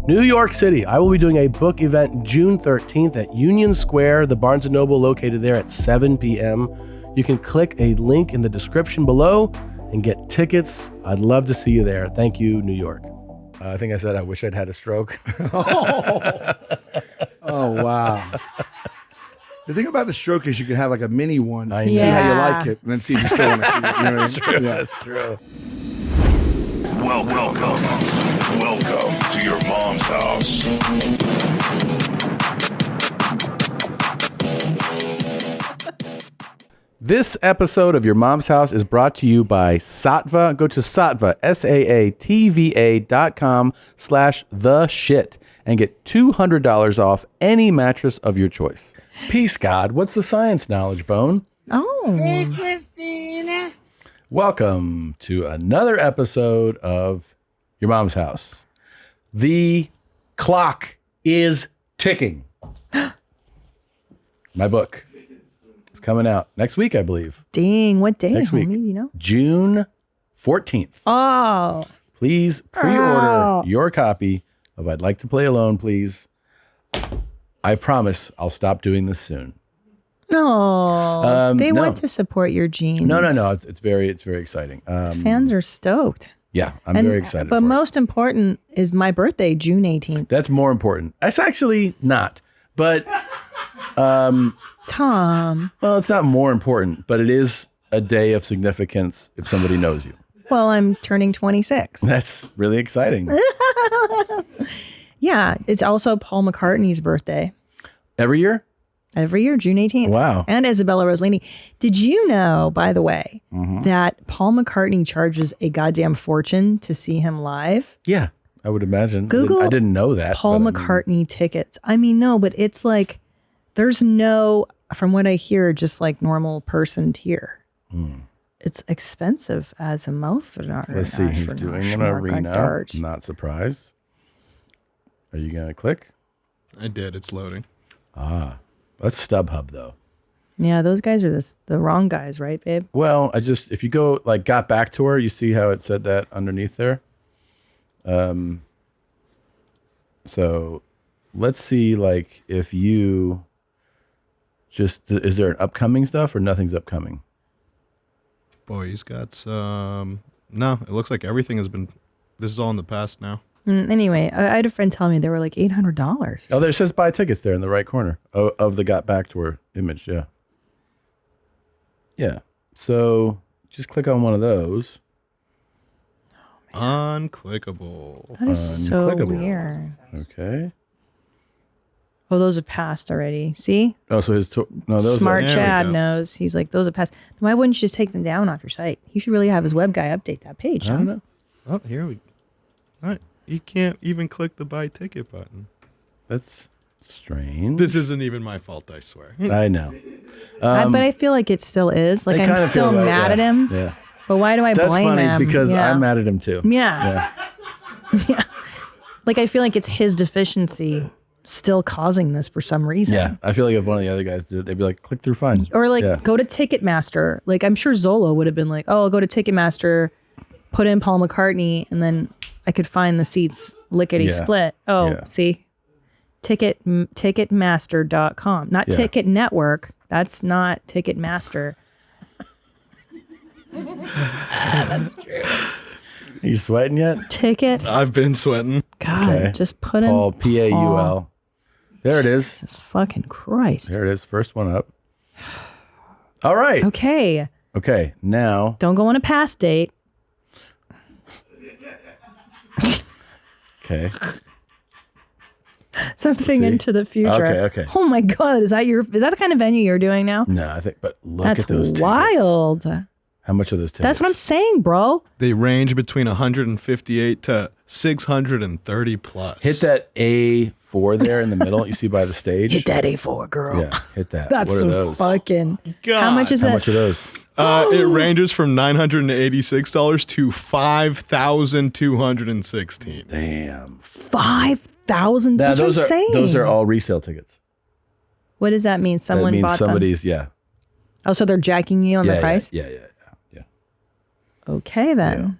New York City. I will be doing a book event June 13th at Union Square, the Barnes & Noble located there at 7 p.m. You can click a link in the description below and get tickets. I'd love to see you there. Thank you, New York. I think I said I wish I'd had a stroke. Oh, wow. The thing about the stroke is you can have like a mini one and know. see how you like it and then see if you still want it. You know what I mean? That's true. Yeah. That's true. Welcome to your mom's house. This episode of Your Mom's House is brought to you by Saatva. Go to Saatva, SAATVA.com/theshit and get $200 off any mattress of your choice. Peace, God. What's the science knowledge, Bone? Oh. Hey, Christina. Welcome to another episode of Your Mom's House. The clock is ticking. My book. Coming out next week, I believe. Dang, what day? Next week. Homie, you know? June 14th. Oh. Please pre-order your copy of I'd Like to Play Alone, please. I promise I'll stop doing this soon. No. They no. want to support your genes. No. It's very exciting. Fans are stoked. Yeah, I'm very excited. But for most important is my birthday, June 18th. That's more important. That's actually not. But Tom. well, it's not more important, but it is a day of significance if somebody knows you. Well, I'm turning 26. That's really exciting. Yeah, it's also Paul McCartney's birthday. Every year? Every year, June 18th. Wow. And Isabella Rossellini. Did you know, by the way, that Paul McCartney charges a goddamn fortune to see him live? Yeah, I would imagine. Google I didn't know that. Paul but McCartney tickets. I mean, no, but it's like, there's no, from what I hear, just like normal person tier. It's expensive as a muffin. Let's see. He's doing an arena. Not surprised. Are you going to click? I did. It's loading. That's StubHub, though. Yeah, those guys are the wrong guys, right, babe? Well, if you go, like, got back to her, you see how it said that underneath there? So let's see, like, if you is there an upcoming stuff or nothing's upcoming? Boy, he's got some. No, it looks like everything has been. This is all in the past now. Anyway, I had a friend tell me they were like $800. Oh, there says buy tickets there in the right corner of the got back to her image. Yeah. Yeah. So just click on one of those. Unclickable. That is so weird. Okay. Oh, those have passed already. See? Oh, so those Smart There we Chad go. knows. He's like, those have passed. Why wouldn't you just take them down off your site? You should really have his web guy update that page. I don't know. Oh, here we. All right. You can't even click the buy ticket button. That's strange. This isn't even my fault, I swear. I know. But I feel like it still is. Like, It I'm kinda still feels like- mad at him. Yeah. But why do I That's blame funny him? because Yeah. I'm mad at him too. Yeah. Yeah. Like, I feel like it's his deficiency still causing this for some reason. Yeah. I feel like if one of the other guys did it, they'd be like, click through fine. Or like, Yeah. go to Ticketmaster. Like, I'm sure Zola would have been like, oh, I'll go to Ticketmaster, put in Paul McCartney, and then I could find the seats lickety split. Oh, Yeah. see? Ticketmaster.com. Not Yeah. Ticket Network. That's not Ticketmaster. Are you sweating yet? Ticket. I've been sweating. God, Okay. just put in Paul, Paul. There it is. Jesus fucking Christ. There it is. First one up. All right. Okay. Okay. Now. Don't go on a past date. Okay. Something See? into the future. Okay. Oh my God. Is that the kind of venue you're doing now? No, I think, but look That's at those tickets. wild. How much are those tickets? That's what I'm saying, bro. They range between 158 to 630 plus. Hit that A4 there in the middle. You see by the stage. Hit that A4, girl. Yeah, hit that. That's what are some those? fucking. God. How much is How that? much are those? It ranges from $986 to $5,216. Damn. 5,000. That's what I'm saying. Those are all resale tickets. What does that mean? Someone that means bought somebody's, them. yeah. Oh, so they're jacking you on the price? Yeah. Okay, then.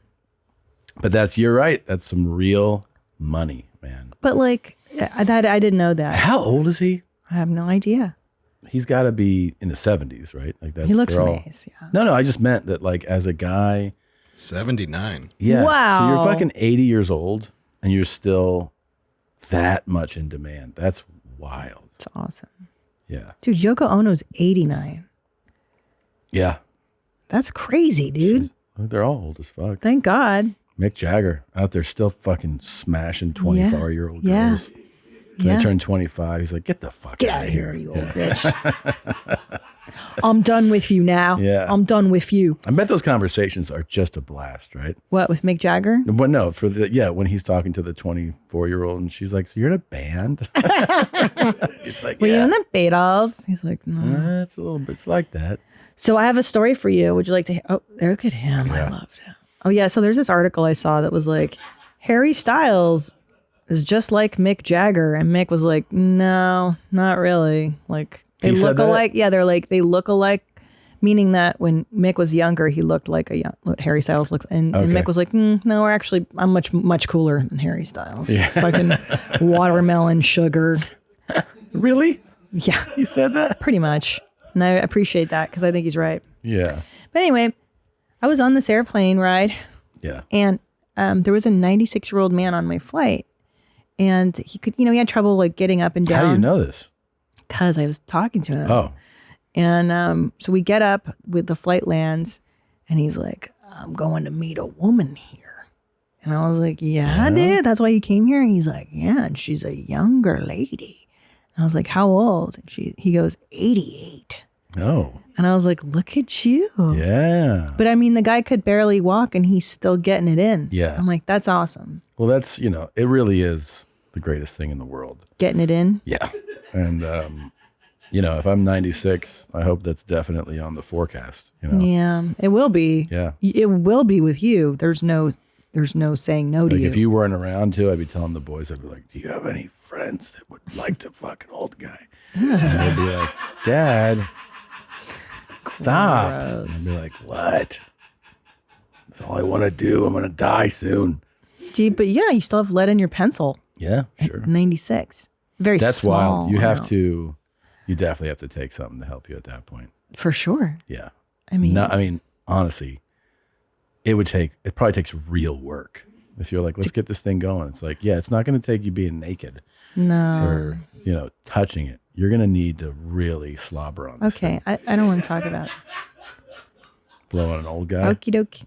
But you're right. That's some real money, man. But like that, I didn't know that. How old is he? I have no idea. He's got to be in the 70s, right? Like that's He looks they're all- amazing. Yeah. No, I just meant that like as a guy. 79. Yeah. Wow. So you're fucking 80 years old and you're still that much in demand. That's wild. It's awesome. Yeah. Dude, Yoko Ono's 89. Yeah. That's crazy, dude. They're all old as fuck. Thank God. Mick Jagger out there still fucking smashing 24-year-old Yeah. girls. When Yeah. they turn 25, he's like, get the fuck Get out out of of here, here. you old bitch. I'm done with you now. Yeah. I'm done with you. I bet those conversations are just a blast, right? What, with Mick Jagger? But no, when he's talking to the 24-year-old and she's like, so you're in a band? He's like, Were you yeah. in the Beatles? He's like, no. It's a little bit it's like that. So I have a story for you. Would you like to? Oh, look at him. I loved him. Oh yeah. So there's this article I saw that was like, Harry Styles is just like Mick Jagger, and Mick was like, no, not really. Like they He said look that? alike. Yeah, they're like they look alike, meaning that when Mick was younger, he looked like what Harry Styles looks, and Okay. Mick was like, no, I'm much cooler than Harry Styles. Fucking watermelon sugar. Really? Yeah, He said that? pretty much. And I appreciate that because I think he's right. Yeah. But anyway, I was on this airplane ride, Yeah. and there was a 96-year-old man on my flight, and he could, he had trouble like getting up and down. How do you know this? Because I was talking to him. Oh. And so we get up with the flight lands, and he's like, I'm going to meet a woman here. And I was like, yeah, dude, that's why you came here? And he's like, yeah, and she's a younger lady. And I was like, how old? And he goes, 88. Oh. And I was like, look at you. Yeah. But I mean, the guy could barely walk and he's still getting it in. Yeah. I'm like, that's awesome. Well, that's, it really is the greatest thing in the world. Getting it in. Yeah. And, if I'm 96, I hope that's definitely on the forecast, Yeah, it will be. Yeah. It will be with you. There's no saying no to Like you. if you weren't around too, I'd be telling the boys, I'd be like, do you have any friends that would like to fuck an old guy? And they'd be like, Dad, stop. And I'd be like, what? That's all I want to do. I'm going to die soon. Gee, but yeah, you still have lead in your pencil. Yeah, sure. 96. Very That's small. wild. You definitely have to take something to help you at that point. For sure. Yeah. I mean, Honestly, it probably takes real work. If you're like, let's get this thing going. It's like, yeah, it's not going to take you being naked no. or, touching it. You're going to need to really slobber on this Okay, I don't want to talk about it. blow on an old guy. Okie dokie.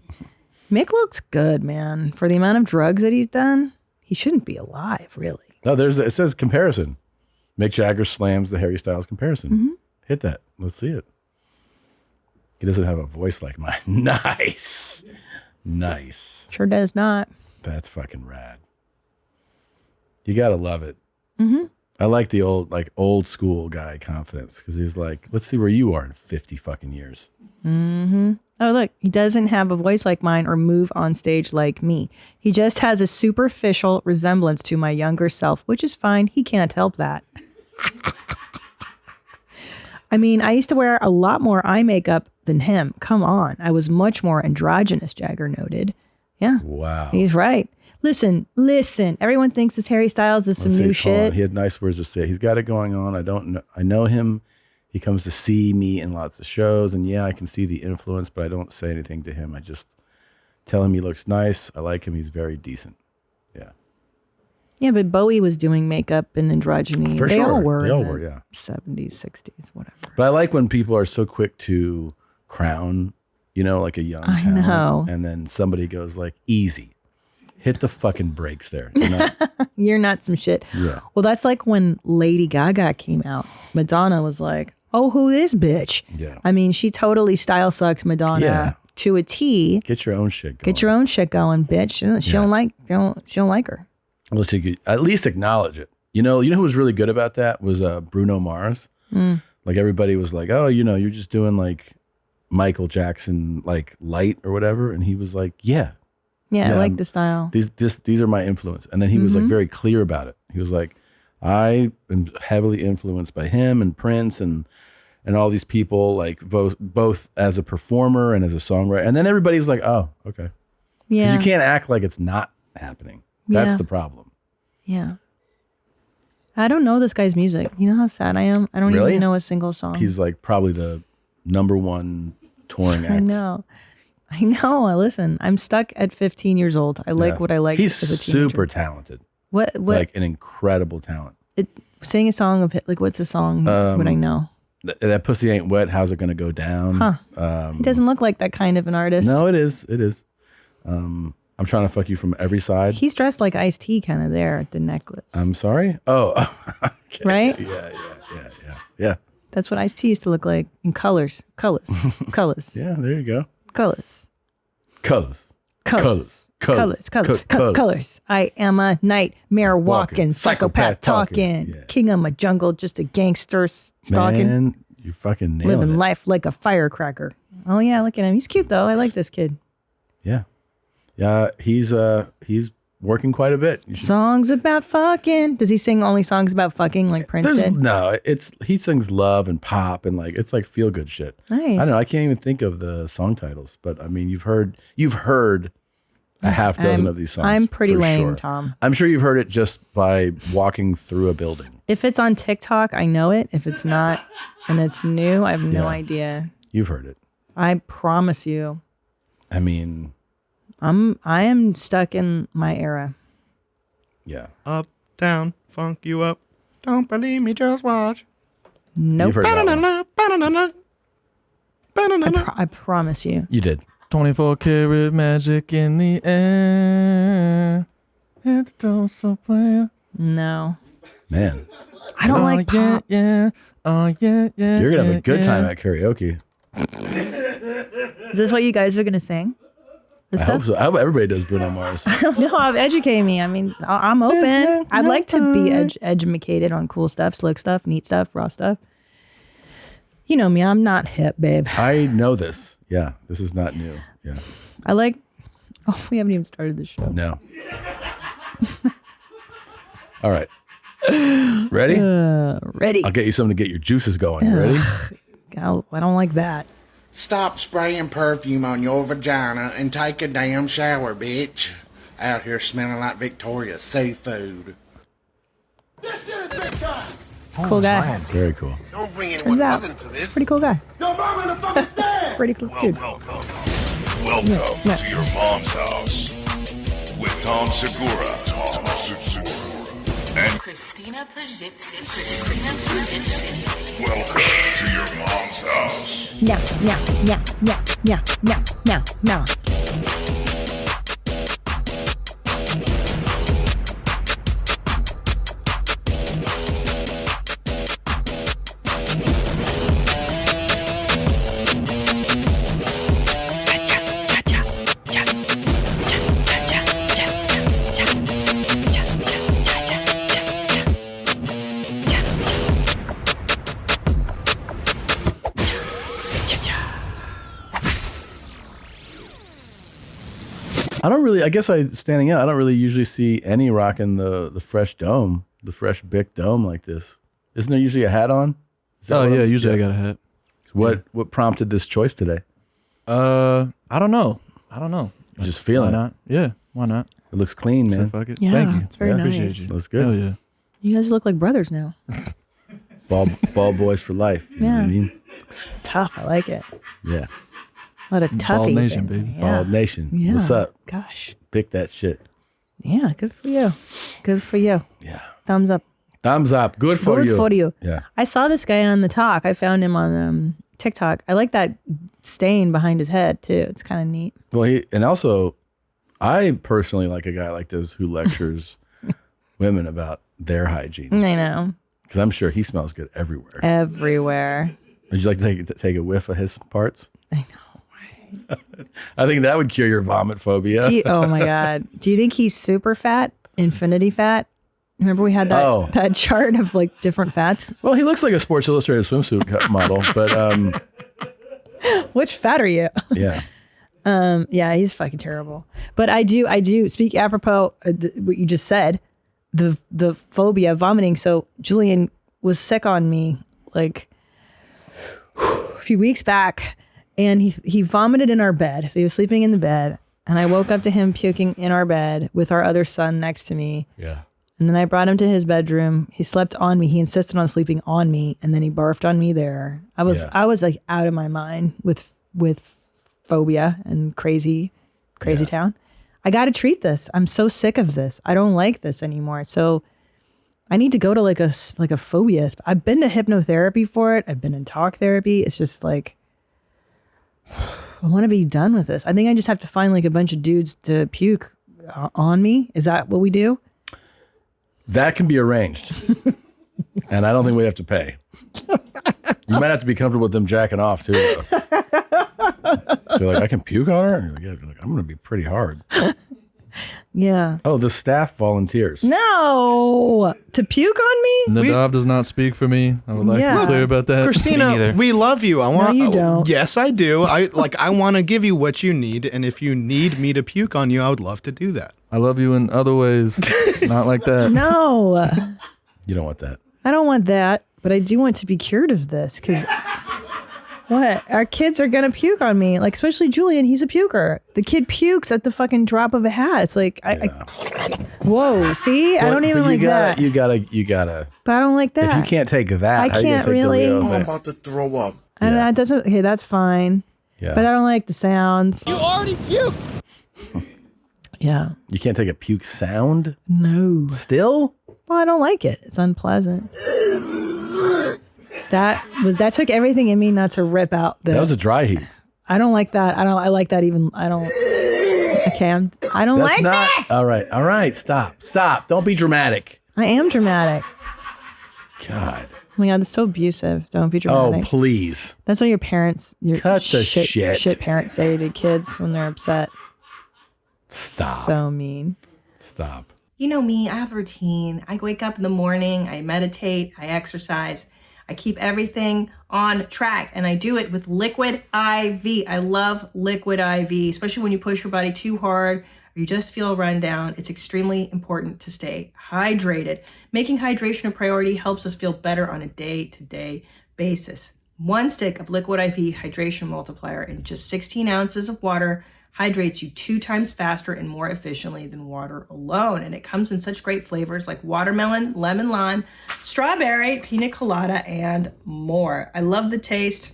Mick looks good, man. For the amount of drugs that he's done, he shouldn't be alive, really. No, it says comparison. Mick Jagger slams the Harry Styles comparison. Mm-hmm. Hit that. Let's see it. He doesn't have a voice like mine. Nice. Sure does not. That's fucking rad. You gotta love it. Mm-hmm. I like the old school guy confidence because he's like, let's see where you are in 50 fucking years. Mm-hmm. Oh, look, he doesn't have a voice like mine or move on stage like me. He just has a superficial resemblance to my younger self, which is fine. He can't help that. I mean, I used to wear a lot more eye makeup than him. Come on. I was much more androgynous, Jagger noted. Yeah. Wow. He's right. Listen. Everyone thinks this Harry Styles is some Let's new see, hold on. shit. He had nice words to say. He's got it going on. I don't know. I know him. He comes to see me in lots of shows, and yeah, I can see the influence, but I don't say anything to him. I just tell him he looks nice. I like him. He's very decent. Yeah. Yeah, but Bowie was doing makeup and androgyny. For they sure. all were. They all in the were, yeah. 70s, 60s, whatever. But I like when people are so quick to crown, like a young I talent, know. and then somebody goes like, easy. Hit the fucking brakes there. You're not- You're not some shit. Yeah. Well, that's like when Lady Gaga came out. Madonna was like, oh, who this bitch? Yeah. I mean, she totally style sucks Madonna Yeah. to a T. Get your own shit going. Get your own shit going, bitch. She don't like her. Well, she could at least acknowledge it. You know who was really good about that was Bruno Mars. Like everybody was like, oh, you're just doing like Michael Jackson, like light or whatever. And he was like, yeah, Yeah, I like the style. these are my influence. And then he was like very clear about it. He was like, I am heavily influenced by him and Prince and all these people, like both as a performer and as a songwriter. And then everybody's like, oh, okay. Yeah. Because you can't act like it's not happening. That's Yeah. the problem. Yeah. I don't know this guy's music. You know how sad I am? I don't Really? even know a single song. He's like probably the #1 touring act. I know. Listen, I'm stuck at 15 years old. I like what I like. He's as a teenager. super talented. What? Like an incredible talent. Sing a song of like what's the song? Would I know? That pussy ain't wet. How's it gonna go down? Huh? He doesn't look like that kind of an artist. No, it is. It is. I'm trying to fuck you from every side. He's dressed like Ice-T kind of there at the necklace. I'm sorry. Oh, okay. Right? Yeah. That's what Ice-T used to look like in colors. Yeah, there you go. Colors. I am a nightmare walking, psychopath talking, Yeah. king of my jungle, just a gangster stalking, Man, you fucking nailed living it. life like a firecracker. Oh yeah, look at him. He's cute though. I like this kid. Yeah. He's working quite a bit. You should- Songs about fucking. Does he sing only songs about fucking like Prince did? No, he sings love and pop and like it's like feel good shit. Nice. I don't know. I can't even think of the song titles, but I mean, you've heard a half dozen of these songs. I'm pretty for lame, sure. Tom. I'm sure you've heard it just by walking through a building. If it's on TikTok, I know it. If it's not and it's new, I have no idea. You've heard it. I promise you. I mean, I am stuck in my era. yeah. Up, down, funk you up. Don't believe me, just watch. Nope. You've heard that one. I promise you. You did. 24 karat magic in the air. It's so player. No. Man, I don't like pop. Yeah. Oh, yeah. you're going to have a good time at karaoke. Is this what you guys are going to sing? I hope so. I hope everybody does Bruno Mars. No, educate me. I mean, I'm open. I'd like to be educated on cool stuff, slick stuff, neat stuff, raw stuff. You know me. I'm not hip, babe. I know this. Yeah, this is not new. Yeah. I like... Oh, we haven't even started the show. No. All right. Ready? Ready. I'll get you something to get your juices going. You ready? I don't like that. Stop spraying perfume on your vagina and take a damn shower, bitch. Out here smelling like Victoria's seafood. It's a cool guy. Very cool. Don't bring Turns anyone out, nothing to it's this. a pretty cool guy. Your mama the fucking stand! Pretty cool dude. Welcome Yeah. to your mom's house with Tom Segura. And Christina Pajitsin. Christina Pajitsin. welcome to your mom's house. Now. I guess standing out, I don't really usually see any rocking the fresh dome, the fresh Bic dome like this. Isn't there usually a hat on? Oh, yeah. Usually I got a hat. What prompted this choice today? I don't know. You're just feeling Why it. not? Yeah. Why not? It looks clean, So man. fuck it. Yeah, Thank you. it's very nice. Appreciate you. Looks good. Hell yeah. You guys look like brothers now. Ball boys for life. You know what I mean? It's tough. I like it. Yeah. A lot of toughies. Bald Nation, in baby. there. Bald Nation. Yeah. What's up? Gosh. Pick that shit. Yeah, good for you. Good for you. Yeah. Thumbs up. Thumbs up. Good for you. Good for you. Yeah. I saw this guy on the talk. I found him on TikTok. I like that stain behind his head too. It's kind of neat. Well, and also, I personally like a guy like this who lectures women about their hygiene I know. because I'm sure he smells good everywhere. Everywhere. Would you like to take a whiff of his parts? I know. I think that would cure your vomit phobia. Oh my God. Do you think he's super fat? Infinity fat? Remember we had that chart of like different fats? Well, he looks like a Sports Illustrated swimsuit model, but Which fat are you? yeah. Yeah, he's fucking terrible. But I do speak apropos what you just said, the phobia, vomiting. So Julian was sick on me like a few weeks back, and he vomited in our bed. So he was sleeping in the bed, and I woke up to him puking in our bed with our other son next to me. Yeah. And then I brought him to his bedroom. He slept on me. He insisted on sleeping on me, and then he barfed on me there. I was like out of my mind with phobia and crazy town. I got to treat this. I'm so sick of this. I don't like this anymore. So I need to go to like a Phobias. I've been to hypnotherapy for it. I've been in talk therapy. It's just like, I want to be done with this. I think I just have to find like a bunch of dudes to puke on me. Is that what we do? That can be arranged. And I don't think we have to pay. You might have to be comfortable with them jacking off too. Though. They're like, I can puke on her? And you're like, I'm going to be pretty hard. Yeah. Oh, the staff volunteers. No. To puke on me? Nadav does not speak for me. I would like to Yeah. be clear about that. Christina, we love you. I want. you don't. Yes, I do. I want to give you what you need, and if you need me to puke on you, I would love to do that. I love you in other ways, not like that. No. You don't want that. I don't want that, but I do want to be cured of this because what? Our kids are going to puke on me. Like, especially Julian, he's a puker. The kid pukes at the fucking drop of a hat. It's like, whoa, see? I don't even like that. You gotta. But I don't like that. If you can't take that, I how you can't gonna take really. the real I'm thing? about to throw up. And that doesn't, okay, that's fine. Yeah. But I don't like the sounds. You already puked. Yeah. You can't take a puke sound? No. Still? Well, I don't like it. It's unpleasant. That took everything in me not to rip out the. That was a dry heave. I don't like that. I like that even. I don't. Okay, I don't That's like not. this. All right. Stop. Don't be dramatic. I am dramatic. God. Oh my God, that's so abusive. Don't be Oh, dramatic. please. That's what your parents, Cut the shit. shit parents say to kids when they're upset. Stop. So mean. Stop. You know me, I have a routine. I wake up in the morning, I meditate, I exercise. I keep everything on track, and I do it with Liquid IV. I love Liquid IV, especially when you push your body too hard or you just feel run down. It's extremely important to stay hydrated. Making hydration a priority helps us feel better on a day-to-day basis. 1 stick of Liquid IV Hydration Multiplier in just 16 ounces of water hydrates you 2 times faster and more efficiently than water alone. And it comes in such great flavors like watermelon, lemon lime, strawberry, pina colada, and more. I love the taste.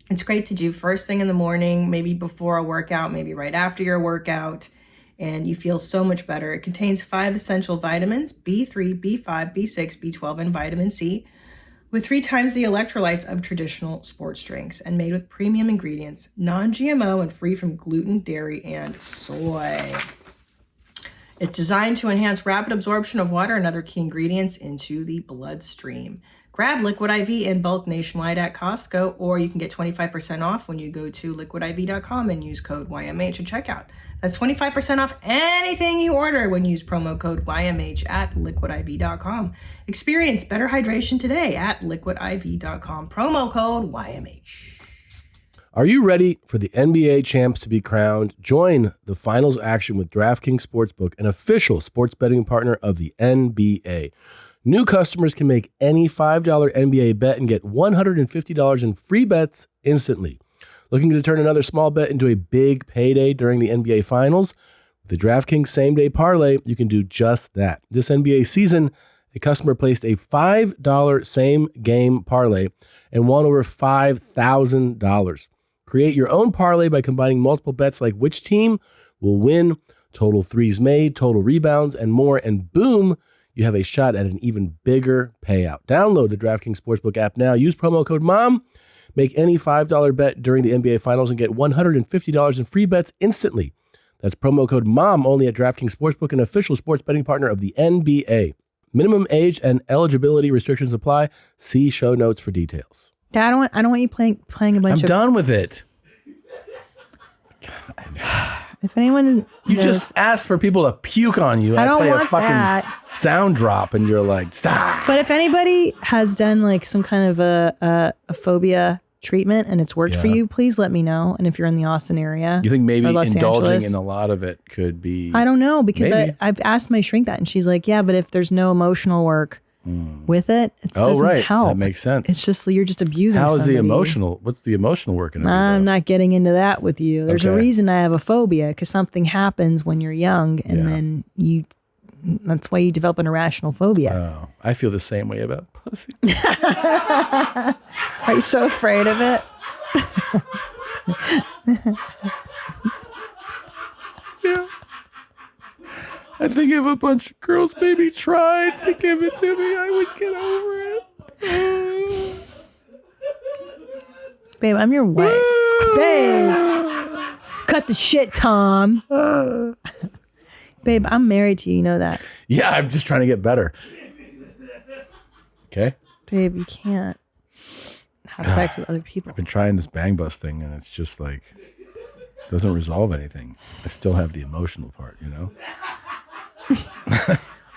It's great to do first thing in the morning, maybe before a workout, maybe right after your workout, and you feel so much better. It contains 5 essential vitamins, B3, B5, B6, B12, and vitamin C, with 3 times the electrolytes of traditional sports drinks, and made with premium ingredients, non-GMO and free from gluten, dairy, and soy. It's designed to enhance rapid absorption of water and other key ingredients into the bloodstream. Grab Liquid IV in bulk nationwide at Costco, or you can get 25% off when you go to liquidiv.com and use code YMH at checkout. That's 25% off anything you order when you use promo code YMH at liquidiv.com. Experience better hydration today at liquidiv.com. Promo code YMH. Are you ready for the NBA champs to be crowned? Join the finals action with DraftKings Sportsbook, an official sports betting partner of the NBA. New customers can make any $5 NBA bet and get $150 in free bets instantly. Looking to turn another small bet into a big payday during the NBA Finals? With the DraftKings same-day parlay, you can do just that. This NBA season, a customer placed a $5 same-game parlay and won over $5,000. Create your own parlay by combining multiple bets like which team will win, total threes made, total rebounds, and more, and boom, you have a shot at an even bigger payout. Download the DraftKings Sportsbook app now. Use promo code MOM. Make any $5 bet during the NBA Finals and get $150 in free bets instantly. That's promo code MOM only at DraftKings Sportsbook, an official sports betting partner of the NBA. Minimum age and eligibility restrictions apply. See show notes for details. I don't want you playing a bunch I'm of. done with it. If anyone You knows, just asked for people to puke on you. I don't play a want fucking that. sound drop and you're like, stop. But if anybody has done like some kind of a phobia treatment and it's worked for Yeah. you, please let me know. And if you're in the Austin area, You think maybe or Los indulging Angeles, in a lot of it could be... I don't know, because Maybe. I've asked my shrink that and she's like, yeah, but if there's no emotional work with it, it doesn't right. help. That makes sense. It's just you're just abusing How is somebody. the emotional? What's the emotional work in it? I'm not getting into that with you. There's a Okay. reason I have a phobia, because something happens when you're young and then you That's why you develop an irrational phobia. Oh, I feel the same way about pussy. Are you so afraid of it? Yeah. I think if a bunch of girls maybe tried to give it to me, I would get over it. Babe, I'm your wife. Babe. Cut the shit, Tom. Babe, I'm married to you. You know that. Yeah, I'm just trying to get better. Okay. Babe, you can't have sex with other people. I've been trying this bang bus thing, and it's just like doesn't resolve anything. I still have the emotional part, you know.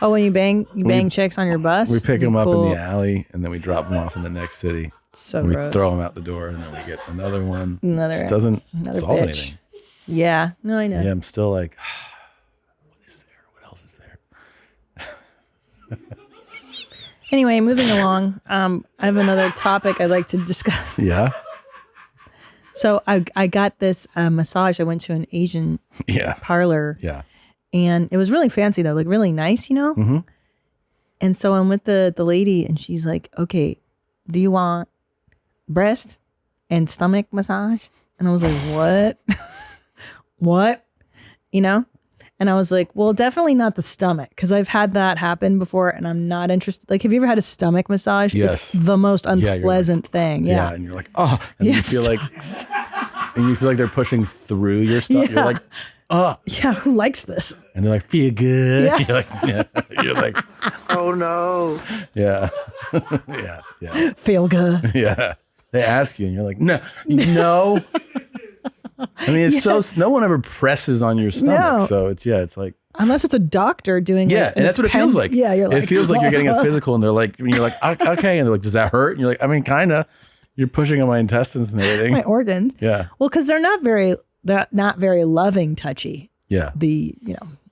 Oh, when you bang chicks on your bus? We pick them up in Cool. the alley, and then we drop them off in the next city. So and we gross. throw them out the door, and then we get another one. Another- It just doesn't another solve bitch. anything. Yeah. No, I know. Yeah, I'm still like, what is there? What else is there? Anyway, moving along. I have another topic I'd like to discuss. Yeah. So I got this massage. I went to an Asian Yeah. parlor. Yeah. And it was really fancy though, like really nice, you know? Mm-hmm. And so I'm with the lady and she's like, okay, do you want breast and stomach massage? And I was like, what? What? You know? And I was like, well, definitely not the stomach because I've had that happen before and I'm not interested. Like, have you ever had a stomach massage? Yes. It's the most you're like- unpleasant thing. Yeah. And you're like, oh, and Yeah, you it feel like, and you feel like they're pushing through your stuff. Yeah. You're like, oh, Yeah. Who likes this? and they're like, feel good. Yeah. You're like, yeah. You're like, Oh no. yeah, yeah, yeah, Feel good. yeah. They ask you, and you're like, no, no. I mean, it's so no one ever presses on your stomach, No. so it's like. Unless it's a doctor doing Yeah, like, and that's what it feels like. Yeah, you're like, it feels like you're getting a physical, and they're like, and you're like, okay, and they're like, does that hurt? And you're like, I mean, kind of. You're pushing on my intestines and everything. my organs. Yeah, Well, because they're not very loving, touchy. yeah, The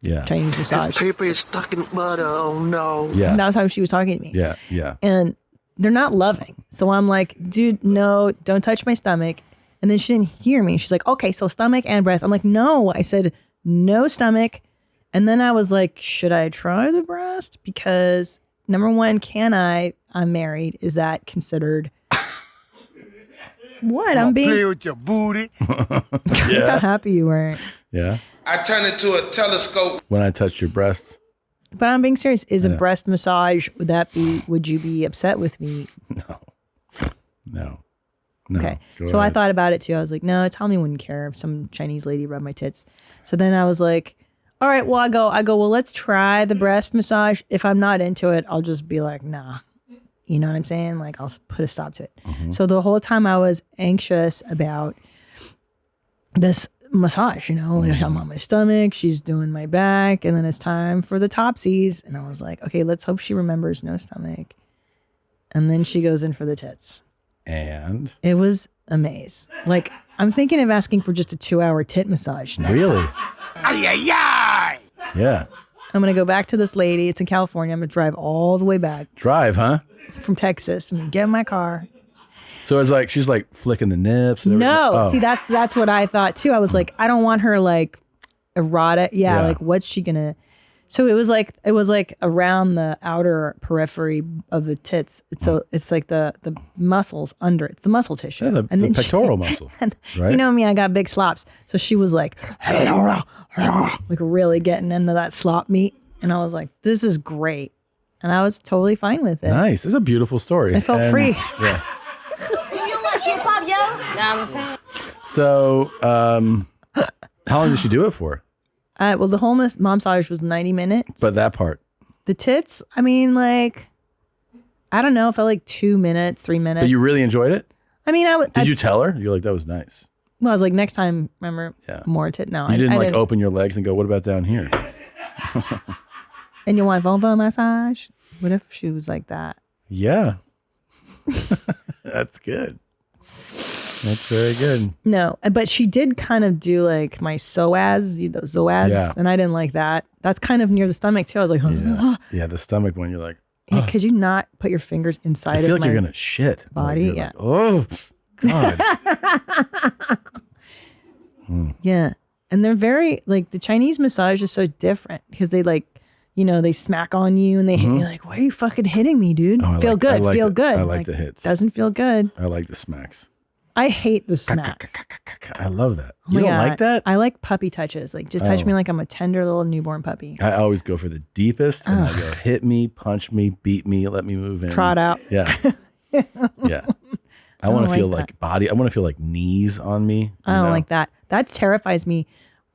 yeah, Chinese massage. Paper is stuck in butter. Oh no. yeah, And that was how she was talking to me. yeah, yeah. And they're not loving. So I'm like, dude, no, don't touch my stomach. And then she didn't hear me. She's like, okay, so stomach and breast. I'm like, no. I said no stomach. And then I was like, should I try the breast? Because number one, I'm married. Is that considered? What? I'm being. Play with your booty. How happy you weren't. Yeah. I turn into a telescope. When I touched your breasts, But I'm being serious. Is a Yeah. breast massage, would you be upset with me? no. Okay. Go So I ahead. thought about it too. I was like, no, Tommy wouldn't care if some Chinese lady rubbed my tits. So then I was like, all right, well, I go, well, let's try the breast massage. If I'm not into it, I'll just be like, nah. You know what I'm saying? Like, I'll put a stop to it. Mm-hmm. So the whole time I was anxious about this massage, like I'm on my stomach, she's doing my back, and then it's time for the topsies. And I was like, okay, let's hope she remembers no stomach. And then she goes in for the tits. And It was a maze. Like, I'm thinking of asking for just a 2-hour tit massage next really, time. yeah, I'm going to go back to this lady. It's in California. I'm going to drive all the way back drive, huh? from Texas. I'm going to get in my car. So it's like she's like flicking the nips. And No, everything. Oh. see, that's what I thought too. I was like, I don't want her like erotic. Yeah, Yeah. like what's she going to... So it was like around the outer periphery of the tits. So it's like the muscles under it. It's the muscle tissue. Yeah, the then pectoral muscle, and right? You know me, I got big slops. So she was like really getting into that slop meat. And I was like, this is great. And I was totally fine with it. Nice. It's a beautiful story. I felt And- free. Yeah. Do you like hip hop, yo? Nah, I'm saying. So, how long did she do it for? Well, the whole massage was 90 minutes. But that part. The tits, I mean, like, I don't know, felt like 2 minutes, 3 minutes. But you really enjoyed it? I mean, Did you tell her? You're like, that was nice. Well, I was like, next time, remember, Yeah. more tit. No, You I didn't like didn't. open your legs and go, what about down here? And you want vulva massage? What if she was like that? Yeah. That's good. That's very good. No, but she did kind of do like my psoas, Yeah. and I didn't like that. That's kind of near the stomach too. I was like, Yeah. Yeah, the stomach one, you're like, hey, could you not put your fingers inside I feel of like my you're going to shit. body? Like, you're Yeah. like, oh, God. Yeah. And they're very, like, the Chinese massage is so different because they, like, you know, they smack on you and they hit you like, why are you fucking hitting me, dude? Feel good. Feel good. I like the hits. Doesn't feel good. I like the smacks. I hate the smacks. I love that. Oh You my don't God. like that? I like puppy touches. Like just touch me like I'm a tender little newborn puppy. I always go for the deepest and I go hit me, punch me, beat me, let me move in. Trot out. Yeah. Yeah. I want to like feel that. like body. I want to feel like knees on me. I don't like that. That terrifies me.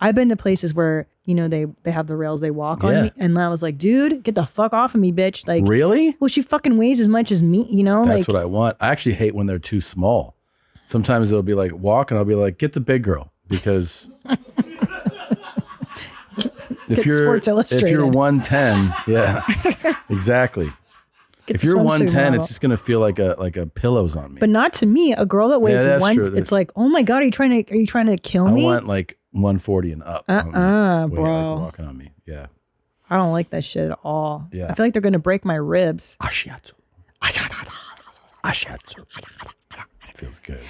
I've been to places where, you know, they have the rails they walk on me. And I was like, dude, get the fuck off of me, bitch. Like, really? Well, she fucking weighs as much as me, you know? That's like, what I want. I actually hate when they're too small. Sometimes it'll be like walk and I'll be like, get the big girl because if you're 110, yeah, exactly. If you're 110, it's just gonna feel like a pillow's on me. But not to me. A girl that weighs true. it's like, oh my God, are you trying to kill me? I want like 140 and up. Bro. Like walking on me. Yeah. I don't like that shit at all. Yeah. I feel like they're gonna break my ribs. Ashiatsu. It feels good.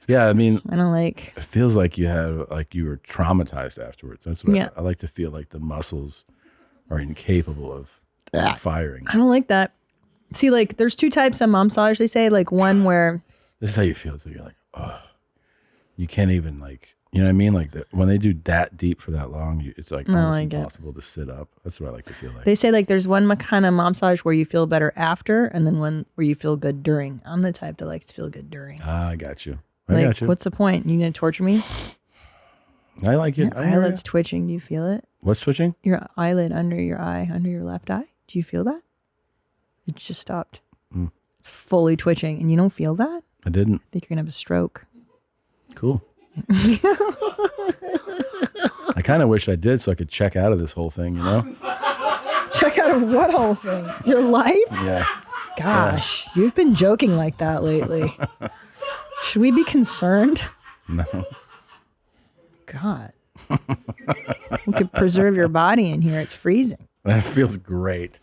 Yeah, I mean, I don't like. It feels like you were traumatized afterwards. That's what Yeah. I like to feel like the muscles are incapable of firing. I don't like that. See, like, there's two types of mom massage. They say like one where This is how you feel. So you're like, oh, you can't even like, you know what I mean? Like when they do that deep for that long, it's like almost impossible to sit up. That's what I like to feel like. they say like there's one kind of mom massage where you feel better after, and then one where you feel good during. I'm the type that likes to feel good during. I got you. Like, got you. what's the point? You gonna torture me? I like it. Your eyelid's twitching. Do you feel it? What's twitching? Your eyelid under your eye, under your left eye. Do you feel that? It just stopped. It's fully twitching, and you don't feel that? I didn't. I think you're gonna have a stroke. Cool. I kind of wish I did so I could check out of this whole thing, you know? Check out of what whole thing? Your life? Yeah. Gosh, you've been joking like that lately. Should we be concerned? No. God. We could preserve your body in here. It's freezing. That feels great.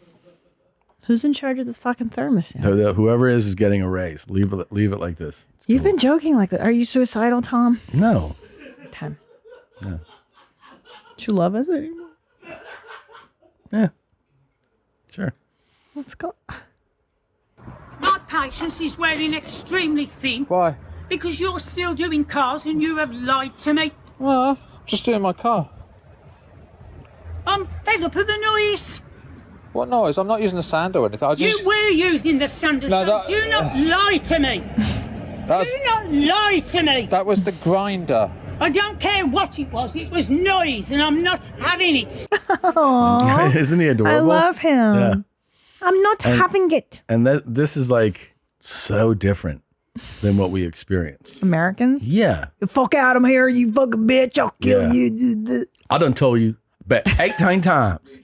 Who's in charge of the fucking thermostat? Whoever is getting a raise. Leave it like this. It's You've cool. been joking like that. Are you suicidal, Tom? No. 10. No. Do you love us anymore? Yeah. Sure. Let's go. My patience is wearing extremely thin. Why? Because you're still doing cars and you have lied to me. Well, just doing my car. I'm fed up of the noise. What noise? I'm not using the sand or anything. You were using the sander, No, so do not lie to me. Do not lie to me. That was the grinder. I don't care what it was noise and I'm not having it. Aww. Isn't he adorable? I love him. Yeah. I'm not having it. And this is like so different than what we experience. Americans? Yeah. You fuck out of here, you fucking bitch. I'll kill you. I done told you about 18 times.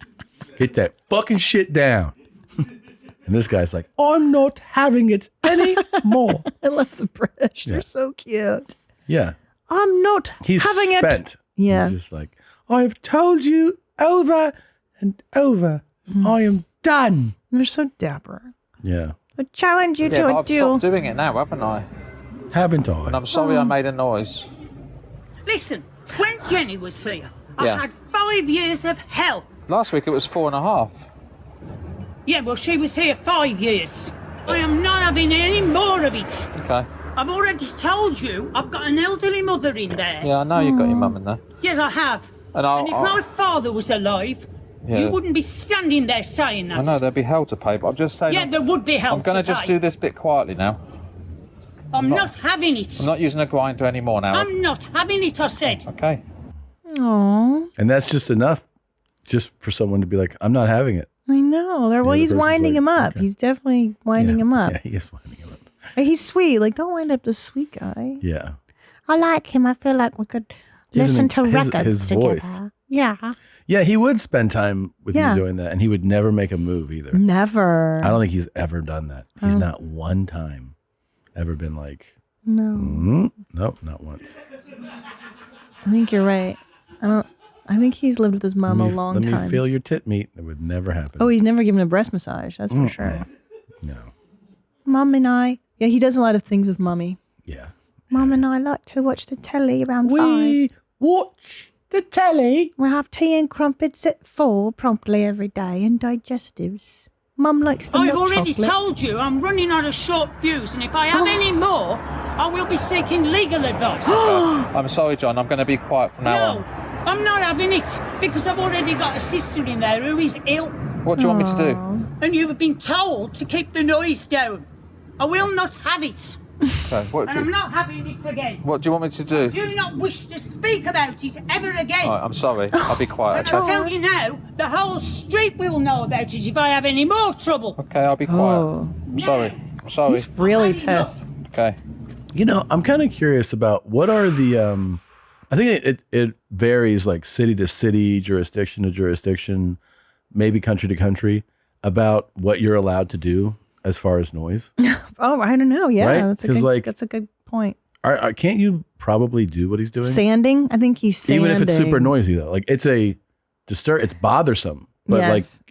Get that fucking shit down. And this guy's like, I'm not having it anymore. I love the British. They're Yeah. so cute. Yeah. I'm not He's having spent. it. Yeah. He's just like, I've told you over and over. I am done. They're so dapper. Yeah. I challenge you Yeah, to but a I've duel. stopped doing it now, haven't I? Haven't I? And I'm sorry I made a noise. Listen, when Jenny was here, Yeah. I had 5 years of hell. Last week it was 4.5. Yeah, well, she was here 5 years. I am not having any more of it. Okay. I've already told you I've got an elderly mother in there. Yeah, I know you've got your mum in there. Yes, I have. And if my father was alive, Yeah. you wouldn't be standing there saying that. I know there'd be hell to pay, but I'm just saying. Yeah, there would be hell I'm going to to just pay. do this bit quietly now. I'm not having it. I'm not using a grinder anymore now. I'm not having it, I said. Okay. Aww. And that's just enough just for someone to be like, I'm not having it. I know. Well, the he's person's winding like, him up. okay. He's definitely winding him up. Yeah, he is winding him up. He's sweet. Like, don't wind up the sweet guy. Yeah. I like him. I feel like we could He has listen to his records together. voice. Yeah. Yeah, he would spend time with Yeah. you doing that, and he would never make a move either. Never. I don't think he's ever done that. He's Oh. not one time ever been like, No. Nope, not once. I think you're right. I think he's lived with his mom a long let time. me feel your tit meat. That would never happen. Oh, he's never given a breast massage. That's for sure. No. Mom and I. Yeah, he does a lot of things with Mummy. Yeah. Mom and I like to watch the telly around We watch the the telly. We have tea and crumpets at 4 promptly every day and digestives. Mum likes the I've milk already chocolate. told you I'm running on a short fuse, and if I have any more, I will be seeking legal advice. I'm sorry, John. I'm going to be quiet from now No, on. I'm not having it, because I've already got a sister in there who is ill, What do you want me to do? and you've been told to keep the noise down. I will not have it, Okay. What and do I'm you, not having it again. what do you want me to do? Do not wish to speak about it ever again. All right, I'm sorry. I'll be quiet. And I Okay. tell you now, the whole street will know about it if I have any more trouble. Okay, I'll be quiet. Oh. I'm sorry. I'm sorry. He's really pissed. Okay. You know, I'm kind of curious about what are the. I think it varies like city to city, jurisdiction to jurisdiction, maybe country to country, about what you're allowed to do as far as noise. Oh, I don't know. Yeah, Right? that's a 'Cause, good. like- that's a good point. Can't you probably do what he's doing? Sanding. I think he's sanding. Even if it's super noisy though, like it's it's bothersome. But Yes.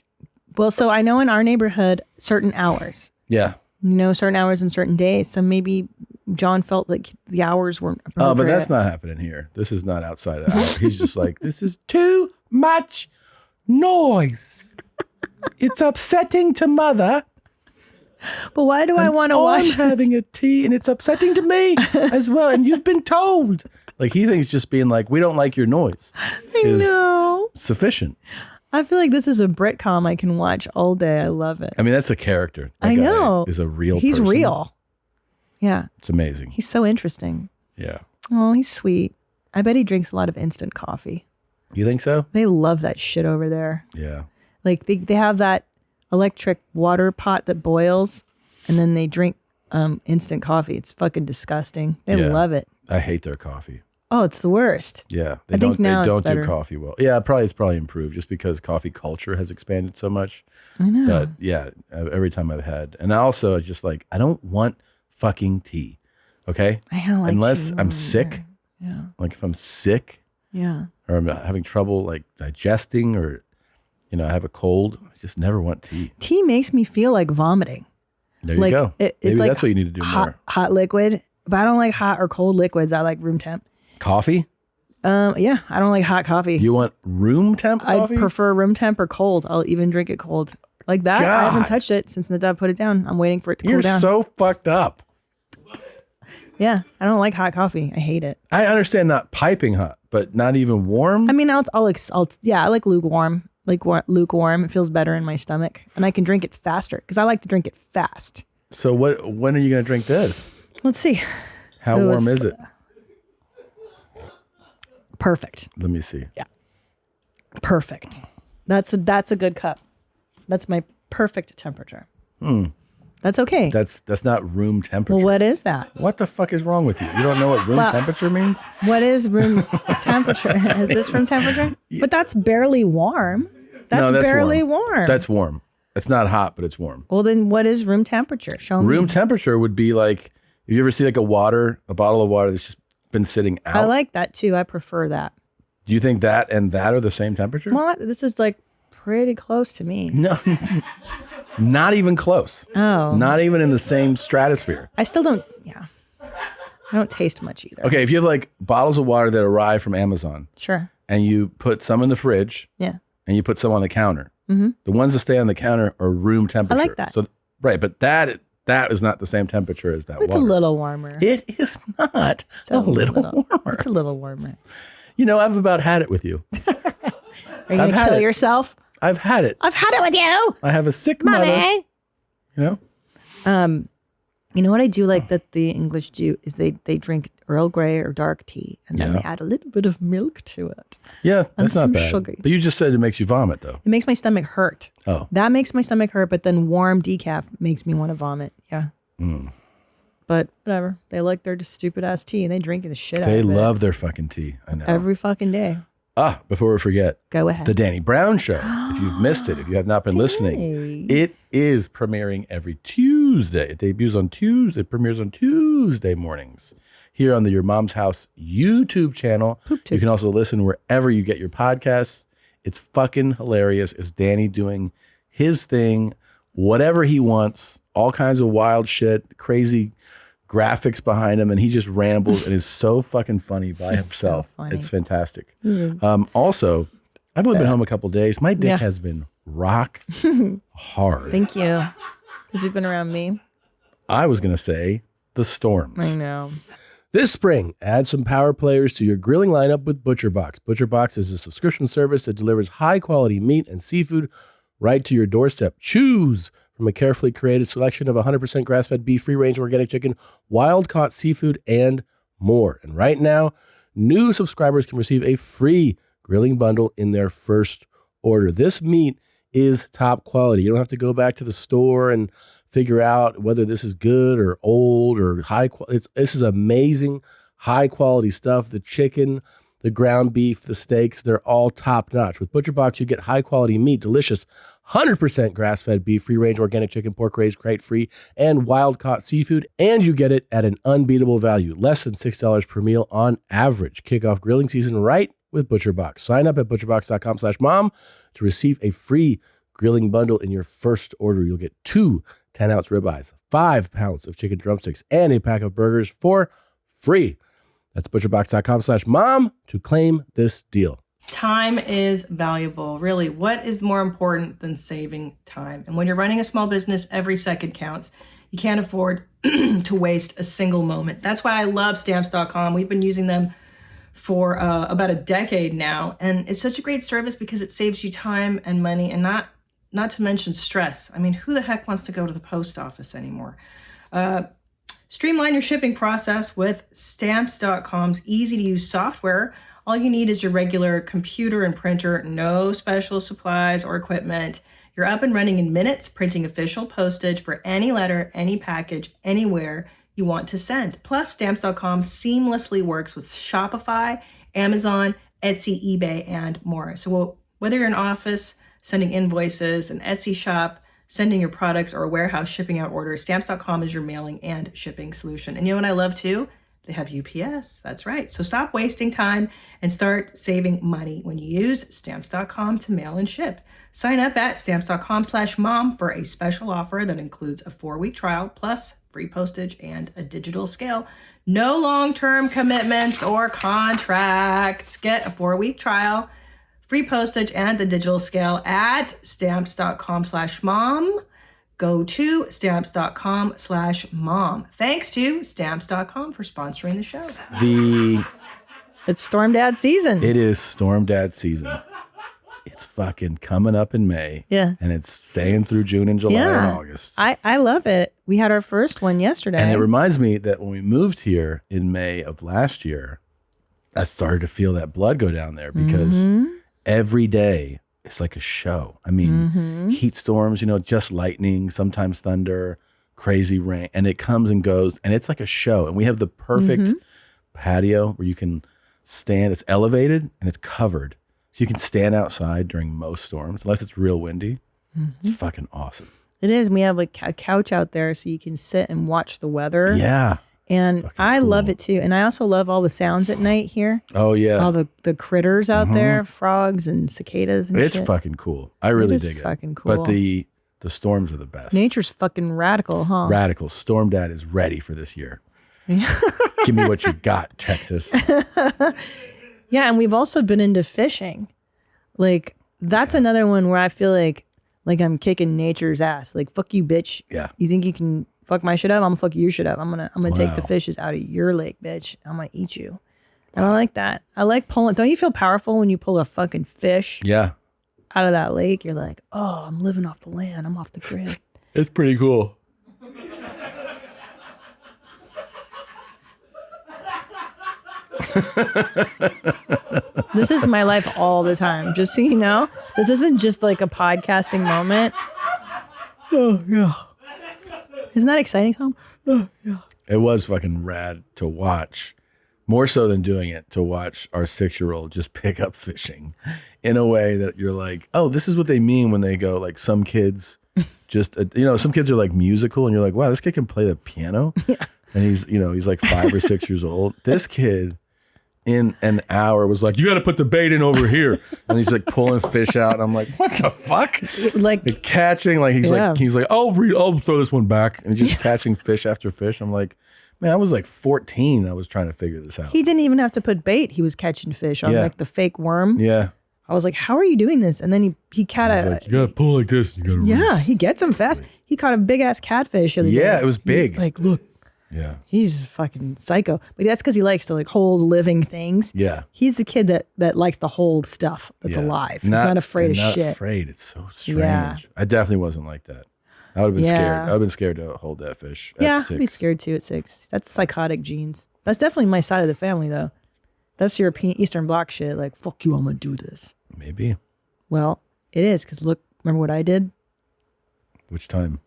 Well, so I know in our neighborhood, certain hours. yeah. Certain hours and certain days. So maybe John felt like the hours weren't appropriate. Oh, but that's not happening here. This is not outside of the hour. He's just like, this is too much noise. It's upsetting to mother. But why do I want to watch? I'm having a tea and it's upsetting to me as well. And you've been told. Like he thinks just being like, we don't like your noise is No. sufficient. I feel like this is a Britcom I can watch all day. I love it. I mean, that's a character. That I guy know. is a real He's person. real. Yeah. It's amazing. He's so interesting. Yeah. Oh, he's sweet. I bet he drinks a lot of instant coffee. You think so? They love that shit over there. Yeah. Like they have that electric water pot that boils and then they drink instant coffee. It's fucking disgusting. They Yeah. love it. I hate their coffee. Oh, it's the worst. Yeah, I think now they it's don't do better. coffee well. Yeah, it's probably improved just because coffee culture has expanded so much. I know. But yeah, every time I've had, and I also just like I don't want fucking tea. Okay, I don't like unless tea I'm either. sick. Yeah. Like if I'm sick Yeah. or I'm having trouble like digesting or I have a cold, I just never want tea. Tea makes me feel like vomiting. There you Like, go. it's Maybe like that's what you need to do more. Hot liquid. But I don't like hot or cold liquids. I like room temp. Coffee? Yeah, I don't like hot coffee. You want room temp coffee? I prefer room temp or cold. I'll even drink it cold. Like that. I haven't God. touched it since Nadav put it down. I'm waiting for it to cool You're down. so fucked up. Yeah, I don't like hot coffee. I hate it. I understand not piping hot, but not even warm. I mean, I like lukewarm. Lukewarm. It feels better in my stomach, and I can drink it faster because I like to drink it fast. So when are you going to drink this? Let's see. How It warm was- is it? Perfect. Let me see. Yeah. Perfect. That's a good cup. That's my perfect temperature. That's okay. That's not room temperature. Well, what is that? What the fuck is wrong with you? You don't know what room Well- temperature means? What is room temperature? Is this room temperature? But that's barely warm. That's, No, barely warm. That's warm. It's not hot, but it's warm. Well, then what is room temperature? Show me. Room temperature would be like if you ever see like a bottle of water that's just been sitting out. I like that too. I prefer that. Do you think that and that are the same temperature? Well, this is like pretty close to me. No. Not even close. Oh. Not even in the same stratosphere. I still don't. Yeah. I don't taste much either. Okay, if you have like bottles of water that arrive from Amazon Sure. and you put some in the fridge Yeah. and you put some on the counter, Mm-hmm. the ones that stay on the counter are room temperature. that. So right, but that is not the same temperature as that It's water. a little warmer. It is not a little warmer. It's a little warmer. You know, I've about had it with you. Are you I've gonna had kill it. yourself? I've had it. I've had it with you, I have a sick mother. mommy. You know? You know what I do like that the English do is they drink Earl Grey or dark tea and then Yeah. they add a little bit of milk to it. Yeah, And that's not some bad. sugar. But you just said it makes you vomit, though. It makes my stomach hurt. Oh, That makes my stomach hurt, but then warm decaf makes me want to vomit. Yeah. Mm. But whatever. They like their stupid ass tea and they drink the shit out they of it. love their fucking tea. I know. Every fucking day. Before we forget, Go ahead. the Danny Brown Show. If you've missed it, if you have not been listening, it is premiering every Tuesday. It debuts on Tuesday. It premieres on Tuesday mornings here on the Your Mom's House YouTube channel. You can also listen wherever you get your podcasts. It's fucking hilarious. It's Danny doing his thing, whatever he wants, all kinds of wild shit, crazy graphics behind him, and he just rambles and is so fucking funny by He's so himself. funny. It's fantastic. Mhm. Also, I've only been home a couple days. My dick Yeah. has been rock hard. Thank you. Because you've been around me. I was going to say the storms. I know. This spring, add some power players to your grilling lineup with ButcherBox. ButcherBox is a subscription service that delivers high-quality meat and seafood right to your doorstep. Choose from a carefully created selection of 100% grass-fed beef, free-range organic chicken, wild-caught seafood, and more. And right now, new subscribers can receive a free grilling bundle in their first order. This meat is top quality. You don't have to go back to the store and figure out whether this is good or old or high quality. This is amazing, high quality stuff. The chicken, the ground beef, the steaks, they're all top notch. With ButcherBox, you get high quality meat, delicious 100% grass fed beef, free range organic chicken, pork raised, crate free, and wild caught seafood. And you get it at an unbeatable value, less than $6 per meal on average. Kick off grilling season right with ButcherBox. Sign up at butcherbox.com/mom to receive a free grilling bundle in your first order. You'll get 2 10-ounce ribeyes, 5 pounds of chicken drumsticks, and a pack of burgers for free. That's butcherbox.com/mom to claim this deal. Time is valuable. Really, what is more important than saving time? And when you're running a small business, every second counts. You can't afford to waste a single moment. That's why I love Stamps.com. We've been using them for about a decade now. And it's such a great service because it saves you time and money, and not to mention stress. I mean, who the heck wants to go to the post office anymore? Streamline your shipping process with Stamps.com's easy-to-use software. All you need is your regular computer and printer, no special supplies or equipment. You're up and running in minutes, printing official postage for any letter, any package, anywhere you want to send. Plus, Stamps.com seamlessly works with Shopify, Amazon, Etsy, eBay, and more. So whether you're in office, sending invoices, an Etsy shop, sending your products, or a warehouse shipping out orders, Stamps.com is your mailing and shipping solution. And you know what I love too? They have UPS. That's right. So stop wasting time and start saving money when you use Stamps.com to mail and ship. Sign up at Stamps.com/mom for a special offer that includes a 4-week trial plus free postage and a digital scale. No long-term commitments or contracts. Get a 4-week trial, free postage, and the digital scale at Stamps.com/mom. Go to Stamps.com/mom. Thanks to Stamps.com for sponsoring the show. It's Storm Dad season. It is Storm Dad season. It's fucking coming up in May. Yeah. And it's staying through June and July and August. I love it. We had our first one yesterday. And it reminds me that when we moved here in May of last year, I started to feel that blood go down there because every day it's like a show. I mean, heat storms, just lightning, sometimes thunder, crazy rain, and it comes and goes, and it's like a show. And we have the perfect patio where you can stand. It's elevated and it's covered. So you can stand outside during most storms, unless it's real windy. It's fucking awesome. It is. We have like a couch out there so you can sit and watch the weather. Yeah. And I love it too. And I also love all the sounds at night here. Oh, yeah. All the critters out there, frogs and cicadas and It's shit. fucking cool. I really is dig it. fucking cool. But the storms are the best. Nature's fucking radical, huh? Radical. Storm Dad is ready for this year. Give me what you got, Texas. Yeah, and we've also been into fishing. Like, that's another one where I feel like I'm kicking nature's ass. Like, fuck you, bitch. Yeah. You think you can fuck my shit up? I'm gonna fuck your shit up. I'm gonna take the Wow. fishes out of your lake, bitch. I'm gonna eat you. And I like that. I like pulling. Don't you feel powerful when you pull a fucking fish Yeah. out of that lake? You're like, oh, I'm living off the land. I'm off the grid. It's pretty cool. This is my life all the time. Just so you know, this isn't just like a podcasting moment. Oh, yeah. Isn't that exciting, Tom? Oh, yeah. It was fucking rad to watch, more so than doing it, to watch our 6-year-old just pick up fishing in a way that you're like, oh, this is what they mean when they go, like, some kids just, some kids are like musical and you're like, wow, this kid can play the piano. Yeah. And he's like 5 or 6 years old. This kid in an hour was like, you got to put the bait in over here. And he's like pulling fish out. And I'm like, what the fuck? Like catching, like he's like, I'll throw this one back. And he's just catching fish after fish. I'm like, Man, I was like 14. I was trying to figure this out. He didn't even have to put bait. He was catching fish on like the fake worm. Yeah. I was like, how are you doing this? And then he caught Like, you gotta pull like this. You gotta. Yeah, he gets them fast. He caught a big ass catfish. The other day. It was big. He's like, look. Yeah. He's fucking psycho. But that's because he likes to like hold living things. Yeah. He's the kid that likes to hold stuff that's alive. He's not afraid of shit. Not afraid. It's so strange. Yeah. I definitely wasn't like that. I would have been scared. I would have been scared to hold that fish at 6. I'd be scared too at 6. That's psychotic genes. That's definitely my side of the family though. That's European Eastern Bloc shit. Like, fuck you, I'm gonna do this. Maybe. Well, it is because look, remember what I did? Which time?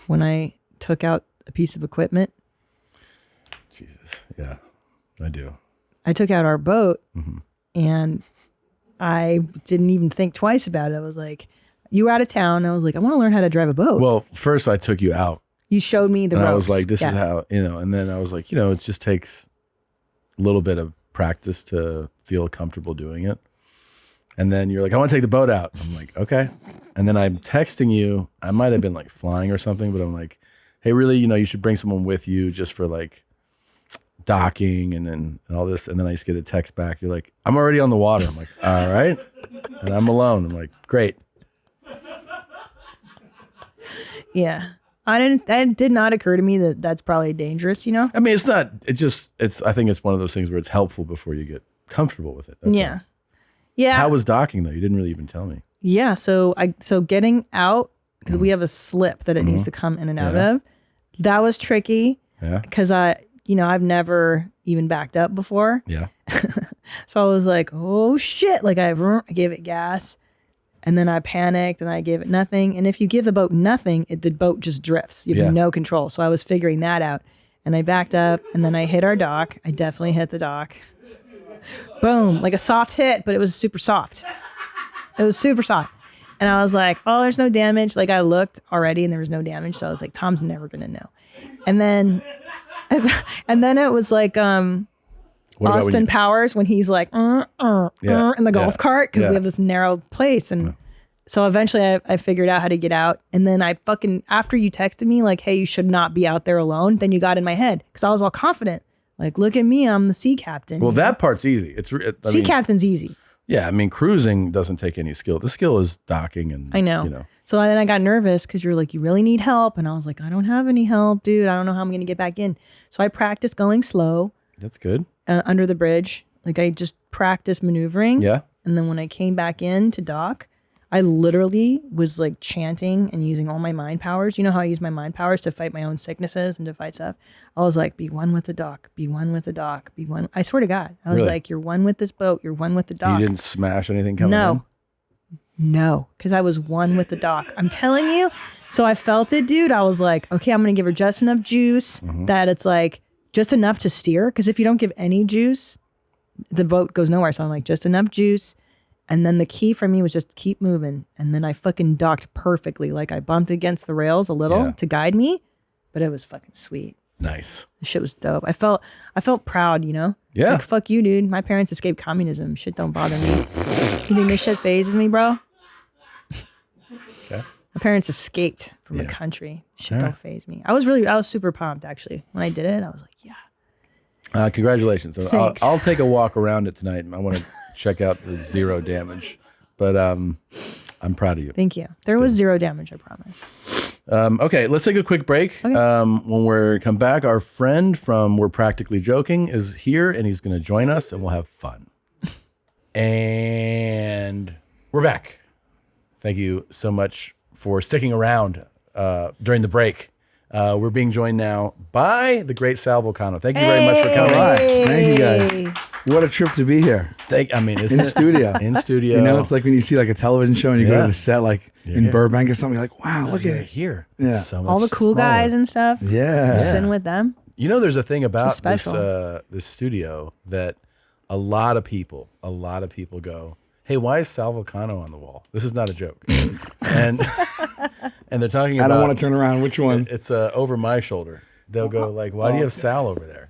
When I took out a piece of equipment. Jesus. Yeah, I do. I took out our boat and I didn't even think twice about it. I was like, you were out of town. I was like, I want to learn how to drive a boat. Well, first I took you out. You showed me the ropes. I was like, this is how, and then I was like, it just takes a little bit of practice to feel comfortable doing it. And then you're like, I want to take the boat out. I'm like, okay. And then I'm texting you. I might have been like flying or something, but I'm like, hey, really, you should bring someone with you just for like docking and all this. And then I just get a text back. You're like, I'm already on the water. I'm like, all right. And I'm alone. I'm like, great. Yeah. It did not occur to me that that's probably dangerous, I mean, it's not, I think it's one of those things where it's helpful before you get comfortable with it. That's yeah. all. Yeah. How was docking though? You didn't really even tell me. Yeah. So getting out, because we have a slip that it needs to come in and out of, that was tricky. Yeah. Because I've never even backed up before. Yeah. So I was like, oh shit. Like I gave it gas. And then I panicked and I gave it nothing. And if you give the boat nothing, the boat just drifts. You have no control. So I was figuring that out. And I backed up and then I hit our dock. I definitely hit the dock. Boom. Like a soft hit, but it was super soft. It was super soft. And I was like, oh, there's no damage. Like I looked already and there was no damage. So I was like, Tom's never going to know. And then it was like Austin Powers when he's like in the golf cart because we have this narrow place. And so eventually I figured out how to get out. And then after you texted me like, hey, you should not be out there alone. Then you got in my head because I was all confident. Like, look at me, I'm the sea captain. Well, that part's easy. Sea captain's easy. Yeah, I mean, cruising doesn't take any skill. The skill is docking and I know. So then I got nervous because you're like, you really need help. And I was like, I don't have any help, dude. I don't know how I'm going to get back in. So I practiced going slow. That's good. Under the bridge. Like I just practiced maneuvering. Yeah. And then when I came back in to dock, I literally was like chanting and using all my mind powers. You know how I use my mind powers to fight my own sicknesses and to fight stuff? I was like, be one with the dock, be one with the dock, be one. I swear to God. I was like, you're one with this boat, you're one with the dock. You didn't smash anything coming in? No, because I was one with the dock. I'm telling you. So I felt it, dude. I was like, okay, I'm going to give her just enough juice that it's like just enough to steer. Because if you don't give any juice, the boat goes nowhere. So I'm like, just enough juice. And then the key for me was just keep moving. And then I fucking docked perfectly. Like I bumped against the rails a little to guide me, but it was fucking sweet. Nice. The shit was dope. I felt proud, Yeah. Like, fuck you, dude. My parents escaped communism. Shit don't bother me. You think this shit phases me, bro? Okay. My parents escaped from the country. Shit don't faze me. I was super pumped actually. When I did it, I was like, yeah. Congratulations. Thanks. I'll take a walk around it tonight. I want to check out the zero damage, but I'm proud of you. Thank you. There was zero damage, I promise. Okay, let's take a quick break. Okay. When we come back, our friend from We're Practically Joking is here, and he's going to join us, and we'll have fun. And we're back. Thank you so much for sticking around during the break. We're being joined now by the great Sal Vulcano. Thank you very much for coming. All right. Thank you guys. What a trip to be here. Isn't in studio. In studio. You know, it's like when you see like a television show and you go to the set like in here. Burbank or something, you're like, wow, look at it. Here. Yeah. So much All the cool smaller. guys and stuff. Yeah. Sitting with them. You know, there's a thing about special. this studio that a lot of people go, hey, why is Sal Vulcano on the wall? This is not a joke. and they're talking about... I don't want to turn around. Which one? It's over my shoulder. They'll go like, why do you have Sal over there?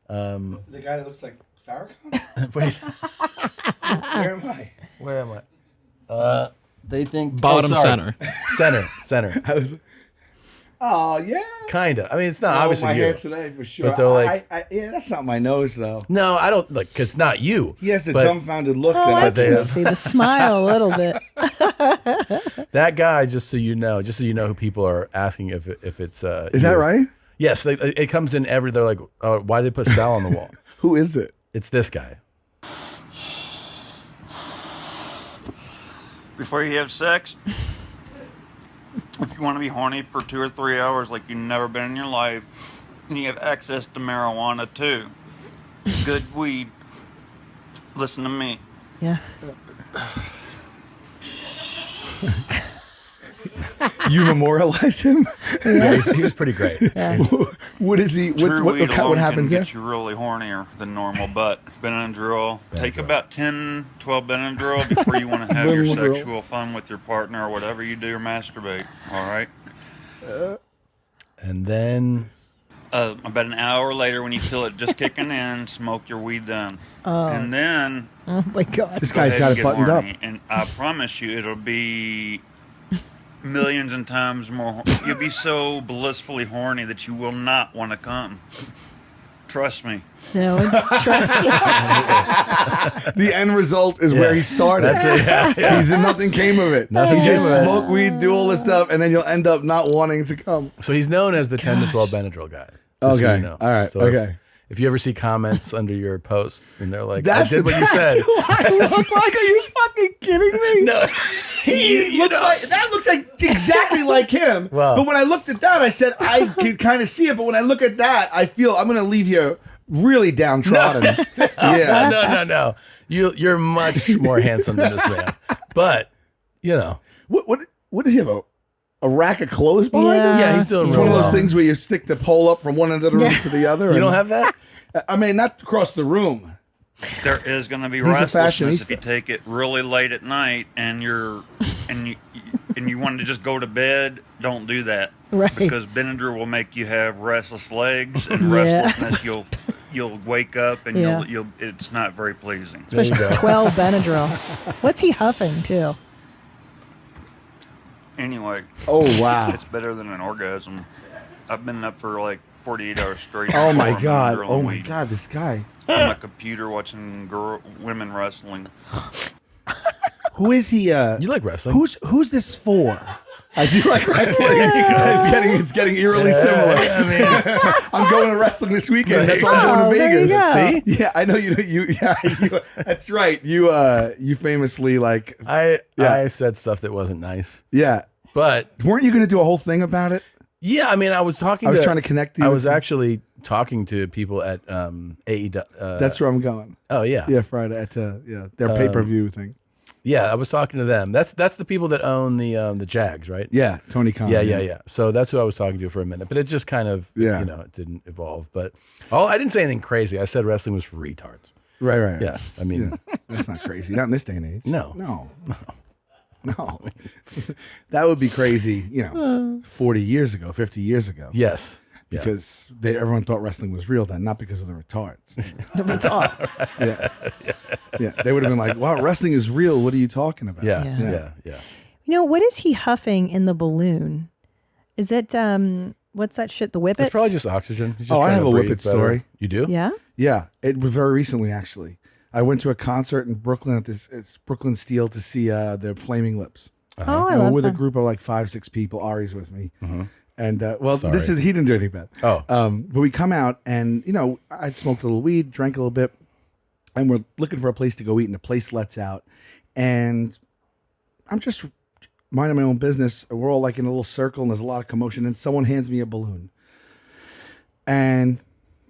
The guy that looks like Farrakhan? Wait. Where am I? They think... Bottom center. Center. Oh yeah. Kinda. I mean, it's not Oh, obviously my you. hair today for sure. But they're like, yeah, that's not my nose though. no, I don't like because it's not you. He has the but dumbfounded look Oh, that I I can have. see the smile a little bit. That guy, just so you know who people are asking if it's. Is that right? Yes, it comes in every. They're like, oh, why did they put Sal on the wall? Who is it? It's this guy. Before you have sex, if you want to be horny for 2 or 3 hours like you've never been in your life, and you have access to marijuana too, good weed, listen to me. Yeah. You memorialize him? Yeah, he was pretty great. Yeah. What is he? True weed What alone happens can there? get you really hornier than normal, but Benadryl, take about 10, 12 Benadryl before you want to have your Benadryl. sexual fun with your partner or whatever you do or masturbate, all right? And then About an hour later, when you feel it just kicking in, smoke your weed then. And then Oh my God. This go guy's ahead got and it get buttoned up. horny, and I promise you, it'll be millions and times more. You'll be so blissfully horny that you will not want to come. Trust me. No, trust you. The end result is where he started. That's it. Yeah. Nothing came of it. Nothing He came just of it. smoke weed, do all this stuff, and then you'll end up not wanting to come. So he's known as the 10 to 12 Benadryl guy. Just so Okay. you know. All right. So Okay. If you ever see comments under your posts and they're like, That's I did what you said. who I look like. Are you fucking kidding me? No. He looks like that. Looks like exactly like him. Wow. But when I looked at that, I said I could kind of see it. But when I look at that, I feel I'm going to leave you really downtrodden. Yeah. No. You're much more handsome than this man. But, you know. What does he have? A rack of clothes behind him? Yeah, he's doing It's real one of those well. things where you stick the pole up from one end of the room to the other. You don't have that? I mean, not across the room. There is going to be He's a restlessness if fashionista. you take it really late at night and you want to just go to bed. Don't do that, Right. Because Benadryl will make you have restless legs and Yeah. restlessness. You'll wake up and Yeah. you'll it's not very pleasing. Especially 12 Benadryl. What's he huffing too? Anyway, Oh, wow. it's better than an orgasm. I've been up for like 48 hours straight. Oh, my before God. Benadryl Oh, and my weed. God, this guy. On my computer watching women wrestling. Who is he? You like wrestling? Who's this for? I do like wrestling. It's getting eerily similar. I mean, I'm going to wrestling this weekend. That's why I'm Oh, going to there you Vegas. go. See? Yeah, I know you. That's right. You famously like. I Yeah. said stuff that wasn't nice. Yeah. But Weren't you going to do a whole thing about it? yeah, I mean, I was talking I was trying to connect you. I with was some- actually talking to people at AEW. That's where I'm going. Oh, yeah. Yeah, Friday at their pay-per-view thing. Yeah, I was talking to them. That's the people that own the Jags, right? Yeah, Tony Khan. Yeah. So that's who I was talking to for a minute. But it just kind of, Yeah. it didn't evolve. But I didn't say anything crazy. I said wrestling was for retards. Right. Yeah, I mean, That's not crazy. Not in this day and age. no. That would be crazy, 40 years ago, 50 years ago. Yes. Yeah. Because everyone thought wrestling was real then, not because of the retards. Yeah. They would have been like, wow, wrestling is real. What are you talking about? Yeah. You know, what is he huffing in the balloon? Is it what's that shit? The whippets? It's probably just oxygen. He's just Oh, I trying have to a breathe Whippet better. story. You do? Yeah. Yeah. It was very recently, actually. I went to a concert in Brooklyn at it's Brooklyn Steel to see the Flaming Lips. Oh, I love with a them. group of like 5-6 people. Ari's with me. And Sorry. he didn't do anything bad. Oh. But we come out and, I'd smoked a little weed, drank a little bit, and we're looking for a place to go eat, and the place lets out. And I'm just minding my own business. We're all like in a little circle, and there's a lot of commotion, and someone hands me a balloon. And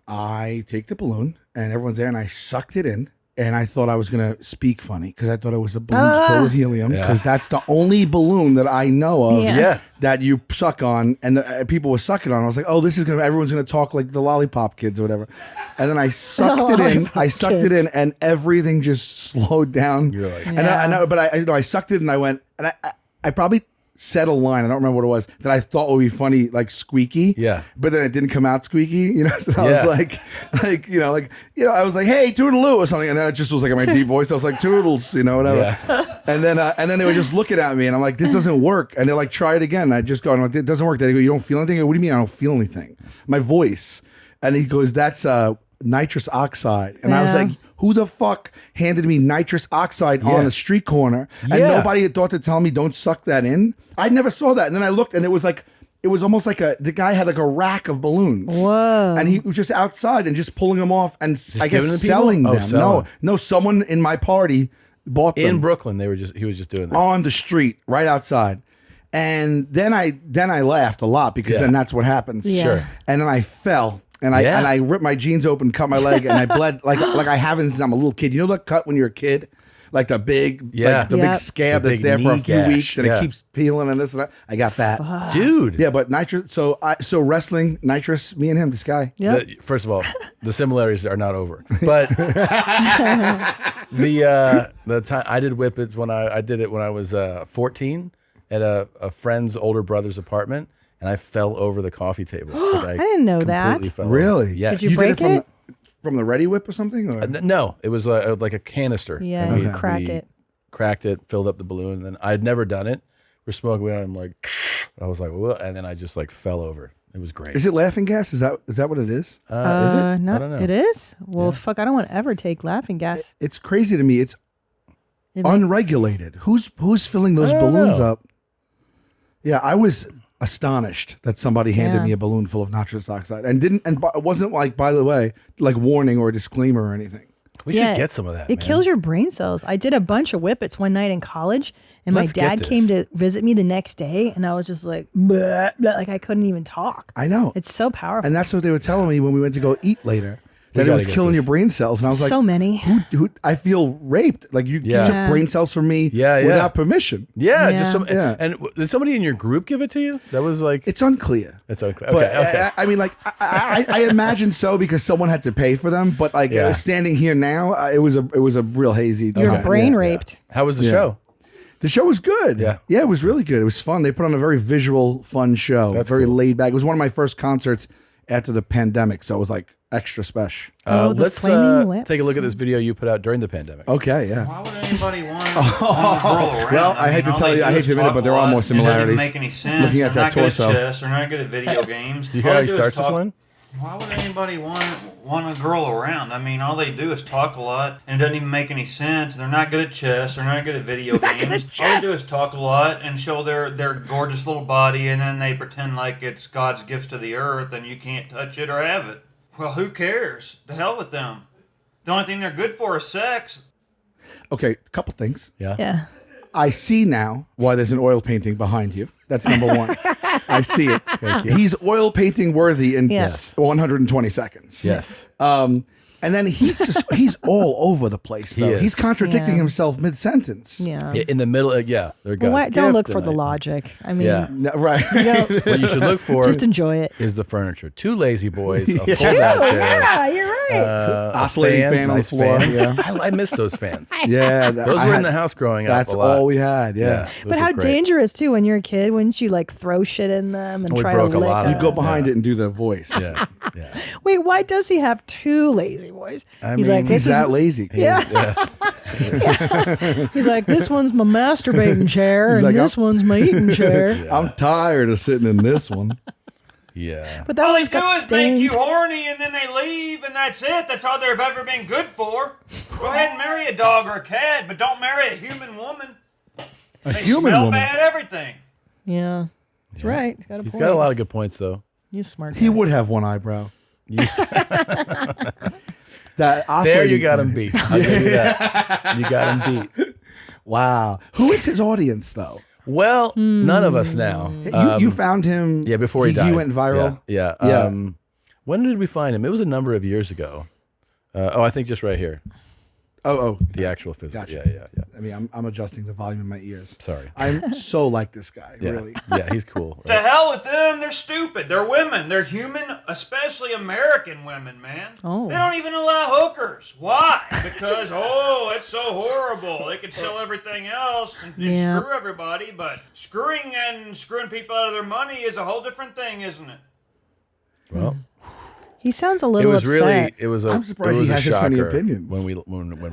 I take the balloon, and everyone's there, and I sucked it in. And I thought I was going to speak funny because I thought it was a balloon filled with helium because that's the only balloon that I know of that you suck on and the, people were sucking on. I was like, oh, everyone's going to talk like the Lollipop Kids or whatever. And then I sucked it in and everything just slowed down. You're like, I sucked it and I went, and I probably said a line. I don't remember what it was that I thought would be funny, like squeaky. Yeah. But then it didn't come out squeaky. You know, so I was like, I was like, hey, toodaloo or something, and then it just was like in my deep voice. I was like, toodles, whatever. Yeah. And then they were just looking at me, and I'm like, this doesn't work. And they're like, try it again. And I just go, I'm like, it doesn't work. They go, you don't feel anything? I go, what do you mean I don't feel anything? My voice. And he goes, that's nitrous oxide. And I was like, who the fuck handed me nitrous oxide on the street corner? And nobody had thought to tell me don't suck that in. I never saw that. And then I looked, and it was almost like the guy had like a rack of balloons. Whoa. And he was just outside and just pulling them off and I guess giving them to selling people? them. Oh, selling. No, someone in my party bought them. In Brooklyn, he was just doing this. On the street, right outside. And then I laughed a lot because then that's what happens. Yeah. Sure. And then I fell. And I ripped my jeans open, cut my leg, and I bled like I haven't since I'm a little kid. You know that cut when you're a kid? Like the big, big scab The that's big there for a knee few gash. weeks and it keeps peeling and this and that. I got that. Dude. Yeah, but nitrous. So wrestling, nitrous, me and him, this guy. Yeah. First of all, the similarities are not over. But the time I did Whippets when I did it when I was 14 at a friend's older brother's apartment. And I fell over the coffee table. I didn't know that. fell over. Really? Yeah. Did you break did it? from the Ready Whip or something? Or? No, it was like a canister. Yeah, And you crack it. Cracked it, filled up the balloon, and then I'd never done it. We're smoking weed, and I'm like, I was like, whoa, and then I just like fell over. It was great. Is it laughing gas? Is that what it is? Is it? I No, don't know. it is? Well, fuck, I don't want to ever take laughing gas. It's crazy to me. It's It may- unregulated. Who's filling those I don't balloons know. up? Yeah, I was astonished that somebody handed Yeah. me a balloon full of nitrous oxide and it wasn't like, by the way, like warning or disclaimer or anything. We Yeah, should get some of that. It man. kills your brain cells. I did a bunch of whippets one night in college, and Let's my get dad this. came to visit me the next day, and I was just like, bleh, bleh, like I couldn't even talk. I know. It's so powerful. And that's what they were telling me when we went to go eat later. That it gotta was get killing this. your brain cells. And I was like, so many. who I feel raped. Like you Yeah. took Yeah. brain cells from me Yeah, yeah. without permission. Yeah, Yeah. just some. Yeah. And did somebody in your group give it to you? That was like It's unclear. it's okay. Okay, But okay. I mean, like, I imagine so because someone had to pay for them. But like standing here now, it was a real hazy. You're time. brain Yeah. raped. How was the Yeah. show? The show was good. Yeah. Yeah, it was really good. It was fun. They put on a very visual, fun show. That's very cool. laid back. It was one of my first concerts after the pandemic, so it was like extra special. Oh, the Let's flaming lips. take a look at this video you put out during the pandemic. Okay, yeah. Why would anybody want to roll around? Well, I hate to all tell they you, I do hate is to admit it, talk but there a are lot, more and similarities. It doesn't make any sense. Looking at They're that not torso. good at chess. They're not good at video games. You hear All how they he do is starts this talk- one? Why would anybody want a girl around? I mean, all they do is talk a lot, and it doesn't even make any sense. They're not good at chess. They're not good at video games. All they do is talk a lot and show their gorgeous little body, and then they pretend like it's God's gift to the earth, and you can't touch it or have it. Well, who cares? The hell with them. The only thing they're good for is sex. Okay, a couple things. Yeah. Yeah. I see now why there's an oil painting behind you. That's number one. I see it. Thank you. He's oil painting worthy in Yes. 120 seconds. Yes. And then he's all over the place, though. is. He's contradicting Yeah. himself mid-sentence. Yeah. Yeah, in the middle. Yeah. They're Well, God's don't gift, look for and the I- logic. I mean, Yeah. No, right. What you should look for just enjoy it. is the furniture. Two lazy boys, a Yeah. fold-out chair, Yeah, you're right. a Oscillating fan on the nice floor, fan. yeah. I miss those fans. Yeah. Those were in the house growing up. That's a lot. all we had, yeah. those But were how great. dangerous too when you're a kid? Wouldn't you like throw shit in them and We try broke to a lick lot of You them? go behind it and do the voice. Yeah. Yeah. Wait, why does he have two lazy boys? I He's mean, like, He's this is. that lazy. Yeah. He's like, this one's my masturbating chair, and like, this one's my eating chair. I'm tired of sitting in this one. Yeah. But that All they one's do got is make you stains. horny, and then they leave, and that's it. That's all they've ever been good for. Go ahead and marry a dog or a cat, but don't marry a human woman. They human smell woman. bad, everything. Yeah, that's right. He's got a He's point. got a lot of good points, though. He's a smart. He guy. would have one eyebrow. That There oscillating you got him fan. beat. I'll give you that. You got him beat. Wow. Who is his audience, though? Well, none of us now. You found him. Yeah, before he died. He went viral. Yeah. Yeah. When did we find him? It was a number of years ago. I think just right here. Oh. The actual physical. Gotcha. Yeah. I mean, I'm adjusting the volume in my ears. Sorry. I'm so like this guy, Yeah. really. Yeah, he's cool. To Right? hell with them. They're stupid. They're women. They're human Especially American women, man. Oh. They don't even allow hookers. Why? Because, it's so horrible. They could sell everything else and screw everybody, but screwing people out of their money is a whole different thing, isn't it? Well, he sounds a little upset. I'm surprised he has this many opinions. when we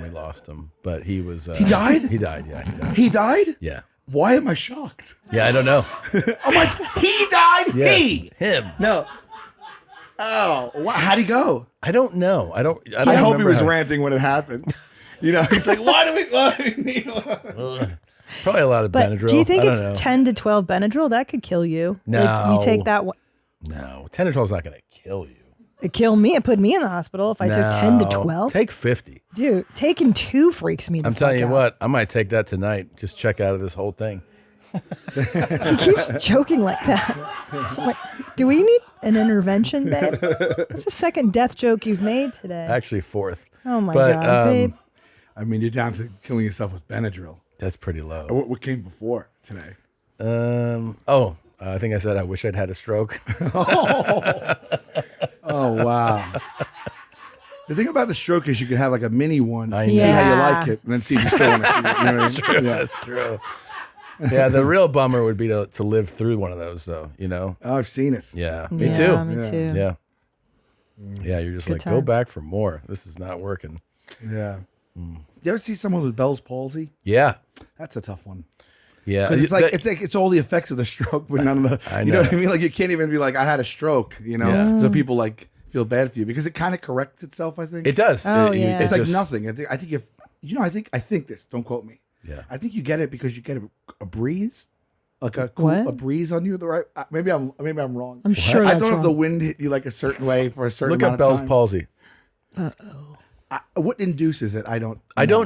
lost him, but he was. He died? He died. Yeah, he died. He died? Yeah. Why am I shocked? Yeah, I don't know. I'm like, he died? Yeah. Him. No. Oh, how'd he go? I don't know. I hope he remember was how- ranting when it happened. He's like, why do we need Probably a lot of But Benadryl. do you think I don't it's know. 10 to 12 Benadryl? That could kill you. No. Like, you take that one. No, 10 to 12 is not going to kill you. It kill me. It put me in the hospital if I took 10 to 12. Take 50. Dude, taking 2 freaks me the I'm fuck telling you out. what, I might take that tonight. Just check out of this whole thing. He keeps joking like that. I'm like, do we need an intervention, babe? That's the second death joke you've made today. Actually, fourth. Oh my God, babe. I mean, you're down to killing yourself with Benadryl. That's pretty low. What came before today? I think I said I wish I'd had a stroke. Oh, wow. The thing about the stroke is you could have like a mini one and know. see how you Yeah. like it and then see if you still want it. You know what I mean? That's true. Yeah. That's true. Yeah, the real bummer would be to live through one of those, though. Oh, I've seen it. Yeah, me Yeah, too. me too. Yeah, yeah. You're just Good like, go times. back for more. This is not working. Yeah. You ever see someone with Bell's palsy? Yeah, That's a tough one. yeah. 'Cause it's all the effects of the stroke, but none of the. I You know what I know. mean? Like you can't even be like, I had a stroke. Yeah. So people like feel bad for you because it kind of corrects itself. I think It does. Oh, yeah. It's like just- nothing. I think if I think this. Don't quote me. Yeah. I think you get it because you get a breeze, like a What? breeze on you. The right. Maybe I'm wrong. I'm sure I that's don't know if the wrong. wind hit you like a certain way for a certain Look amount up of Bell's time. palsy. What induces it? I don't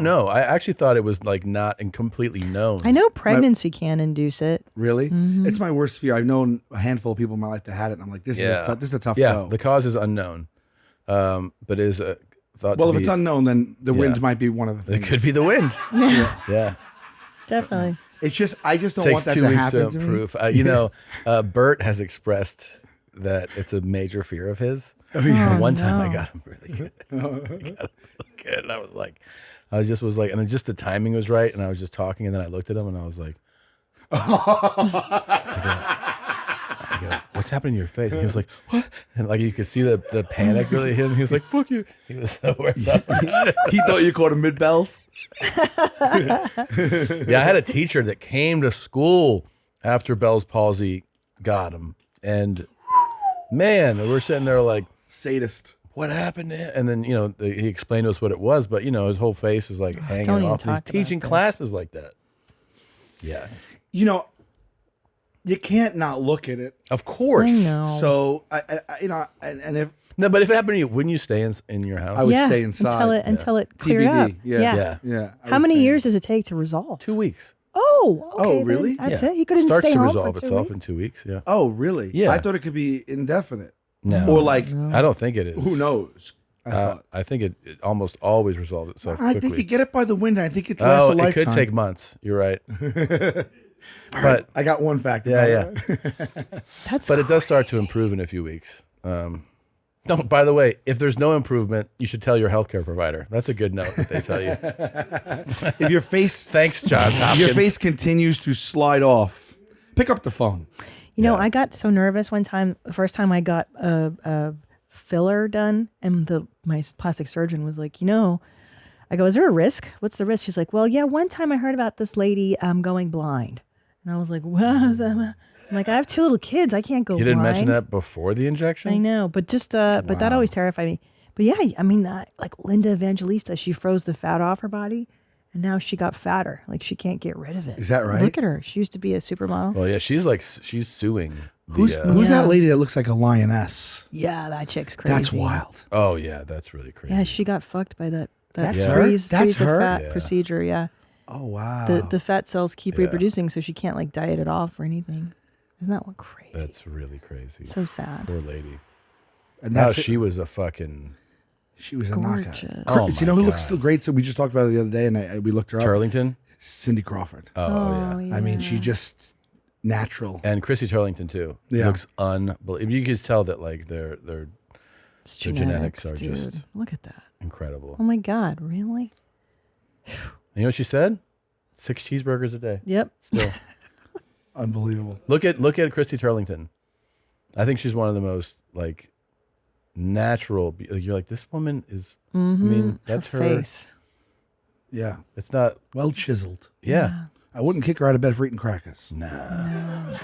know. I actually thought it was like not and completely known. I know pregnancy can induce it. Really? Mm-hmm. It's my worst fear. I've known a handful of people in my life that had it, and I'm like, this is a tough Yeah, go. the cause is unknown, but it is thought. Well, to if be, it's unknown, then the wind Yeah. might be one of the it things. could be the wind. Yeah. Definitely. It's just I just don't Takes want that 2 to weeks happen to to me. improve. Bert has expressed that it's a major fear of his. Oh, yeah. And one time I no. got him really good. I got him really good. And I was like, and just the timing was right. And I was just talking. And then I looked at him and I was like, I go, what's happening to your face? And he was like, what? And like you could see the panic really hit him. He was like, fuck you. He was so worked up. He thought you called him mid bells. Yeah, I had a teacher that came to school after Bell's palsy got him. And man, we're sitting there like, Sadist. what happened to him? And then, he explained to us what it was, but, his whole face is like hanging don't even off. He's talk about teaching this. classes like that. Yeah. You can't not look at it. Of course. I know. So and if No, but if it happened to you, wouldn't you stay in your house? I would stay inside. Until it cleared TBD. up. Yeah. I How would many stay. years does it take to resolve? 2 weeks. Oh, okay. Oh, then really? That's Yeah. it. He couldn't Starts stay to home resolve for 2 itself weeks? in 2 weeks. Yeah. Oh, really? Yeah. I thought it could be indefinite. No. Or like, I don't think it is. who knows? I thought. I think it almost always resolves itself I quickly. think you get it by the wind. I think it lasts a it lifetime. could take months. You're right. All right, I got one fact. Yeah, about yeah. it. But it does start to improve in a few weeks. No, by the way, if there's no improvement, you should tell your healthcare provider. That's a good note that they tell you. If your face, Thanks, Johns Hopkins. your face continues to slide off, pick up the phone. I got so nervous one time. The first time I got a filler done, and my plastic surgeon was like, I go, is there a risk? What's the risk? She's like, well, yeah, one time I heard about this lady going blind. And I was like, what? I'm like, I have 2 little kids. I can't go blind. You didn't mention that before the injection? I know, but but that always terrified me. But yeah, I mean, like Linda Evangelista, she froze the fat off her body, and now she got fatter. Like she can't get rid of it. Is that right? Look at her. She used to be a supermodel. Well, yeah, she's suing. Who's that lady that looks like a lioness? Yeah, that chick's crazy. That's wild. Oh yeah, that's really crazy. Yeah, she got fucked by that That's freeze her? That's the her? fat Yeah. procedure. Yeah. Oh wow. The fat cells keep reproducing, so she can't like diet it off or anything. Isn't that what crazy? That's really crazy. So sad. Poor lady. And Now that's she was a fucking She was a Gorgeous. knockout. Oh you know my who looks God. great? So we just talked about it the other day, and we looked her up. Turlington. Cindy Crawford. Oh, yeah. I mean, she just natural. And Chrissy Turlington too. Yeah. Looks unbelievable. You can tell that like their It's genetics are dude. just Look at that. incredible. Oh my God, really? And you know what she said? 6 cheeseburgers a day. Yep. Still. Unbelievable. Look at Christy Turlington. I think she's one of the most like natural. You're like, this woman is. I mean, that's her face. Yeah. It's not well chiseled. Yeah. I wouldn't kick her out of bed for eating crackers. Nah.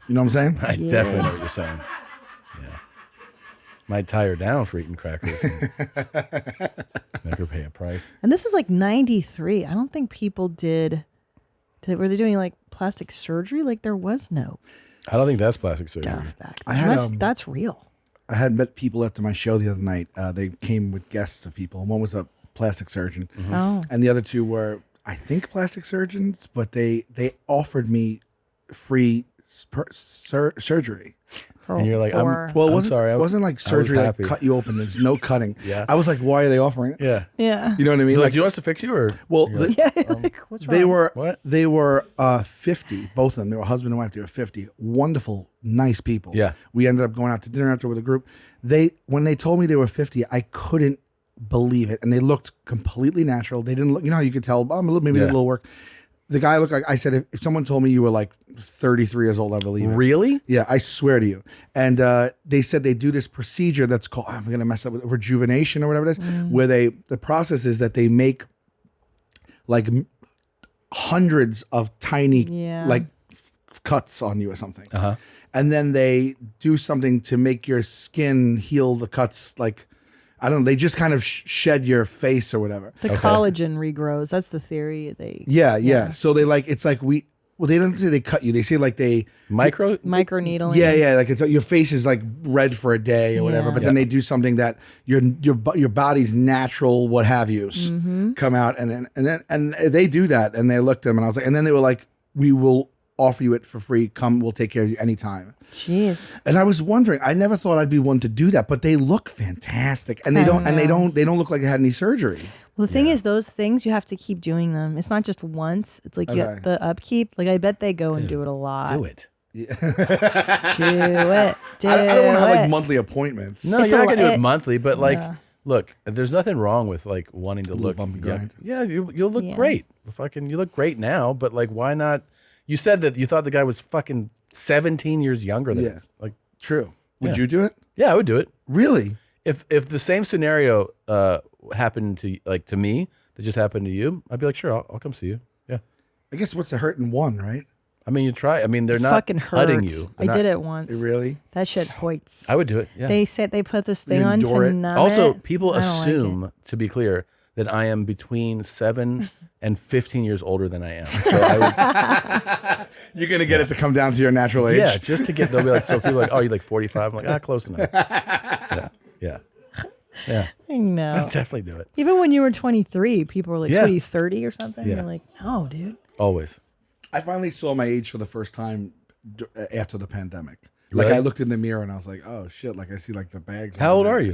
You know what I'm saying? I definitely know what you're saying. Yeah. Might tie her down for eating crackers. And make her pay a price. And this is like 93. I don't think people were they doing like plastic surgery? Like there was no. I don't think that's plastic surgery. That's real. I had met people after my show the other night. They came with guests of people. One was a plastic surgeon, Oh. and the other two were, I think, plastic surgeons. But they offered me free surgery. And you're like, well, it wasn't like surgery like happy. cut you open. There's no cutting. Yeah. I was like, why are they offering it? Yeah. Yeah. You know what I mean? Like, do you want us to fix you or? Well, What's they wrong? were 50, both of them. They were husband and wife. They were 50. Wonderful, nice people. Yeah. We We ended up going out to dinner after with a group. When they told me they were 50, I couldn't believe it. And they looked completely natural. They didn't look, you know how you could tell, maybe a little work. The guy looked like, I said, if someone told me you were like 33 years old, I believe it. Really? Yeah, I swear to you. And they said they do this procedure that's called, I'm going to mess up with rejuvenation or whatever it is, where the process is that they make like hundreds of tiny like cuts on you or something. Uh-huh. And then they do something to make your skin heal the cuts, like, I don't know, they just kind of shed your face or whatever. The collagen regrows. That's the theory. Yeah. So they like, it's like they don't say they cut you. They say like they micro needling. Yeah. Like it's your face is like red for a day or whatever, but then they do something that your body's natural, what have yous, come out and they do that and they looked at them and I was like, and then they were like, we will offer you it for free. Come, we'll take care of you anytime. Jeez. And I was wondering, I never thought I'd be one to do that, but they look fantastic, and they don't look like they had any surgery. Well, the thing is, those things you have to keep doing them. It's not just once. It's like you have the upkeep. Like I bet they go and do it a lot. Do it. Do it. Do I don't want to have like monthly appointments. No, you're not gonna do it monthly, but like, look, there's nothing wrong with like wanting to look. bump and grind. Yeah, you'll look great. You look great now, but like, why not? You said that you thought the guy was fucking 17 years younger than us. Like, true. Would you do it? Yeah, I would do it. Really? If the same scenario happened to me that just happened to you, I'd be like, sure, I'll come see you. Yeah. I guess what's the hurt in one, right? I mean, you try. I mean, they're not Fucking cutting hurts. you. I did it once. Really? That shit hurts. I would do it. Yeah. They said they put this thing You on endure to it. numb Also, it. people I don't like assume, it. to be clear, that I am between 7 and 15 years older than I am. So I would, you're gonna get it to come down to your natural age. yeah, just to get. They'll be like, so people are like, oh, you're like 45. I'm like, close enough. Yeah. I know. I'd definitely do it. Even when you were 23, people were like, Yeah. "What are you 30 or something?" Yeah. You're like, "No, dude." Always. I finally saw my age for the first time after the pandemic. Like Really? I looked in the mirror and I was like, oh shit! Like I see like the bags. How old are you?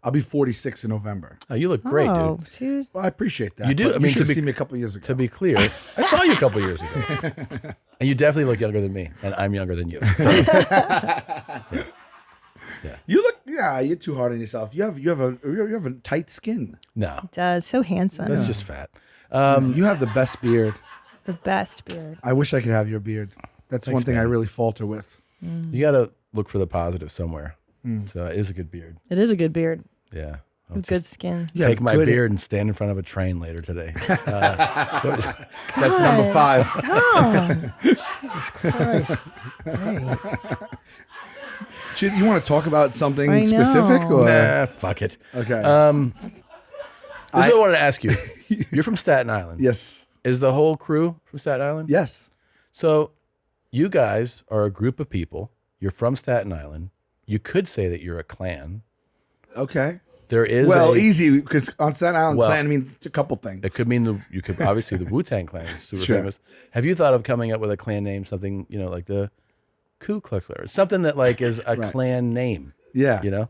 I'll be 46 in November. Oh, you look great, Oh, dude. dude. Well, I appreciate that. You do. but I mean, you should have seen me a couple years ago. To be clear, I saw you a couple years ago, and you definitely look younger than me, and I'm younger than you. So, You look, you're too hard on yourself. You have a tight skin. no, Does so handsome. that's just fat. You have the best beard. The best beard. I wish I could have your beard. That's Thanks, one thing I man. really falter with. You got to look for the positive somewhere. So it is a good beard. It is a good beard. Yeah. I'll With good just skin. Yeah, take my good- beard and stand in front of a train later today. That's number 5. Tom. Jesus Christ. Hey. You want to talk about something I know. specific? Or? Nah, fuck it. Okay. This is what I wanted to ask you. You're from Staten Island. Yes. Is the whole crew from Staten Island? Yes. So you guys are a group of people. You're from Staten Island. You could say that you're a clan. Okay. There is easy because on Staten Island, Well, clan means a couple things. It could mean you could obviously the Wu-Tang Clan is super Sure. famous. Have you thought of coming up with a clan name, something like the Ku Klux Klan, something that like is a Right. clan name? Yeah. You know,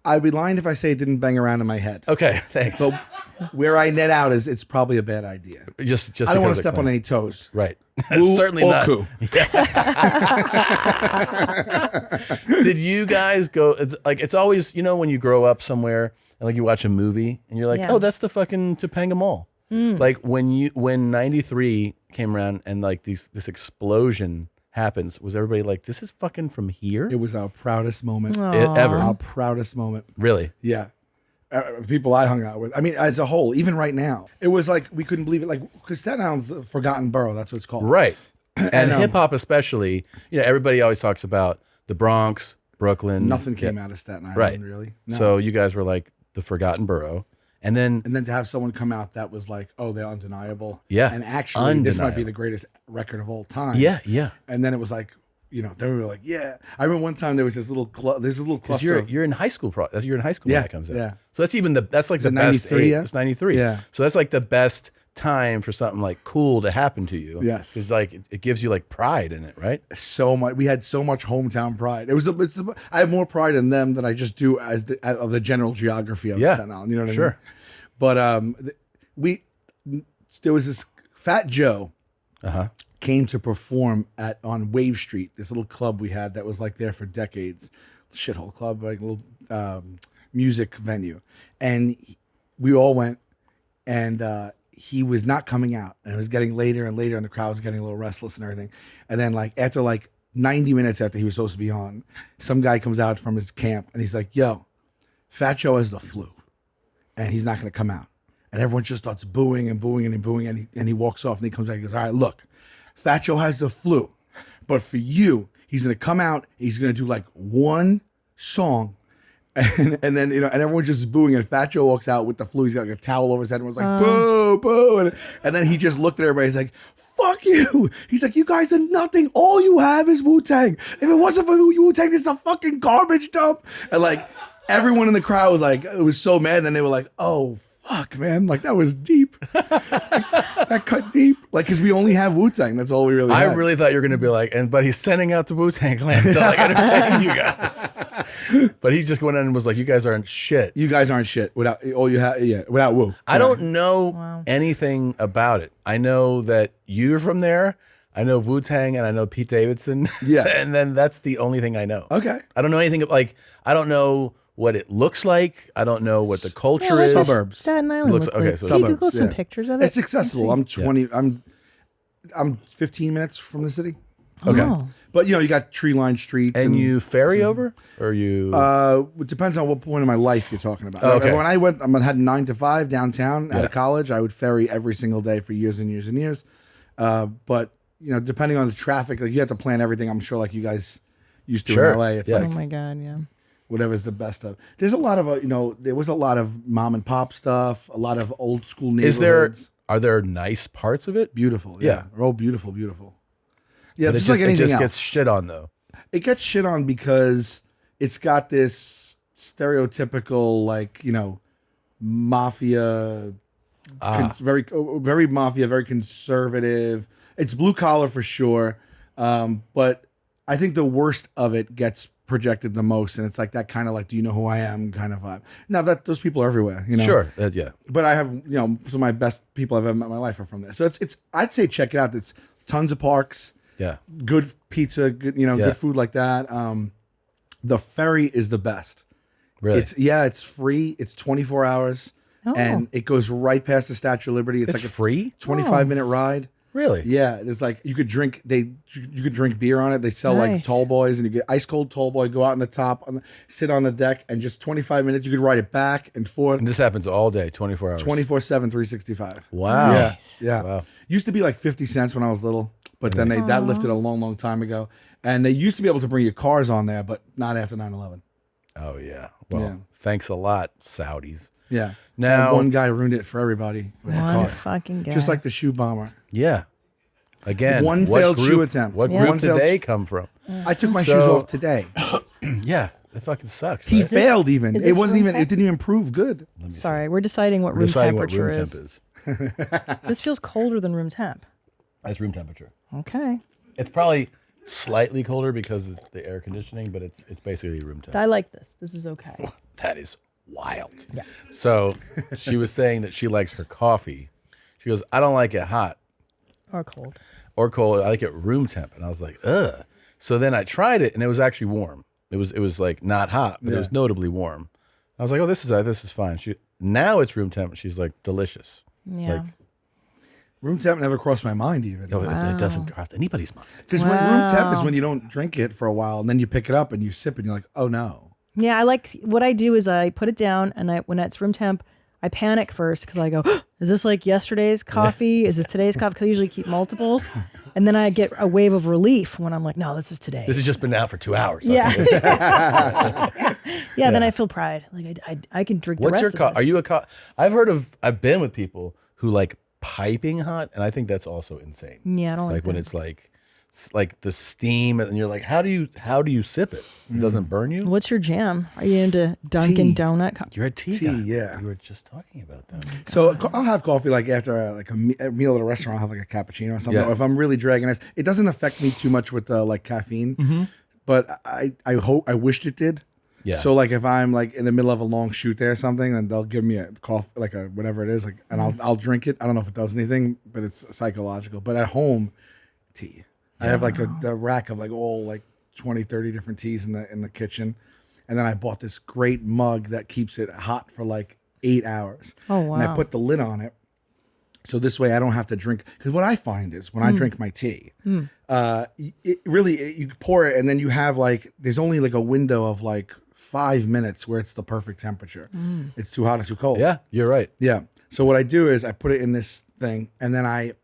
I'd be lying if I say it didn't bang around in my head. Okay, thanks. So where I net out is it's probably a bad idea. Just I don't want because to step on any toes. Right. Woo Certainly or not. coo. Did you guys go? It's always, when you grow up somewhere and like you watch a movie and you're like, Yeah. oh, that's the fucking Topanga Mall. Like when 93 came around and like this explosion happens, was everybody like, this is fucking from here? It was our proudest moment Ever. Our proudest moment. Really? Yeah. People I hung out with. I mean, as a whole, even right now, it was like we couldn't believe it. Like, because Staten Island's the forgotten borough. That's what it's called. Right. And And, hip hop especially, everybody always talks about the Bronx, Brooklyn. Nothing came out of Staten Island, Right. really. No. So you guys were like the forgotten borough. And then to have someone come out that was like, oh, they're undeniable. Yeah. And actually, this might be Undeniable. the greatest record of all time. Yeah, yeah. And then it was like, then we were like, yeah. I remember one time there was this little there's a little because cluster. you're in high school. You're in high school Yeah, when that comes out. yeah. So that's even that's like Is the it best 93, age. yeah? It's 93. Yeah. So that's like the best time for something like cool to happen to you. Yes. Because like it gives you like pride in it, right? So much. We had so much hometown pride. I have more pride in them than I just do of the general geography of Staten Island. You know what I mean? Sure. But there was this Fat Joe came to perform on Wave Street, this little club we had that was like there for decades, shithole club, like a little music venue, and we all went, and he was not coming out, and it was getting later and later, and the crowd was getting a little restless and everything, and then like after like 90 minutes after he was supposed to be on, some guy comes out from his camp and he's like, yo, Fat Joe has the flu and he's not going to come out. And everyone just starts booing and booing and booing. And he walks off and he comes back and he goes, all right, look, Fat Joe has the flu. But for you, he's going to come out. He's going to do like one song. And then, and everyone's just booing. And Fat Joe walks out with the flu. He's got like a towel over his head. And was like, boo, boo. And then he just looked at everybody. He's like, fuck you. He's like, you guys are nothing. All you have is Wu-Tang. If it wasn't for Wu-Tang, this is a fucking garbage dump. And like, everyone in the crowd was like, it was so mad. And then they were like, oh, fuck, man. Like, that was deep. That cut deep. Like, because we only have Wu-Tang. That's all we really I had. really thought you were going to be like, but he's sending out the Wu-Tang Clan to like entertain you guys. But he just went in and was like, you guys aren't shit. You guys aren't shit without all you have. Yeah, without Wu. I don't know anything about it. I know that you're from there. I know Wu-Tang and I know Pete Davidson. Yeah. And then that's the only thing I know. Okay. I don't know anything like, I don't know what it looks like. I don't know what the culture What is. does Suburbs. Staten Island Looks- look okay, like? so Can you suburbs, Google some yeah. pictures of it? It's accessible. I'm Let's see. 20. I'm 15 minutes from the city. Okay. Oh. But you got tree-lined streets. And you ferry over? Or you... It depends on what point in my life you're talking about. Oh, okay. When I had 9 to 5 downtown out Yeah. of college, I would ferry every single day for years and years and years. But depending on the traffic, like you have to plan everything. I'm sure, like you guys used to Sure. in LA. It's Yeah. Oh like my God, yeah. whatever's the best of. There's a lot of there was a lot of mom and pop stuff, a lot of old school neighborhoods. Are there nice parts of it? Beautiful? Yeah. Yeah, they're all beautiful, beautiful. Yeah, But just like it anything just else. gets shit on though. It gets shit on because it's got this stereotypical, like, mafia, very mafia, very conservative. It's blue collar for sure. But I think the worst of it gets projected the most. And it's like that kind of like, do you know who I am kind of vibe. Now those people are everywhere, Sure. Yeah. But I have, some of my best people I've ever met in my life are from there. So it's I'd say check it out. It's tons of parks. Yeah. Good pizza, good good food like that. The ferry is the best. Really? It's free. It's 24 hours, and it goes right past the Statue of Liberty. It's It's like a free? 25-minute ride. Really? Yeah, it's like you could drink. You could drink beer on it. They sell like Nice. tall boys, and you get ice cold tall boy. Go out on the top, sit on the deck, and just 25 minutes. You could ride it back and forth. And this happens all day, 24 hours. 24/7, 365. Wow. Yeah, Nice. yeah. Wow. Used to be like 50 cents when I was little, but then that lifted a long, long time ago. And they used to be able to bring your cars on there, but not after 9/11. Oh yeah. Well, Yeah. thanks a lot, Saudis. Yeah. Now- And one guy ruined it for everybody with the One car. fucking guy. Just like the shoe bomber. Yeah. Again, One what failed shoe group- attempt. What Yeah. group One did failed they sh- come from? I took my So- shoes off today. Yeah, that fucking sucks. He right? failed even. is It this wasn't room even. temp? It didn't even prove good. Sorry, we're deciding what We're room deciding what temperature room is. temp is. This feels colder than room temp. That's room temperature. Okay. It's probably slightly colder because of the air conditioning, but it's basically room temp. I like this. This is okay. That is wild. Yeah. So she was saying that she likes her coffee. She goes, I don't like it hot Or cold. or cold. I like it room temp. And I was like, ugh. So then I tried it, and it was actually warm. It was like not hot, but it was notably warm. I was like, oh, this is fine. Now it's room temp. She's like, delicious. Yeah. Like, room temp never crossed my mind even. no, it doesn't cross anybody's mind. Because when room temp is when you don't drink it for a while, and then you pick it up and you sip, and you're like, oh no. Yeah, I like what I do is I put it down, and when it's room temp, I panic first because I go, is this like yesterday's coffee? Is this today's coffee? Because I usually keep multiples. And then I get a wave of relief when I'm like, no, this is today. This has just been out for 2 hours. Yeah. Okay. Yeah, then I feel pride. Like I can drink What's the your rest of this. Are you I've been with people who like piping hot, and I think that's also insane. Yeah, I don't like when that. it's like the steam, and you're like, how do you sip it? It doesn't burn you? What's your jam? Are you into Dunkin' Donut? You're a tea Tea, guy. yeah. You were just talking about that. So I'll have coffee like after a meal at a restaurant. I'll have like a cappuccino or something. Yeah. Or if I'm really dragging it doesn't affect me too much with like caffeine. But I wished it did. Yeah. So like if I'm like in the middle of a long shoot there or something, and they'll give me a coffee, like a whatever it is, like, and I'll drink it. I don't know if it does anything, but it's psychological. But at home, tea. I have like a rack of like all like 20, 30 different teas in the kitchen. And then I bought this great mug that keeps it hot for like 8 hours. Oh, wow. And I put the lid on it. So this way I don't have to drink. Because what I find is when I drink my tea, you pour it and then you have like, there's only like a window of like 5 minutes where it's the perfect temperature. It's too hot or too cold. Yeah, you're right. Yeah. So what I do is I put it in this thing, and then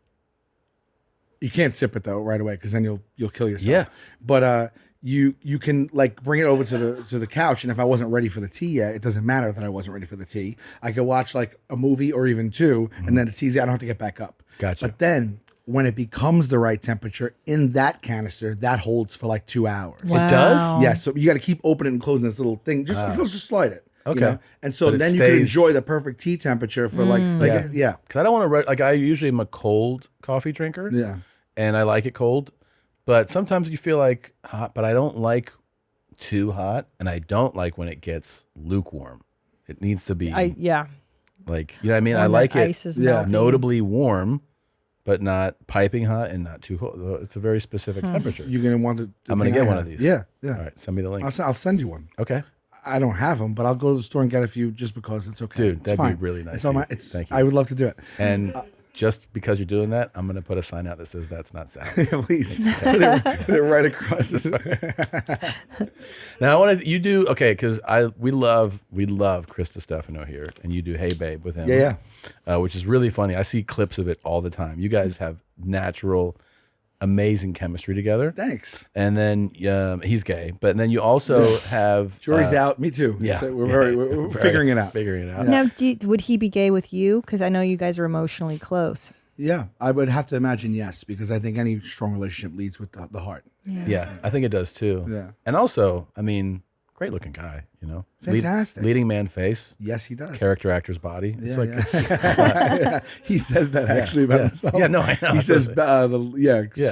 you can't sip it though right away because then you'll kill yourself. Yeah. But you can like bring it over to the couch, and if I wasn't ready for the tea yet, it doesn't matter that I wasn't ready for the tea. I could watch like a movie or even two, and then the tea's I don't have to get back up. Gotcha. But then when it becomes the right temperature in that canister, that holds for like 2 hours. It does? Yeah. So you got to keep opening and closing this little thing. Just slide it. Okay. You know? And so But it then you can stays- enjoy the perfect tea temperature for yeah. Because I don't want to, like, I usually am a cold coffee drinker. Yeah. And I like it cold. But sometimes you feel like hot, but I don't like too hot. And I don't like when it gets lukewarm. It needs to be like, you know what I mean? When I like the it ice is melting. notably warm, but not piping hot and not too cold. So it's a very specific temperature. You're going to want to. I'm going to get one of these. Yeah. All right. Send me the link. I'll send you one. Okay. I don't have them, but I'll go to the store and get a few just because it's okay. Dude, It's that'd fine. be really nice. It's on of my, you. Thank you. I would love to do it. And just because you're doing that, I'm going to put a sign out that says that's not Sal. Please put it right across. Now I want to. You do okay because we love Chris Stefano here, and you do Hey Babe with him. Yeah. Which is really funny. I see clips of it all the time. You guys have natural, amazing chemistry together. Thanks. And then he's gay, but then you also have Jury's out. Me too. Yeah, So we're figuring it out. Figuring it out. Now, would he be gay with you? Because I know you guys are emotionally close. Yeah, I would have to imagine yes, because I think any strong relationship leads with the heart. Yeah, I think it does too. Yeah. And also, I mean, great looking guy. You know, Fantastic. leading man face. Yes, he does. Character actor's body. It's like Yeah. He says that actually about himself. Yeah, no, I know. He says,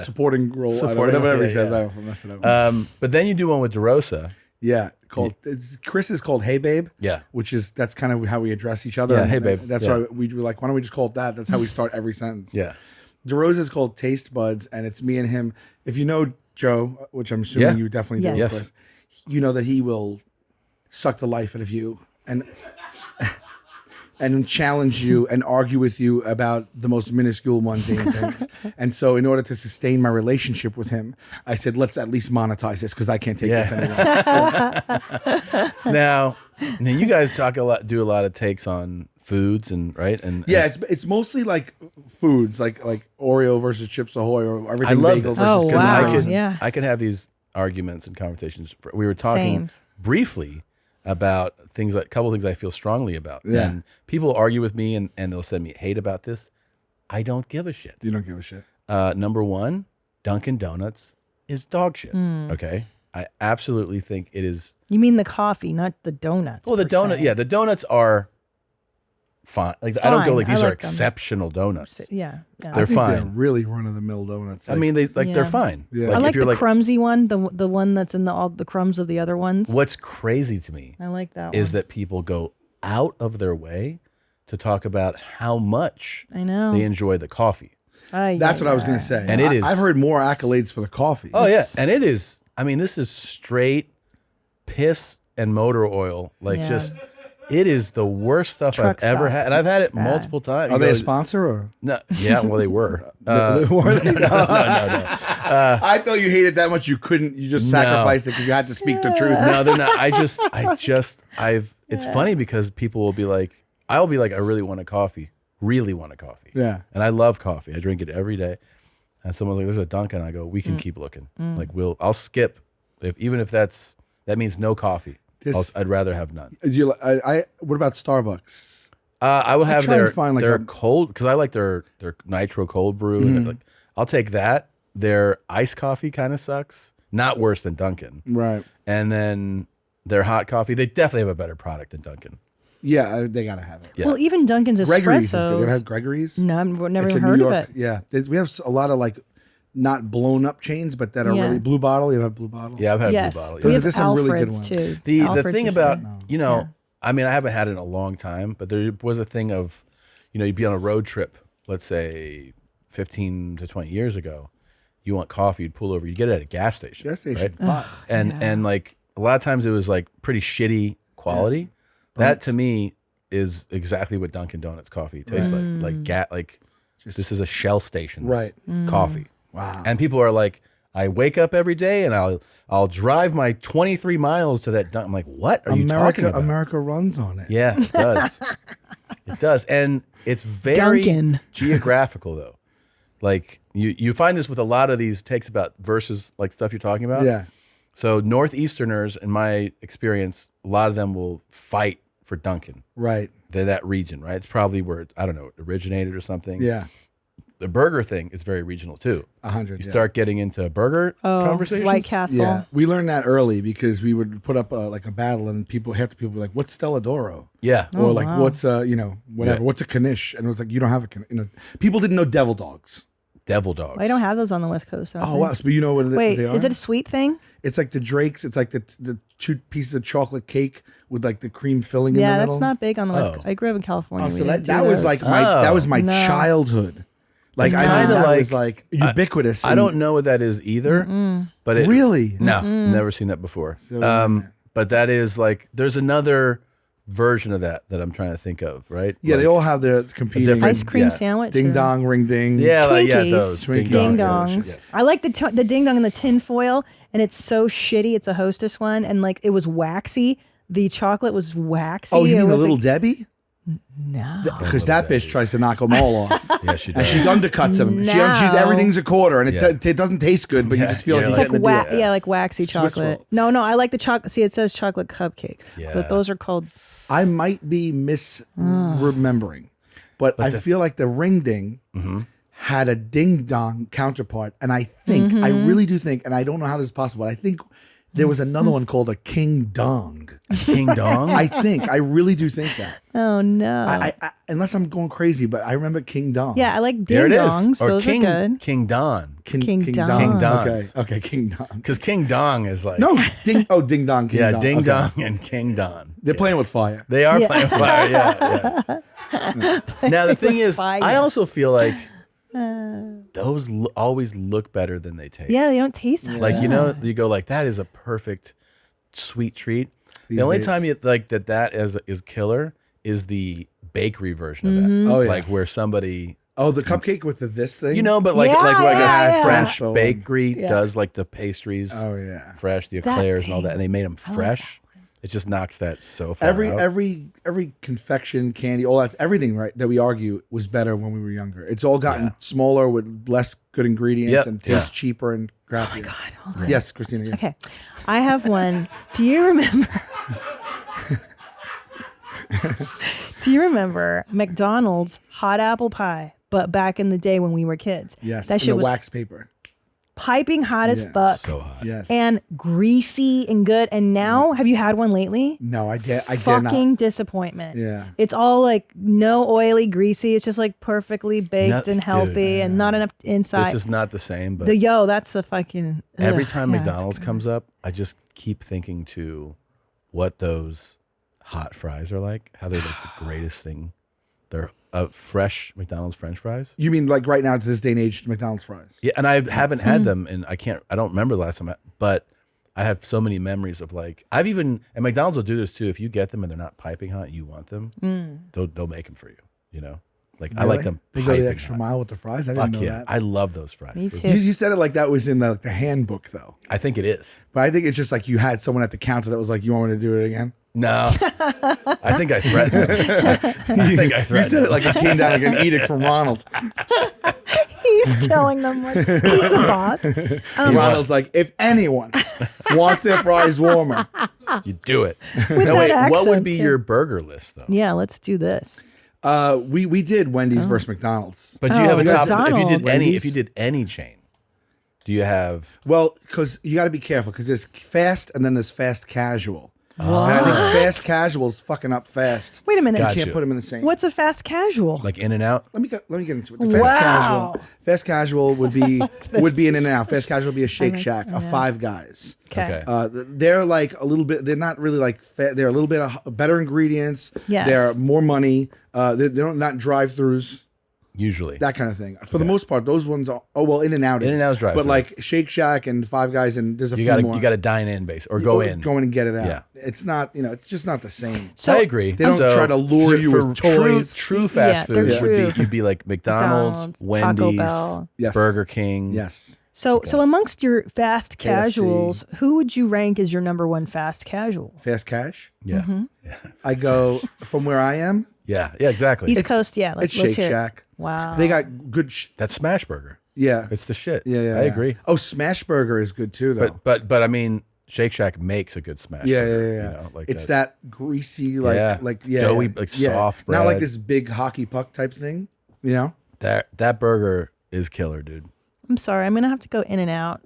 supporting role, whatever he says. I don't mess it up. But then you do one with DeRosa. Yeah, Chris is called Hey Babe. Yeah, that's kind of how we address each other. Yeah, and Hey Babe. That's why we were like, why don't we just call it that? That's how we start every sentence. Yeah. DeRosa is called Taste Buds, and it's me and him. If you know Joe, which I'm assuming you definitely do, Yes. Chris, you know that he will suck the life out of you and challenge you and argue with you about the most minuscule mundane things. And so in order to sustain my relationship with him, I said, let's at least monetize this because I can't take this anymore. Now you guys do a lot of takes on foods and it's mostly like foods, like Oreo versus Chips Ahoy or everything. I love bagel this. versus cinnamon. I can have these arguments and conversations. We were talking briefly about a couple things I feel strongly about. Yeah. And people argue with me and they'll send me hate about this. I don't give a shit. You don't give a shit. Number one, Dunkin' Donuts is dog shit. Okay. I absolutely think it is. You mean the coffee, not the donuts? Well, the donut, the donuts are fine. Like I don't go Fine. like I these are like them. exceptional donuts. Yeah. They're I think fine. They're really run of the mill donuts. I mean, they're Yeah. fine. Yeah. I like if you're the crumbsy one, the one that's in all the crumbs of the other ones. What's crazy to me I like that is one. that people go out of their way to talk about how much I know. they enjoy the coffee. That's what I was going to say. And it is. I've heard more accolades for the coffee. Oh yeah, and it is. I mean, this is straight piss and motor oil. Like Yeah. just, it is the worst stuff Truck I've ever stop. had, and I've had it Bad. multiple times. Are You they a go, sponsor or? No, yeah, well they were. Were they? no. I thought you hated that much you couldn't. You just No. sacrificed it because you had to speak the truth. No, they're not. It's funny because people will be like, I'll be like, I really want a coffee. Yeah. And I love coffee. I drink it every day. And someone's like, there's a Dunkin'. I go, we can keep looking. Like I'll skip even if that means no coffee. I'd rather have none. What about Starbucks? I would have try and their find, like, their a- cold, because I like their nitro cold brew. And like, I'll take that. Their iced coffee kind of sucks. Not worse than Dunkin'. Right. And then their hot coffee, they definitely have a better product than Dunkin'. Yeah, they gotta have it. Yeah. Well, even Dunkin's espresso. Gregory's is good. You ever had Gregory's? No, I've never It's a even heard New of York- it. Yeah, we have a lot of like not blown up chains, but that are Yeah. really Blue Bottle. You have Blue Bottle? Yeah, I've had Yes. Blue Bottle. We Yeah. have There's some really good Alfred's ones. too. The Alfred's thing is about, good. I mean, I haven't had it in a long time, but there was a thing of, you'd be on a road trip, let's say 15 to 20 years ago. You want coffee, you'd pull over, you'd get it at a gas station. Gas station. Right? Hot. And like a lot of times it was like pretty shitty quality. That to me is exactly what Dunkin' Donuts coffee tastes like. This is a Shell station coffee. Wow. And people are like, I wake up every day and I'll drive my 23 miles to that. I'm like, what are you talking about? America runs on it. Yeah, it does. It does. And it's very Dunkin'. geographical though. Like you find this with a lot of these takes about versus like stuff you're talking about. Yeah. So Northeasterners, in my experience, a lot of them will fight for Dunkin'. Right. They're that region, right? It's probably where it originated or something. Yeah. The burger thing is very regional too. 100. You start getting into burger conversations. White Castle. Yeah, we learned that early because we would put up like a battle, and half the people were like, "What's Stella d'Oro?" Yeah, or Oh, like, wow. "What's whatever? Yeah. What's a Knish?" And it was like, "You don't have a people didn't know devil dogs." Devil dogs. I don't have those on the West Coast. I don't Oh think. wow! So you know what Wait, they are? is it a sweet thing? It's like the Drakes. It's like the 2 pieces of chocolate cake with like the cream filling in the Yeah, middle. that's not big on the West Oh. Coast. I grew up in California. Oh, We so didn't do that was those. like my No. childhood. Like It's I mean, kinda that like- was like ubiquitous. I don't know what that is either. But it, Really? No, never seen that before. So- But that is like there's another version of that I'm trying to think of, right? Yeah, they Like, all have their competing different- Ice cream yeah. sandwich. ding or- dong, ring ding. Yeah, like, yeah, Twinkies. those Twinkies. Ding Dongs. dongs. I like the ding dong in the tin foil, and it's so shitty. It's a Hostess one, and like it was waxy. The chocolate was waxy. Oh, you It mean the was little like, Debbie? No. Because that bitch tries to knock them all off. Yeah, she And does. she undercuts them. No. She's everything's a quarter, and Yeah. it doesn't taste good, but you Yeah, just feel yeah, like It's you're like getting the deal. yeah, like waxy Swiss chocolate. roll. No, I like the chocolate. See, it says chocolate cupcakes, Yeah. but those are called. I might be misremembering, but I feel like the ring ding had a ding dong counterpart, and I think I really do think, and I don't know how this is possible. I think there was another one called a king dong. King Dong. I really do think that. Oh no. I unless I'm going crazy, but I remember king dong. Yeah, I like There ding it is. dongs. Or Those King are good. King Don. King Dong. King Okay, Dons. okay, king dong. Because King Dong is like No, ding. Oh, ding dong. King yeah, dong. Ding Okay. Dong and King Don. They're playing with fire. They are Yeah. playing fire. Yeah. Now the thing is, fire. I also feel like those always look better than they taste. Yeah, they don't taste that Like good. you go like that is a perfect sweet treat. These The only days. time you like that is killer is the bakery version of that. Mm-hmm. Oh, yeah. Like where somebody Oh, the cupcake with the this thing. but like Yeah, like a yeah. French Yeah. bakery Yeah. does like the pastries Oh yeah. fresh, the That eclairs and all that, thing. and they made them fresh. It just knocks that so far out. Every confection, candy, all that, everything right that we argue was better when we were younger. It's all gotten smaller with less good ingredients Yep. and tastes Yeah. cheaper and crappier. Oh God, hold on. Yes, Christina. Yes. Okay, I have one. Do you remember? Do you remember McDonald's hot apple pie? But back in the day when we were kids, Yes. that in shit the was wax paper. piping hot as fuck. So hot. Yes. And greasy and good. And now, have you had one lately? No, I did Fucking not. disappointment. Yeah. It's all like no oily, greasy. It's just like perfectly baked Nothing- and healthy and not enough inside. This is not the same, but That's the fucking. every ugh, time yeah, it's McDonald's good. comes up, I just keep thinking to what those hot fries are like. How they're like the greatest thing. They're fresh McDonald's French fries. You mean like right now to this day and age, McDonald's fries? Yeah, and I haven't had them, and I don't remember the last time. But I have so many memories of like and McDonald's will do this too. If you get them and they're not piping hot, and you want them, they'll make them for you. You know, like I like them. They go the piping extra hot. mile with the fries. I Fuck didn't know yeah, that. I love those fries. Me Those- too. You said it like that was in the handbook though. I think it is. But I think it's just like you had someone at the counter that was like, "You want me to do it again?" No, I think I threatened him. I think I threatened. You said him. it like it came down like an edict from Ronald. He's telling them what he's the boss. Ronald's like, if anyone wants their fries warmer, You do it. With No, that wait. What would accent, be too. your burger list though? Yeah, let's do this. we did Wendy's versus McDonald's. But do you have a Oh, top? If you did McDonald's. any chain, do you have? Well, because you got to be careful because there's fast and then there's fast casual. And I think fast casual is fucking up fast. Wait a minute. You Gotcha. can't put them in the same. What's a fast casual? Like In and Out? Let me get into it. The fast casual would be an In and Out. Fast casual would be a Shake Shack, a Five Guys. Okay. They're like a little bit. They're not really like. They're a little bit better ingredients. Yes. They're more money. They don't not drive-throughs. Usually. That kind of thing. For the most part, those ones are. Oh well, In and Out. In and Out's drive-thru. But like Shake Shack and Five Guys, and there's a You few gotta more. you gotta dine in base or go in. Go in and get it out. Yeah. It's not. It's just not the same. I agree. They don't try to lure you for with toys. True fast Yeah, they're food would true. be you'd be like McDonald's, McDonald's, Taco Wendy's, Bell. Yes. Burger King. Yes. So amongst your fast KFC. casuals, who would you rank as your number one fast casual? Fast cash. Yeah. Mm-hmm. I go from where I am. Yeah. Yeah. Exactly. East Coast, yeah. It's Let's Shake hear it. Shack. Wow. They got good. That's Smash Burger. Yeah. It's the shit. Yeah. I agree. Oh, Smash Burger is good too, though. But I mean, Shake Shack makes a good smash. Yeah. burger, You know, like it's that greasy, like, Yeah. Doughy, like, soft Not like bread. this big hockey puck type thing. You know. that burger is killer, dude. I'm sorry. I'm gonna have to go In and Out,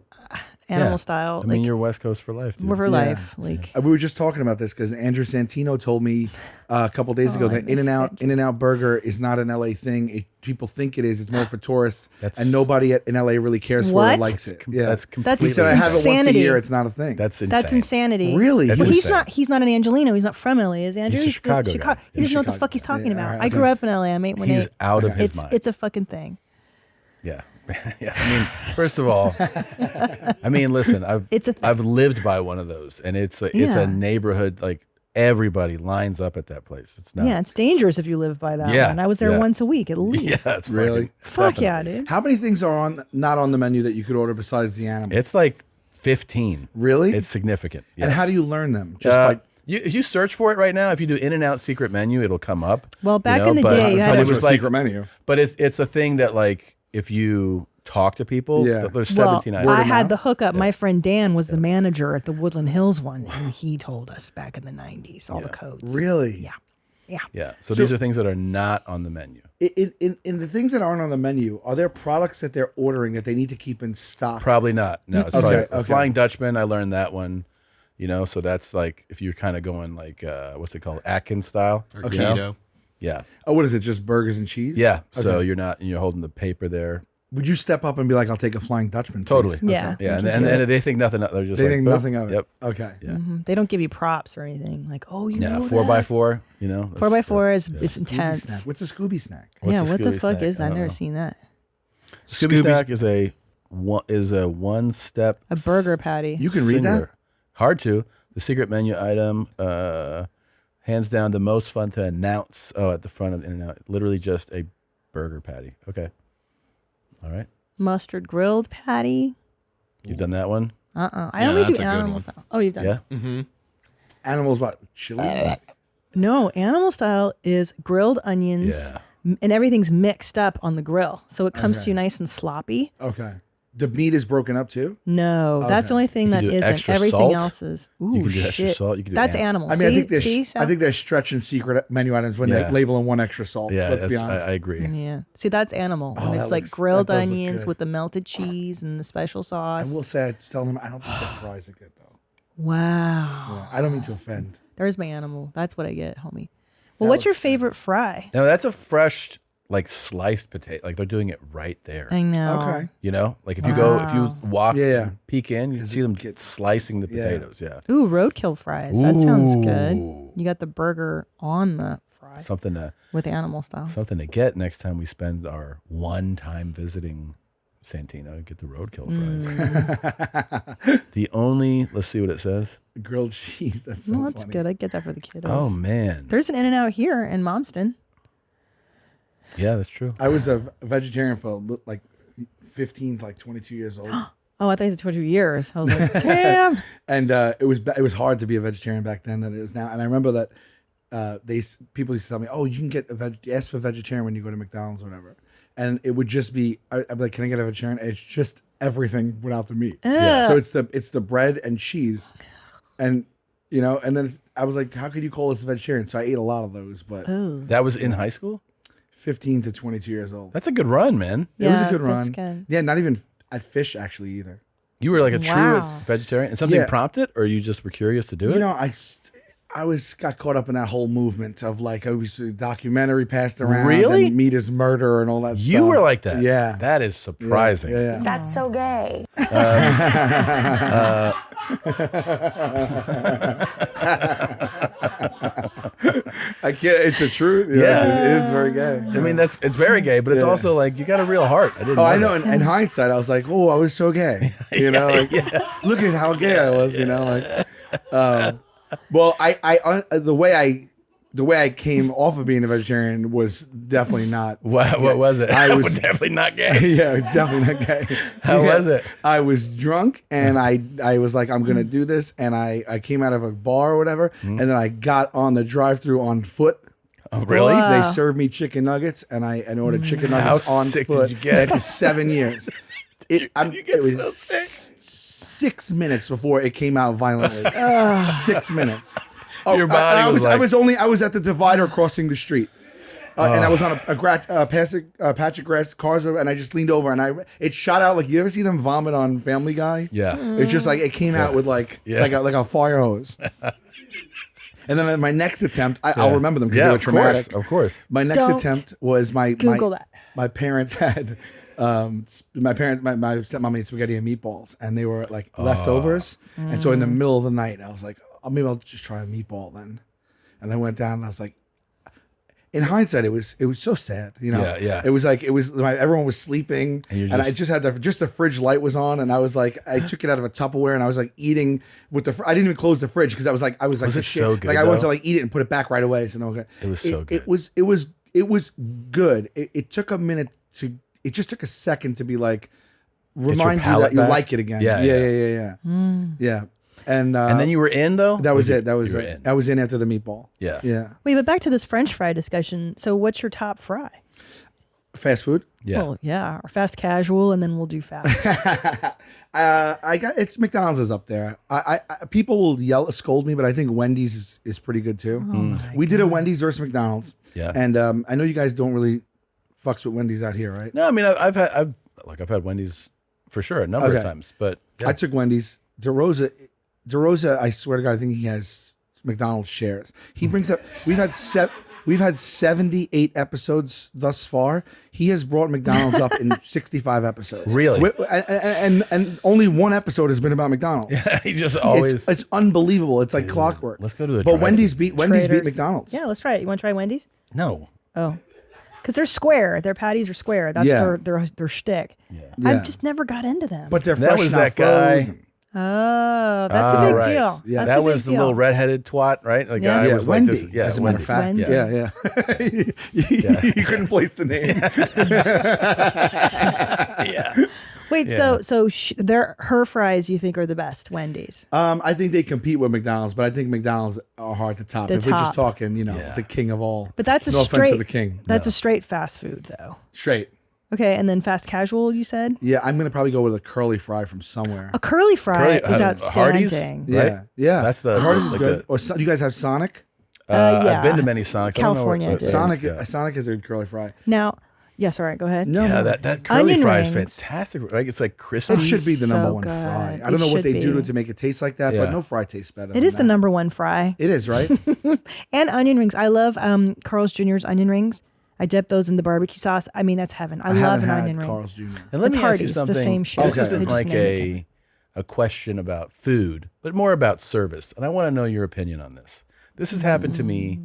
animal Yeah. style. I mean, you're West Coast for life, dude. we're for life. Like We were just talking about this because Andrew Santino told me a couple days ago I that miss In-N-Out Burger is not an LA thing. People think it is. It's more for tourists, That's- and nobody in LA really cares for it or What? likes it. That's He completely. said I have it once a insanity. year. It's not a thing. That's insane. that's insanity. Really? That's Well, he's insane. not. He's not an Angelino. He's not from LA, is Andrew? He's a Chicago guy. He doesn't know what the Chicago fuck he's guy. talking Yeah, about. all right. I grew up in LA. I'm 818. He's out of his mind. It's a fucking thing. Yeah. Yeah. I mean, first of all, I mean, listen, It's a thing. I've lived by one of those, and it's a Yeah. neighborhood, like everybody lines up at that place. It's not. Yeah, it's dangerous if you live by that Yeah, one. I was there yeah. once a week at least. Yeah, it's Really? Fuck yeah, definitely. dude. How many things are not on the menu that you could order besides the animal? It's like 15. Really? It's significant. And how yes. do you learn them? Just like if you search for it right now, if you do In-N-Out secret menu, it'll come up. Well, back in the but, day, you had but to- it was like secret menu. But it's a thing that like if you talk to people, Yeah. there's Well, 17 I items. had the hookup. My friend Dan was the manager at the Woodland Hills one, and he told us back in the 90s all the codes. Really? Yeah. Yeah. So these are things that are not on the menu. In the things that aren't on the menu, are there products that they're ordering that they need to keep in stock? Probably not. No, it's Okay, probably okay. Flying Dutchman. I learned that one. So that's like if you're kind of going like what's it called, Atkins style Or you know? keto. Yeah. Oh, what is it? Just burgers and cheese? Yeah. So Okay. you're holding the paper there. Would you step up and be like, "I'll take a Flying Dutchman"? Please? Totally. Yeah. Yeah. we And can do it. they think nothing. They're just They like, think "Oh, nothing of it. Yep. Okay. Yeah. Mhm. They don't give you props or anything. Like, oh, you Yeah. know 4x4. 4x4 is it's Scooby intense. snack. What's a Scooby snack? What's Yeah, a what the Scooby fuck snack? is that? I I've don't never know. seen that. Scooby Snack is a one step A burger patty. You can read that? Hard to. The secret menu item, hands down the most fun to announce. Oh, at the front of the In-N-Out, literally just a burger patty. Okay. All right. Mustard grilled patty. You've done that one? I Yeah, only do that's a good animal one. style. Oh, you've done Yeah. it. Mm-hmm. Animals, what? Chili? No, animal style is grilled onions Yeah. and everything's mixed up on the grill. So it comes to Okay. you nice and sloppy. Okay. The meat is broken up too? No, that's the only thing that do isn't. extra Everything salt. else is. You Ooh, can do shit. extra salt. You can do That's animal. animal. I mean, See, I think they're stretching secret menu items when Yeah. they label them one extra salt. Yeah, let's be honest. I agree. Yeah. See, that's animal. Oh, And that it's like looks- grilled that does look onions good. with the melted cheese and the special I sauce. will say, I tell them I don't think the fries are good though. Wow. Yeah, I don't mean to offend. There's my animal. That's what I get, homie. Well, That what's your looks good. favorite fry? No, that's a fresh, like sliced potato. Like they're doing it right there. I know. Okay. You know, like if you go, if you Wow. walk, Yeah. and peek in, you see them slicing the Yeah. potatoes. Yeah, Ooh, roadkill fries. That sounds good. Ooh. You got the burger on the fries something to with animal style. something to get next time we spend our one time visiting Santino. Get the roadkill fries. The only, let's see what it says. Grilled cheese. That's so No, that's funny. good. I get that for the kiddos. Oh man, There's an In-N-Out here in Momston. yeah, that's true. I was a vegetarian for like 15 to like 22 years old. Oh, I thought it was 22 years. I was like, damn. And it was hard to be a vegetarian back then than it is now. And I remember that people used to tell me, "Oh, you can get ask for vegetarian when you go to McDonald's or whatever." And it would just be, I'd be like, "Can I get a vegetarian?" And it's just everything without the meat. Yeah. So it's the bread and cheese, and and then I was like, "How could you call this a vegetarian?" So I ate a lot of those, but That was in high school. 15 to 22 years old. That's a good run, man. It was a Yeah, good run. that's good. Yeah, not even at fish actually either. You were like a true Wow. vegetarian, and something Yeah. prompted, or you just were curious to do it. I got caught up in that whole movement of like, I was a documentary passed around. Really? And meat is murder and all that stuff. You were like that. Yeah. That is surprising. Yeah. That's so gay. I can't, it's the truth. Yeah. It is very gay. I mean, it's very gay, but it's Yeah. also like you got a real heart. I didn't. Oh, I know. that. In hindsight, I was like, oh, I was so gay. Look at how gay I was, well, the way I came off of being a vegetarian was definitely not. What was it? I was definitely not gay. Yeah, definitely not gay. How was it? I was drunk and I was like, I'm gonna do this, and I came out of a bar or whatever, and then I got on the drive-through on foot. Oh, really? Wow. They served me chicken nuggets, and I ordered chicken How nuggets on sick foot. did you get? After 7 years. It was so sick? 6 minutes before it came out violently. 6 minutes. Your body I was like- I was at the divider crossing the street. And I was on a patch of grass, cars, and I just leaned over and it shot out like, you ever see them vomit on Family Guy? Yeah. It's just like it came out with like a fire hose. And then my next attempt, I'll remember them because they were traumatic. Of course. My next Don't attempt was Google that. My parents had my stepmom made spaghetti and meatballs, and they were like leftovers. And so in the middle of the night, I was like, oh, maybe I'll just try a meatball then. And I went down and I was like, in hindsight, it was so sad, Yeah. It was like everyone was sleeping, And and I just had the fridge light was on, and I was like, I took it out of a Tupperware, and I was like eating with I didn't even close the fridge because I was like Was it so good, like I wanted to though? like eat it and put it back right away. So no, okay. It was so good. It was good. It took a minute it just took a second to be like remind you palate that you back? like it again. Yeah. Yeah. And then you were in though. that was Or it. That was you were it. in? I was in after the meatball. Yeah. Yeah. Wait, but back to this French fry discussion. So, what's your top fry? Fast food. Yeah. Well, yeah, or fast casual, and then we'll do fast. It's McDonald's is up there. I people will scold me, but I think Wendy's is pretty good too. We did a Wendy's versus McDonald's. Yeah. And I know you guys don't really fucks with Wendy's out here, right? No, I mean I've had Wendy's for sure a number of times, but yeah. I took Wendy's. DeRosa, I swear to God, I think he has McDonald's shares. He brings up. We've had 78 episodes thus far. He has brought McDonald's up in 65 episodes. Really? And only one episode has been about McDonald's. He just always. It's unbelievable. It's like clockwork. Let's go to the. But drive-thru. Wendy's beat Traders. McDonald's. Yeah, let's try it. You want to try Wendy's? No. Oh, because they're square. Their patties are square. That's Yeah. their shtick. Yeah. I've just never got into them. But they're That fresh, was not that guy. frozen. Oh, that's a big right. deal. Yeah, That's that a big was the deal. little redheaded twat, right? The guy Yeah, was Wendy, like this. Yeah, as a matter of fact. Wendy. Yeah. You couldn't place the name. Yeah. Wait, Yeah. so her fries you think are the best? Wendy's. I think they compete with McDonald's, but I think McDonald's are hard to top. The If we're top. just talking, the king of all. But that's a no straight. offense to the king. That's a straight fast food though. Straight. Okay, and then fast casual, you said? Yeah, I'm gonna probably go with a curly fry from somewhere. A curly fry is outstanding. Hardee's, Yeah, right? yeah. That's the Hardee's is like good. the- Or do you guys have Sonic? I've been to many Sonics. California, I I don't know what- did. Sonic is a curly fry. Now, yes, all right, go ahead. Yeah, that curly Onion fry is rings. fantastic. Right? It's like crispy. It should be the number So one good. fry. I It don't know what should they do be. to make it taste like that, Yeah. but no fry tastes better. It is the number one fry. It is, right? And onion rings. I love Carl's Jr.'s onion rings. I dip those in the barbecue sauce. I mean, that's heaven. I love haven't an had onion ring. Carl's Jr. And let It's me ask you Hardee's, something. the same shit. This Okay. isn't They just like named a question about food, but more about service. And I want to know your opinion on this. This has happened to me.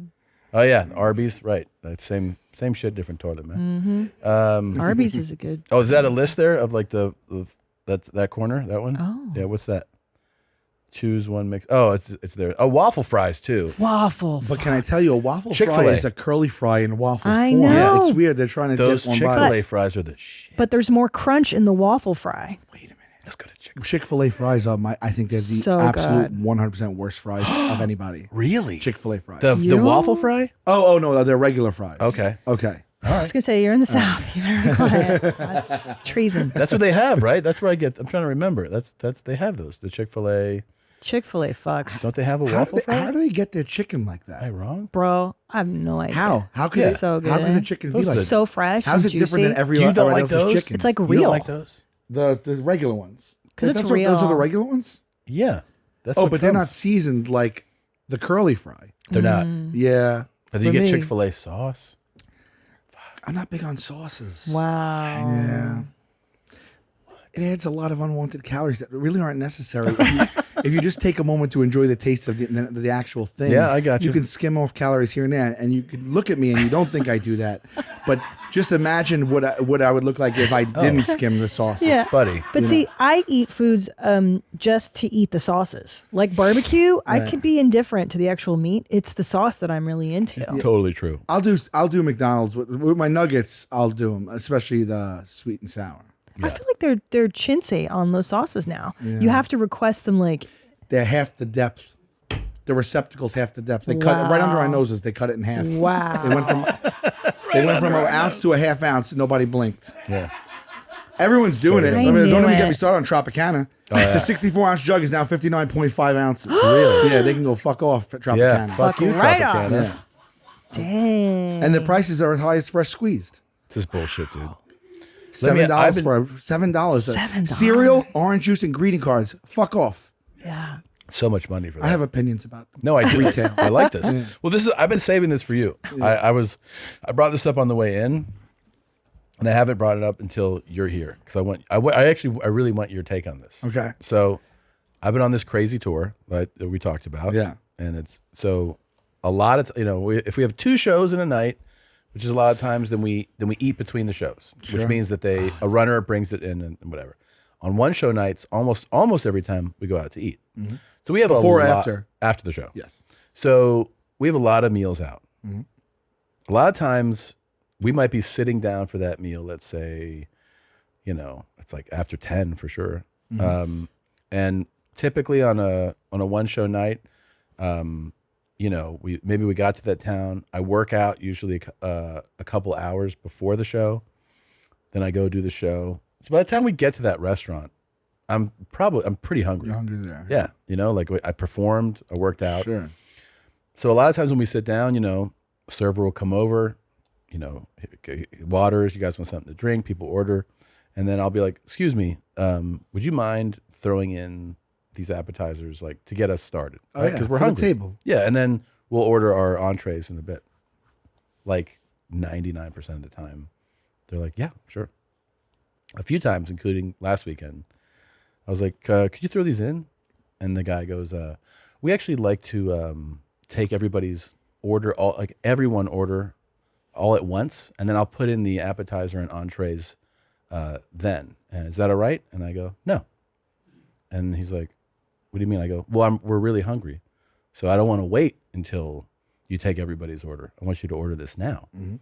Oh yeah, Arby's, right? That same shit, different toilet, man. Arby's is a good. Oh, is that a list there of like that corner? That one? Oh. Yeah. What's that? Choose one mix. Oh, it's there. Oh, waffle fries too. Waffle. But can I tell you, a waffle fry Chick-fil-A. is a curly fry in waffle I form. know. Yeah, it's weird. They're trying to Those get one Chick-fil-A by. fries are the shit. But there's more crunch in the waffle fry. Let's go to Chick-fil-A. Chick-fil-A fries are I think they're the So absolute good. 100% worst fries of anybody. Really? Chick-fil-A fries. The waffle fry? Oh no, they're regular fries. Okay. I was gonna say you're in the South. You better be quiet. That's treason. That's what they have, right? That's where I get. I'm trying to remember. That's they have those. The Chick-fil-A. Chick-fil-A fucks. Don't they have a waffle fry? How do they get their chicken like that? Am I wrong? Bro, I have no idea. How? How could It's it, so good. How could the chicken be Those like are that? So fresh. How's and it different than juicy. every You don't everyone like else's those? chicken? It's like You real. don't like those? The regular ones. 'Cause it's Those real. are the regular ones. Yeah. That's Oh, what but they're not comes. seasoned like the curly fry. They're not. Yeah. But you For get me, Chick-fil-A sauce. I'm not big on sauces. Wow. Yeah. It adds a lot of unwanted calories that really aren't necessary. If you just take a moment to enjoy the taste of the actual thing. Yeah, I got you. You can skim off calories here and there, and you can look at me and you don't think I do that. But just imagine what I would look like if I didn't skim the sauces. Yeah. Buddy. But see, I eat foods just to eat the sauces. Like barbecue, I Right. could be indifferent to the actual meat. It's the sauce that I'm really into. Totally true. I'll do McDonald's with my nuggets. I'll do them, especially the sweet and sour. I feel like they're chintzy on those sauces now. You have to request them like They're half the depth. The receptacle's half the depth. They cut it right under our noses. They cut it in half. wow. They went from an ounce to a half ounce. And nobody blinked. Yeah. Everyone's doing it. I I mean, don't knew even get it. me started on Tropicana. yeah. It's a 64-ounce jug is now 59.5 ounces. Really? Yeah, they can go fuck off at Tropicana. Yeah. Fuck you, right Tropicana. off. Yeah. Dang. And the prices are as high as fresh squeezed. This is bullshit, dude. $7 I've been- for $7. $7. Cereal, orange juice, and greeting cards. Fuck off. yeah. So much money for that. I have opinions about them. No, I do. Retail. I like this. Well, I've been saving this for you. I brought this up on the way in, and I haven't brought it up until you're here because I really want your take on this. Okay. So, I've been on this crazy tour that we talked about. Yeah. And it's so a lot of if we have 2 shows in a night, which is a lot of times, then we eat between the shows, which Sure. means that a runner brings it in and whatever. On one show nights, almost every time we go out to eat. Mhm. So we have Before or a lot, after? the show. Yes. So we have a lot of meals out. Mhm. A lot of times we might be sitting down for that meal. Let's say, it's like after 10 for sure. Mhm. And typically on a one show night, we got to that town. I work out usually a couple hours before the show. Then I go do the show. So by the time we get to that restaurant, I'm pretty hungry. You're hungry there. Yeah. Like I performed, I worked out. Sure. So a lot of times when we sit down, server will come over, waters, you guys want something to drink, people order. And then I'll be like, excuse me, would you mind throwing in these appetizers like to get us started? Oh, Right? yeah, Because we're for the hungry. table. Yeah. And then we'll order our entrees in a bit. Like 99% of the time, they're like, yeah, sure. A few times, including last weekend, I was like, could you throw these in? And the guy goes, we actually like to take everybody's order, everyone order all at once, and then I'll put in the appetizer and entrees then. And is that all right? And I go, no. And he's like, what do you mean? I go, well, we're really hungry, so I don't want to wait until you take everybody's order. I want you to order this now. Mhm.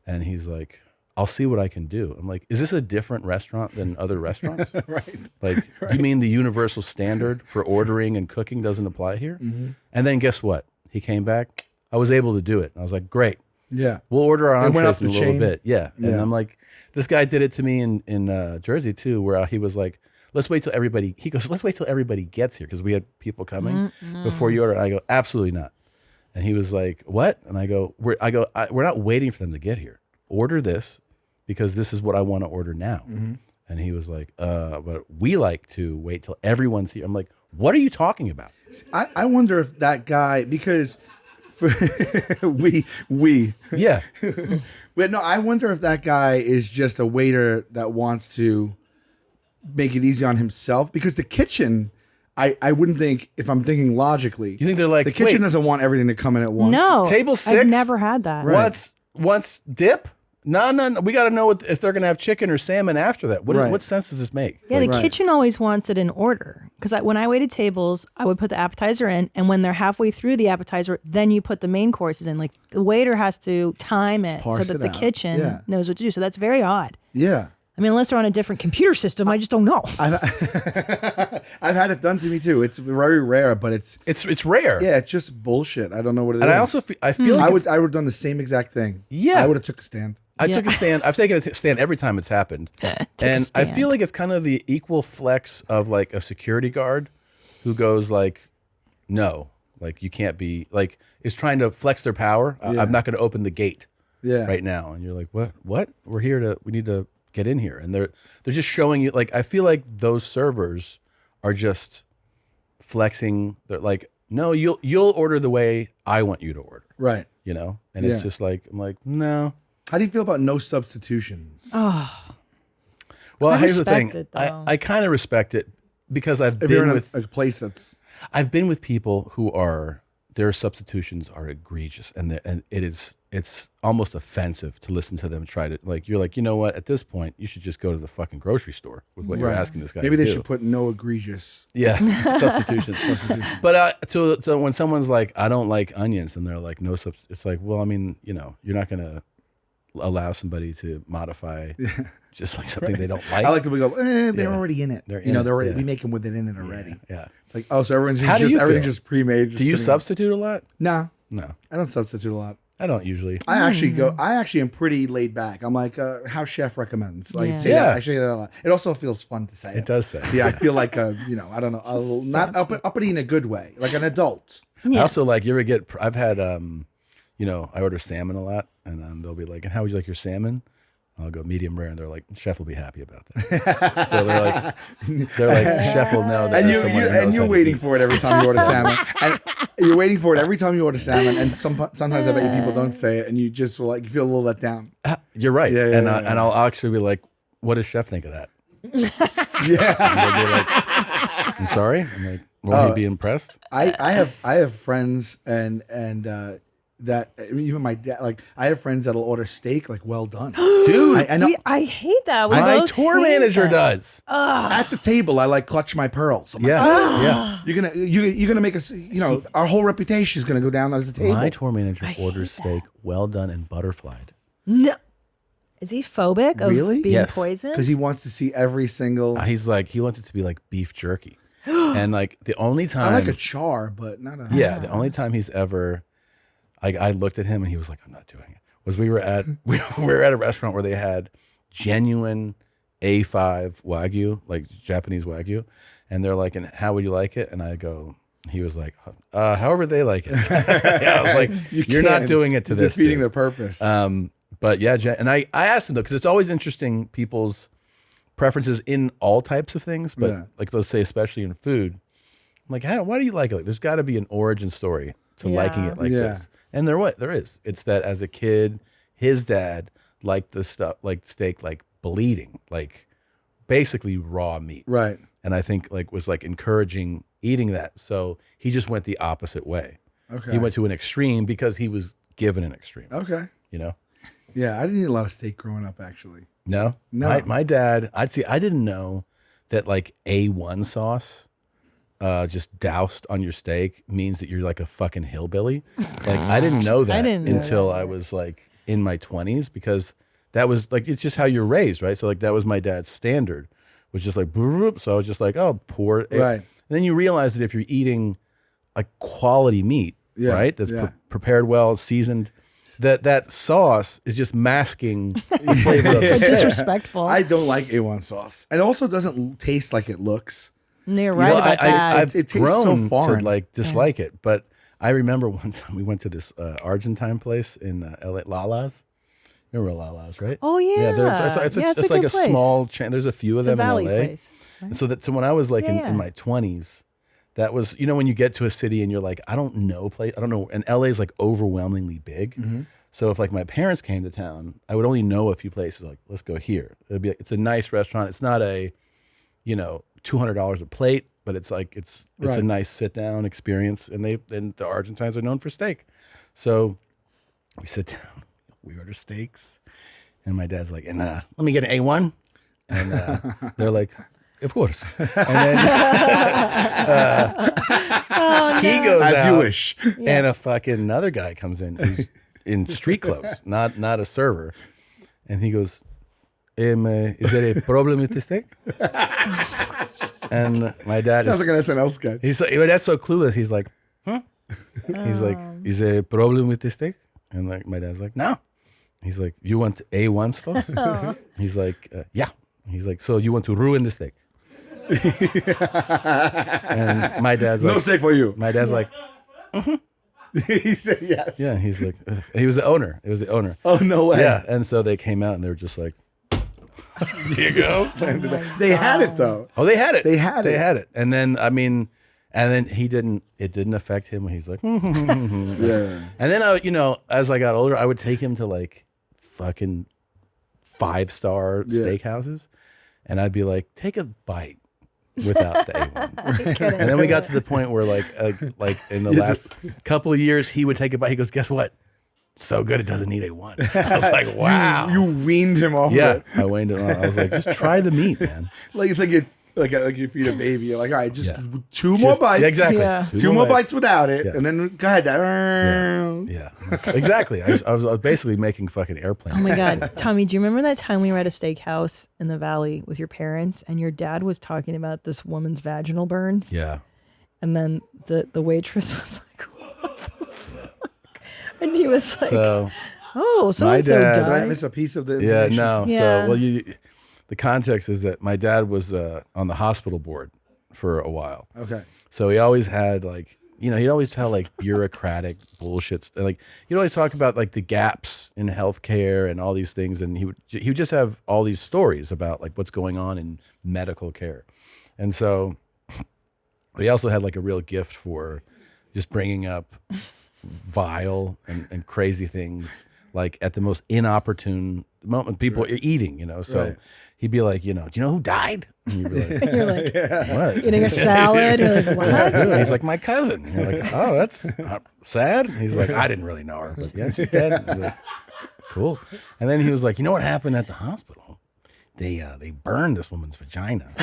And he's like, I'll see what I can do. I'm like, is this a different restaurant than other restaurants? Right. Like, you mean the universal standard for ordering and cooking doesn't apply here? Mhm. And then guess what? He came back. I was able to do it. I was like, great. Yeah. We'll order our It went up entrees in a the little chain. bit. Yeah. And Yeah. I'm like, This guy did it to me in Jersey too, where he was like, let's wait till everybody, he goes, let's wait till everybody gets here because we had people coming before you order. And I go, absolutely not. And he was like, what? And I go, we're not waiting for them to get here. Order this because this is what I want to order now. And he was like, but we like to wait till everyone's here. I'm like, what are you talking about? I wonder if that guy, because yeah. But no, I wonder if that guy is just a waiter that wants to make it easy on himself, because the kitchen, I wouldn't think, if I'm thinking logically, you think they're like, the kitchen wait, doesn't want everything to come in at once. No, Table 6? I've never had that. What's dip? No. We got to know if they're going to have chicken or salmon after that. What sense does this make? Yeah, the kitchen always wants it in order. Because when I waited tables, I would put the appetizer in, and when they're halfway through the appetizer, then you put the main courses in. Like the waiter has to time it Parse so that it the out. kitchen knows what to do. So that's very odd. Yeah. I mean, unless they're on a different computer system, I just don't know. I've had it done to me too. It's very rare, but it's rare. Yeah, it's just bullshit. I don't know what it is. And I also I feel like I would have done the same exact thing. Yeah, I would have took a stand. I took a stand. I've taken a stand every time it's happened, and I feel like it's kind of the equal flex of like a security guard who goes like, no, like you can't be like, is trying to flex their power. I'm not going to open the gate right now, and you're like, what? We need to get in here, and they're just showing you, like, I feel like those servers are just flexing. They're like, no, you'll order the way I want you to order, right? You know, and it's just like, I'm like, no. How do you feel about no substitutions? Oh, well, I here's the respect thing. it, though. I kind of respect it because I've If you're been in with a place that's, I've been with people who are, their substitutions are egregious, and it's almost offensive to listen to them try to, like, you're like, you know what, at this point you should just go to the fucking grocery store with what you're asking this guy Maybe to they do. should put no egregious. Yeah, substitutions. But so when someone's like, I don't like onions, and they're like, no it's like, well, I mean, you know, you're not gonna allow somebody to modify just like something they don't like. I like to go, they're already in it. We make them with it in it already. Yeah. It's like, oh, so everything's just pre-made. Do you substitute a lot? No. No. I don't substitute a lot. I don't usually. I actually am pretty laid back. I'm like, how chef recommends. Like, say Yeah. that. I say that a lot. It also feels fun to say it. It does say. Yeah, I feel like, I don't know, not uppity in a good way, like an adult. I also like, you ever get, I've had, you know, I order salmon a lot, and they'll be like, and how would you like your salmon? I'll go medium rare, and they're like, chef will be happy about that. So they're like, chef will know that. And you're waiting for it every time you order salmon. And you're waiting for it every time you order salmon. And sometimes I bet you people don't say it, and you just will, like, you feel a little let down. You're right. Yeah, and I'll actually be like, what does chef think of that? Yeah. And they'll be like, I'm sorry. I'm like, won't he be impressed? I have friends and that even my dad, like, I have friends that'll order steak like well done. Dude, I know. I hate that. My tour manager does. At the table, I like clutch my pearls. I'm like, Yeah. You're gonna make us. You know, our whole reputation is gonna go down as a table. My tour manager orders steak well done and butterflied. No. Is he phobic of being Yes. poisoned? Because he wants to see every single. He's like, he wants it to be like beef jerky. And like the only time. I like a char, but not a. Yeah, the only time he's ever, I looked at him and he was like, I'm not doing it. Was we were at a restaurant where they had genuine A5 Wagyu, like Japanese Wagyu, and they're like, and how would you like it? And I go, he was like, however they like it. Yeah, I was like, you're not doing it to this. Defeating dude. the purpose. But yeah, and I asked him though, because it's always interesting people's preferences in all types of things, but like, let's say especially in food. I'm like, why do you like it? Like, there's got to be an origin story to liking it like this. And there is. It's that as a kid, his dad liked the stuff, like steak, like bleeding, like basically raw meat. Right. And I think like was like encouraging eating that. So he just went the opposite way. Okay. He went to an extreme because he was given an extreme. Okay. You know? Yeah, I didn't eat a lot of steak growing up, actually. No? No. My dad, I didn't know that like A1 sauce just doused on your steak means that you're like a fucking hillbilly. Like, I didn't know that until I was like in my 20s, because that was like, it's just how you're raised, right? So like that was my dad's standard, was just like, so I was just like, oh, pour it. Right. And then you realize that if you're eating like quality meat, right? That's prepared well, seasoned. that sauce is just masking the flavor of So the steak. disrespectful. I don't like A1 sauce. It also doesn't taste like it looks. You're right about that. I've It tastes so grown to foreign. like dislike it, but I remember one time we went to this Argentine place in LA, Lala's. You remember Lala's, right? Oh, yeah. It's Yeah, it's a like good a place. small chain. There's a few of It's a them valley in LA. place, right? And so when I was like Yeah, in my 20s, that was, you know, when you get to a city and you're like, I don't know, and LA is like overwhelmingly big. Mm-hmm. So if like my parents came to town, I would only know a few places. Like, let's go here. It's a nice restaurant. It's not a, you know, $200 a plate, but it's like it's a nice sit down experience. And the Argentines are known for steak. So we sit down, we order steaks, and my dad's like, and let me get an A1, and they're like, of course. And then he goes As out, you wish. and a fucking another guy comes in who's in street clothes, not a server, and he goes, is there a problem with this steak? And my dad Sounds like an SNL sketch. He's like, my dad's so clueless. He's like, huh? He's like, is there a problem with this steak? And like my dad's like, no. He's like, you want A1 sauce? He's like, yeah. He's like, so you want to ruin the steak? And my dad's like, No steak for you. My dad's like, He said yes. yeah. He's like, he was the owner. It was the owner. Oh, no way. Yeah. And so they came out and they were just like, here you go. They had it, though. Oh, they had it. They had it. And then, it didn't affect him. He's like, Yeah. And then, you know, as I got older, I would take him to like fucking 5-star steakhouses. And I'd be like, take a bite without the A1. And then we got to the point where like in the last couple of years, he would take a bite. He goes, guess what? So good, it doesn't need A1. I was like, wow. You weaned him off Yeah, of it. I weaned it on. I was like, just try the meat, man. Like it's like you feed a baby. You're like, all right, just two more bites. Yeah, exactly. Yeah. Two more bites without it, Yeah. and then go ahead. Yeah, exactly. I was basically making fucking airplanes. Oh my God. Tommy, do you remember that time we were at a steakhouse in the valley with your parents and your dad was talking about this woman's vaginal burns? Yeah. And then the waitress was like, what the fuck? And he was like, So oh, so my and so dad- Did I died. miss a piece of the yeah, information? no. Yeah. So the context is that my dad was on the hospital board for a while. Okay. So he always had like, you know, he'd always tell like bureaucratic bullshit. Like he'd always talk about like the gaps in healthcare and all these things, and he would just have all these stories about like what's going on in medical care, and so. But he also had like a real gift for just bringing up vile and crazy things like at the most inopportune moment people are eating, you know. So Right. he'd be like, you know, do you know who died? And you'd be like, You're like what? eating a salad. You're like, what? Yeah. He's like, my cousin. And you're like, oh, that's sad. He's like, I didn't really know her, but yeah, she's dead. And you're like, cool. And then he was like, you know what happened at the hospital? They burned this woman's vagina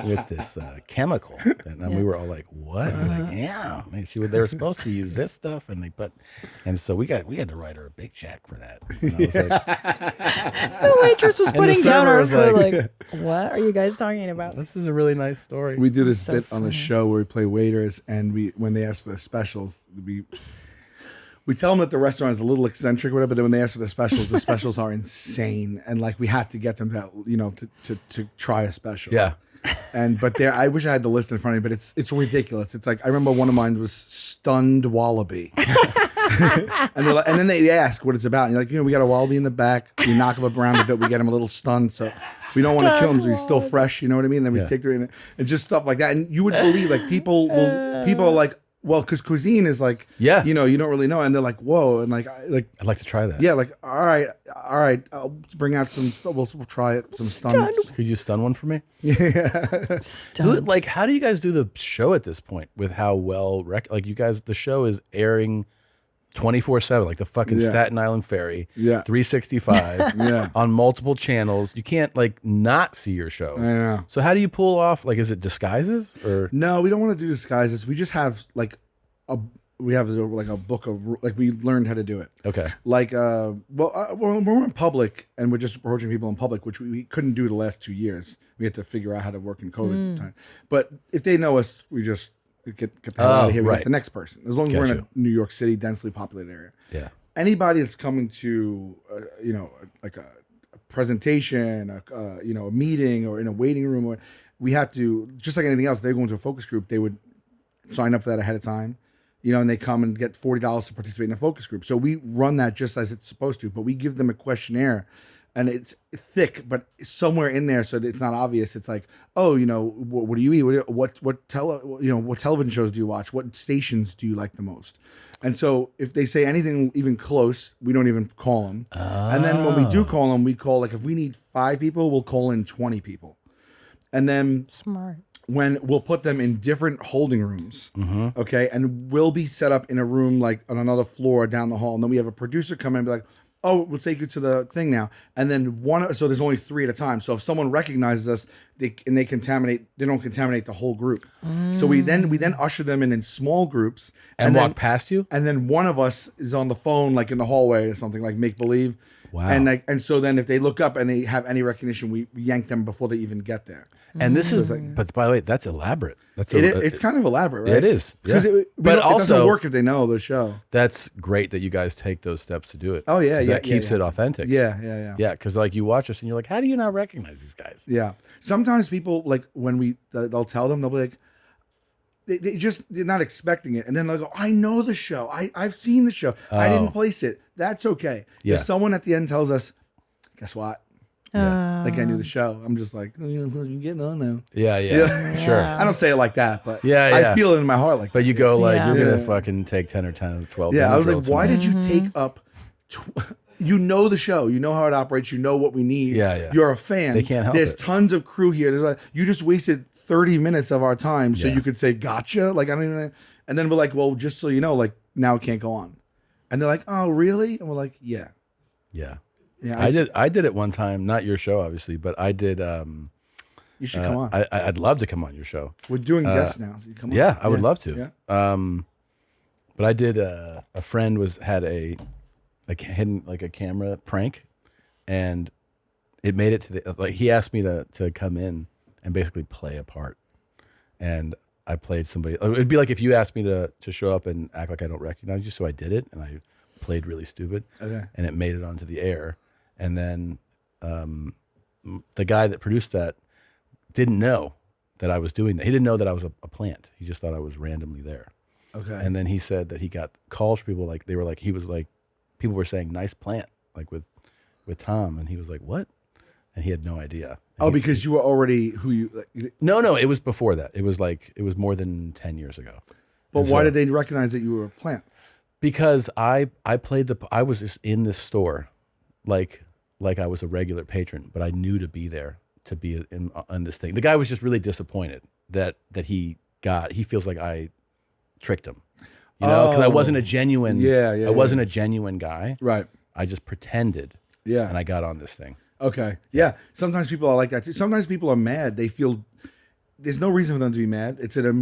with this chemical, and we were all like, "What?" He's like, yeah, they were supposed to use this stuff, and so we had to write her a big check for that. And I was like, The waitress was And the putting down server our was food like- like, what are you guys talking about? "This is a really nice story." We do this So bit on the funny. show where we play waiters, and when they ask for the specials, we tell them that the restaurant is a little eccentric, whatever. But then when they ask for the specials are insane, and like we have to get them to try a special. Yeah. But I wish I had the list in front of me, but it's ridiculous. It's like I remember one of mine was stunned wallaby. And then they ask what it's about. And you're like, we got a wallaby in the back. We knock him up around a bit. We get him a little stunned. So we don't want to kill him so he's still fresh. You know what I mean? Then we take her in and just stuff like that. And you would believe like people are like, well, because cuisine is like, you don't really know. And they're like, whoa. And like, I'd like to try that. yeah, like, all right. I'll bring out some stuff. We'll try it. Some stun. Could you stun one for me? Stunned. Like, how do you guys do the show at this point with how well, like you guys, the show is airing 24/7, like the fucking Yeah. Staten Island Ferry, Yeah. 365 Yeah. on multiple channels. You can't like not see your show. I know. So how do you pull off, like, is it disguises or? No, we don't want to do disguises. We just have like a book of like we learned how to do it. Okay. Like when we're in public and we're just approaching people in public, which we couldn't do the last 2 years. We had to figure out how to work in COVID time. But if they know us, we just get the hell out of here. We right. get the next person. As long as we're in a New York City densely populated area. Yeah. Anybody that's coming to, like a presentation, a meeting, or in a waiting room, or we have to, just like anything else, they go into a focus group. They would sign up for that ahead of time, and they come and get $40 to participate in a focus group. So we run that just as it's supposed to, but we give them a questionnaire, and it's thick, but somewhere in there, so that it's not obvious. It's like, oh, what do you eat? What television shows do you watch? What stations do you like the most? And so if they say anything even close, we don't even call them. And then when we do call them, we call, like, if we need 5 people, we'll call in 20 people. And then Smart. when we'll put them in different holding rooms, okay, and we'll be set up in a room like on another floor down the hall, and then we have a producer come in and be like, oh, we'll take you to the thing now. And then so there's only 3 at a time. So if someone recognizes us, they don't contaminate the whole group. So we then usher them in small groups And then walk past you? And then one of us is on the phone, like in the hallway or something, like make believe. Wow. And so then if they look up and they have any recognition, we yank them before they even get there. And this is, like, but by the way, that's elaborate. It's kind of elaborate, right? It is. Yeah. Because But it also doesn't work if they know the show. That's great that you guys take those steps to do it. Oh, yeah, 'Cause yeah, that keeps it authentic. Yeah. Yeah, because like you watch us and you're like, how do you not recognize these guys? Yeah. Sometimes people, like, when they'll tell them, they'll be like, they're not expecting it. And then they'll go, I know the show. I've seen the show. I didn't place it. That's okay. Yeah. If someone at the end tells us, guess what? Like I knew the show. I'm just like, oh, you're getting on now. Yeah. Sure. I don't say it like that, but Yeah. I feel it in my heart like But you go like, you're going to Yeah. fucking take 10 or 10 or 12. Yeah, I was like, Benadryl why tonight. did you take up... You know the show. You know how it operates. You know what we need. Yeah. You're a fan. They can't help There's it. tons of crew here. You just wasted 30 minutes of our time so Yeah. you could say, gotcha. Like, I don't even... And then we're like, well, just so you know, like, now it can't go on. And they're like, oh, really? And we're like, yeah. Yeah. Yeah, I did it one time, not your show, obviously, but I did. You should come on. I'd love to come on your show. We're doing guests now. So you come on. Yeah, I would love to. Yeah. But I did. A friend had a hidden like a camera prank, and it made it to the like. He asked me to come in and basically play a part, and I played somebody. It'd be like if you asked me to show up and act like I don't recognize you, so I did it, and I played really stupid, Okay. and it made it onto the air. And then the guy that produced that didn't know that I was doing that. He didn't know that I was a plant. He just thought I was randomly there. Okay. And then he said that he got calls from people like people were saying nice plant like with Tom, and he was like, what? And he had no idea. And Because you were already No, it was before that. It was more than 10 years ago. But And why so- did they recognize that you were a plant? Because I was just in this store like I was a regular patron, but I knew to be there to be in this thing. The guy was just really disappointed that he feels like I tricked him, because I wasn't a genuine. I wasn't a genuine guy. Right. I just pretended. Yeah. And I got on this thing. Okay. Yeah. Sometimes people are like that too. Sometimes people are mad. They feel there's no reason for them to be mad. It's a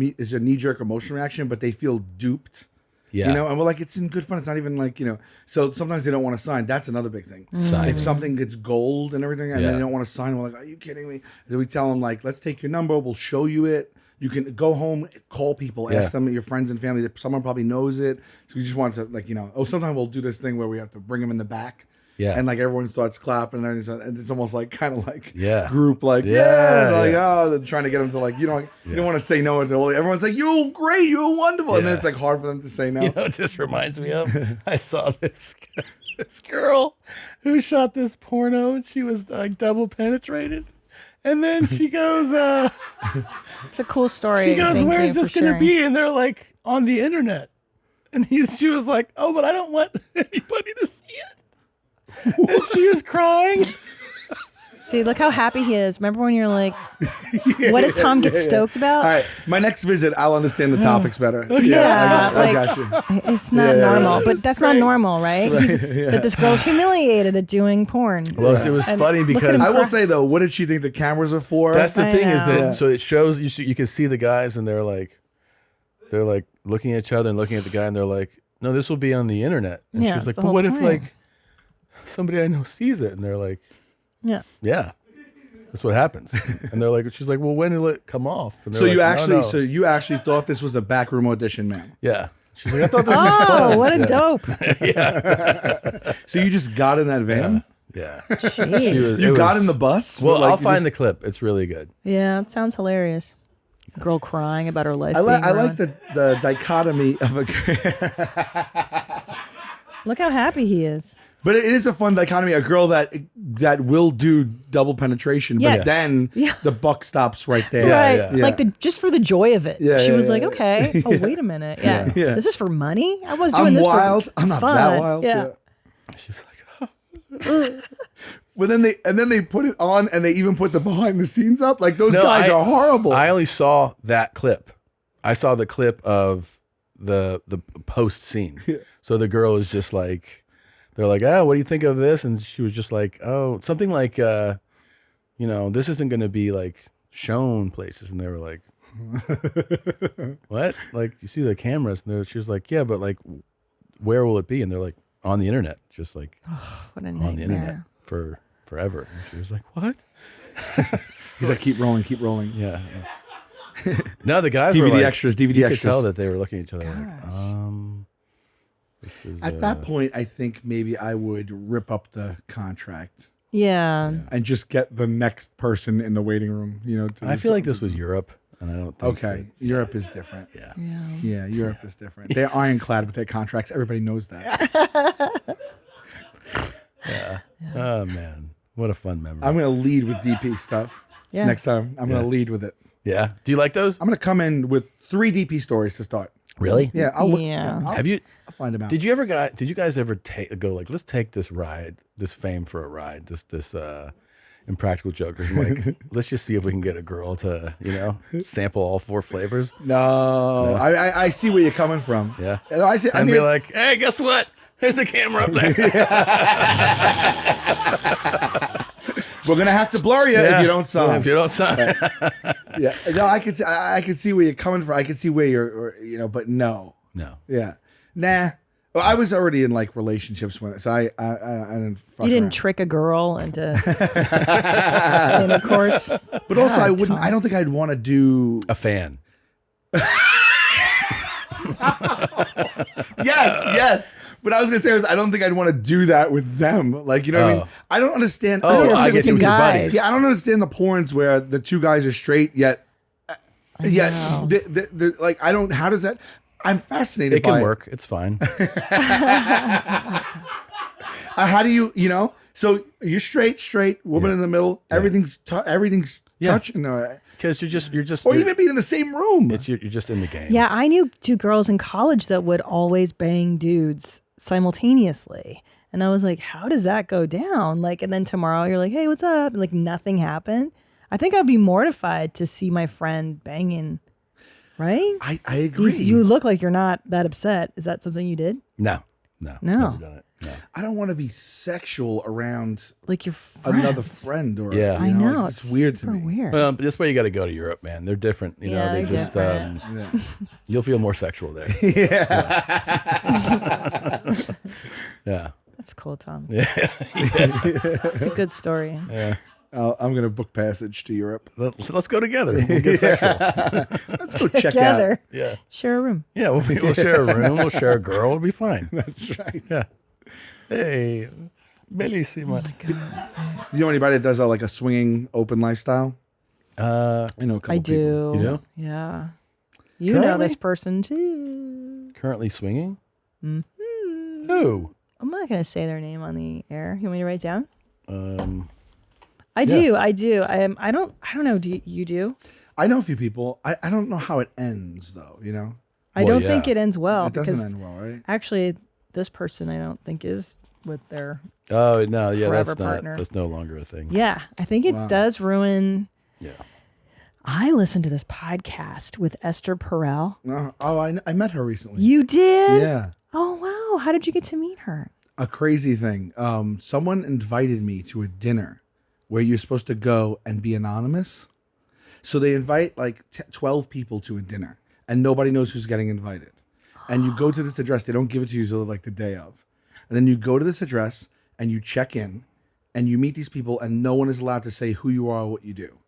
knee-jerk emotion reaction, but they feel duped. Yeah. And we're like, it's in good fun. It's not even like, so sometimes they don't want to sign. That's another big thing. Sign. If something gets gold and everything and they don't want to sign, we're like, are you kidding me? So we tell them, like, let's take your number. We'll show you it. You can go home, call people, ask them, your friends and family. Someone probably knows it. So we just want to, like, sometimes we'll do this thing where we have to bring them in the back. Yeah. And like everyone starts clapping and it's almost like kind of like Yeah. group like Yeah, like yeah. oh, they're trying to get them to like you don't want to say no to all. Everyone's like, you're great, you're wonderful, and then Yeah. it's like hard for them to say no. You know what this reminds me of? I saw this girl who shot this porno and she was like double penetrated. And then she goes, It's a cool story. she goes, Thank where's you this for going to sharing. be? And they're like, on the internet. And she was like, oh, but I don't want anybody to see it. And she was crying. See, look how happy he is. Remember when you're like, what does Tom get stoked about? All right, my next visit, I'll understand the topics better. Yeah, I got you. It's not normal, but that's not normal, right? Right, That this girl's humiliated at doing porn. Well, it was And funny look at because him I will cry. say though, what did she think the cameras are for? that's the I thing is that know. so it shows you can see the guys and they're like looking at each other and looking at the guy and they're like, no, this will be on the internet. And Yeah, she was like, it's the but whole what if point. like somebody I know sees it? And they're like, Yeah. yeah. That's what happens. And they're like, she's like, well, when will it come off? And So they're you like, actually, "No, no." so you actually thought this was a backroom audition, man. Yeah. She's like, I thought that was fun. Oh, what a Yeah. dope. So you just got in that van? Yeah. Jeez. You got in the bus? Well, Like, I'll you find just- the clip. It's really good. Yeah, it sounds hilarious. Girl crying about her life. I being like ruined. the dichotomy of a. Look how happy he is. But it is a fun dichotomy. A girl that will do double penetration, Yeah. but then Yeah. the buck stops right there. Right. Yeah. Like just for the joy of it. Yeah, She yeah, was yeah, like, yeah. okay. Oh, wait a minute. Yeah. Yeah. This is for money? I was doing I'm this wild. for I'm not fun. that wild. Yeah. But then they put it on, and they even put the behind the scenes up. Like those guys are horrible. I only saw that clip. I saw the clip of the post scene. So the girl is just like, they're like, oh, what do you think of this? And she was just like, oh, something like, this isn't going to be like shown places. And they were like, what? Like, you see the cameras? And she was like, yeah, but like, where will it be? And they're like, on the internet, just like What a on the internet nightmare. for forever. And she was like, what? He's like, keep rolling, keep rolling. Yeah. No, the guys DVD were like, extras, DVD you extras. could tell that they were looking at each other like, this is At that point, I think maybe I would rip up the contract Yeah. and just get the next person in the waiting room. I feel like this was Europe, and I don't think. Okay, Europe is different. Yeah. Yeah, Europe is different. They're ironclad with their contracts. Everybody knows that. Yeah. Oh man, what a fun memory. I'm gonna lead with DP stuff. Yeah. Next time, I'm gonna lead with it. Yeah. Do you like those? I'm gonna come in with 3 DP stories to start. Really? Yeah, I'll look. Yeah. I'll find them out. Did you guys ever go like, let's take this fame for a ride, this Impractical Jokers, and like, let's just see if we can get a girl to, sample all 4 flavors? No. I see where you're coming from. Yeah. And I And be like, hey, guess what? There's the camera up there. we're gonna have to blur you if you don't sign. If you don't sign. Yeah. No, I could see where you're coming from. I could see where you're, but no. No. Yeah. Nah. Well, I was already in like relationships when, so I didn't. Fuck You didn't around. trick a girl into and of course. But also, God, I wouldn't. Tom. I don't think I'd want to do. A fan. Yes. But I was gonna say, I don't think I'd want to do that with them. Like, you know what I mean? I don't understand. Oh, don't I guess understand- with your buddies. Yeah, I don't understand the porns where the 2 guys are straight yet. know. Like, I don't. How does that? I'm fascinated. It can by work. It's fine. How do you? So you're straight, woman in the middle. Everything's touching. Because you're just, Or even being in the same room. you're just in the game. Yeah, I knew 2 girls in college that would always bang dudes simultaneously. And I was like, how does that go down? Like, and then tomorrow you're like, hey, what's up? And like nothing happened. I think I'd be mortified to see my friend banging. Right? I agree. You look like you're not that upset. Is that something you did? No. No. Never done it. No. I don't want to be sexual around Like your another friends. friend or Yeah. I know. like, it's weird to super me. Weird. Well, but that's why you got to go to Europe, man. They're different. Yeah, They they're just different. you'll feel more sexual there. Yeah. That's cool, Tom. Yeah. It's a good story. Yeah. I'm gonna book passage to Europe. Let's go together. We'll get sexual. Let's go check out. Together. Yeah. Share a room. Yeah. We'll share a room. We'll share a girl. It'll be fine. That's right. Yeah. Hey, bellissima. You know anybody that does like a swinging open lifestyle? I know a couple I do. people. You know? Yeah. You know Currently? this person too. Currently swinging? Mm-hmm. Who? I'm not going to say their name on the air. You want me to write down? I yeah. do. I don't know. Do you do? I know a few people. I don't know how it ends though. I don't think it ends well It because doesn't end well, right? actually this person I don't think is with their Oh no, yeah, forever that's not. partner. That's no longer a thing. Yeah, I think it Wow. does ruin. Yeah. I listened to this podcast with Esther Perel. I met her recently. You did? Yeah. Oh wow! How did you get to meet her? A crazy thing. Someone invited me to a dinner where you're supposed to go and be anonymous. So they invite like 12 people to a dinner and nobody knows who's getting invited. And you go to this address. They don't give it to you until like the day of. And then you go to this address and you check in and you meet these people, and no one is allowed to say who you are or what you do.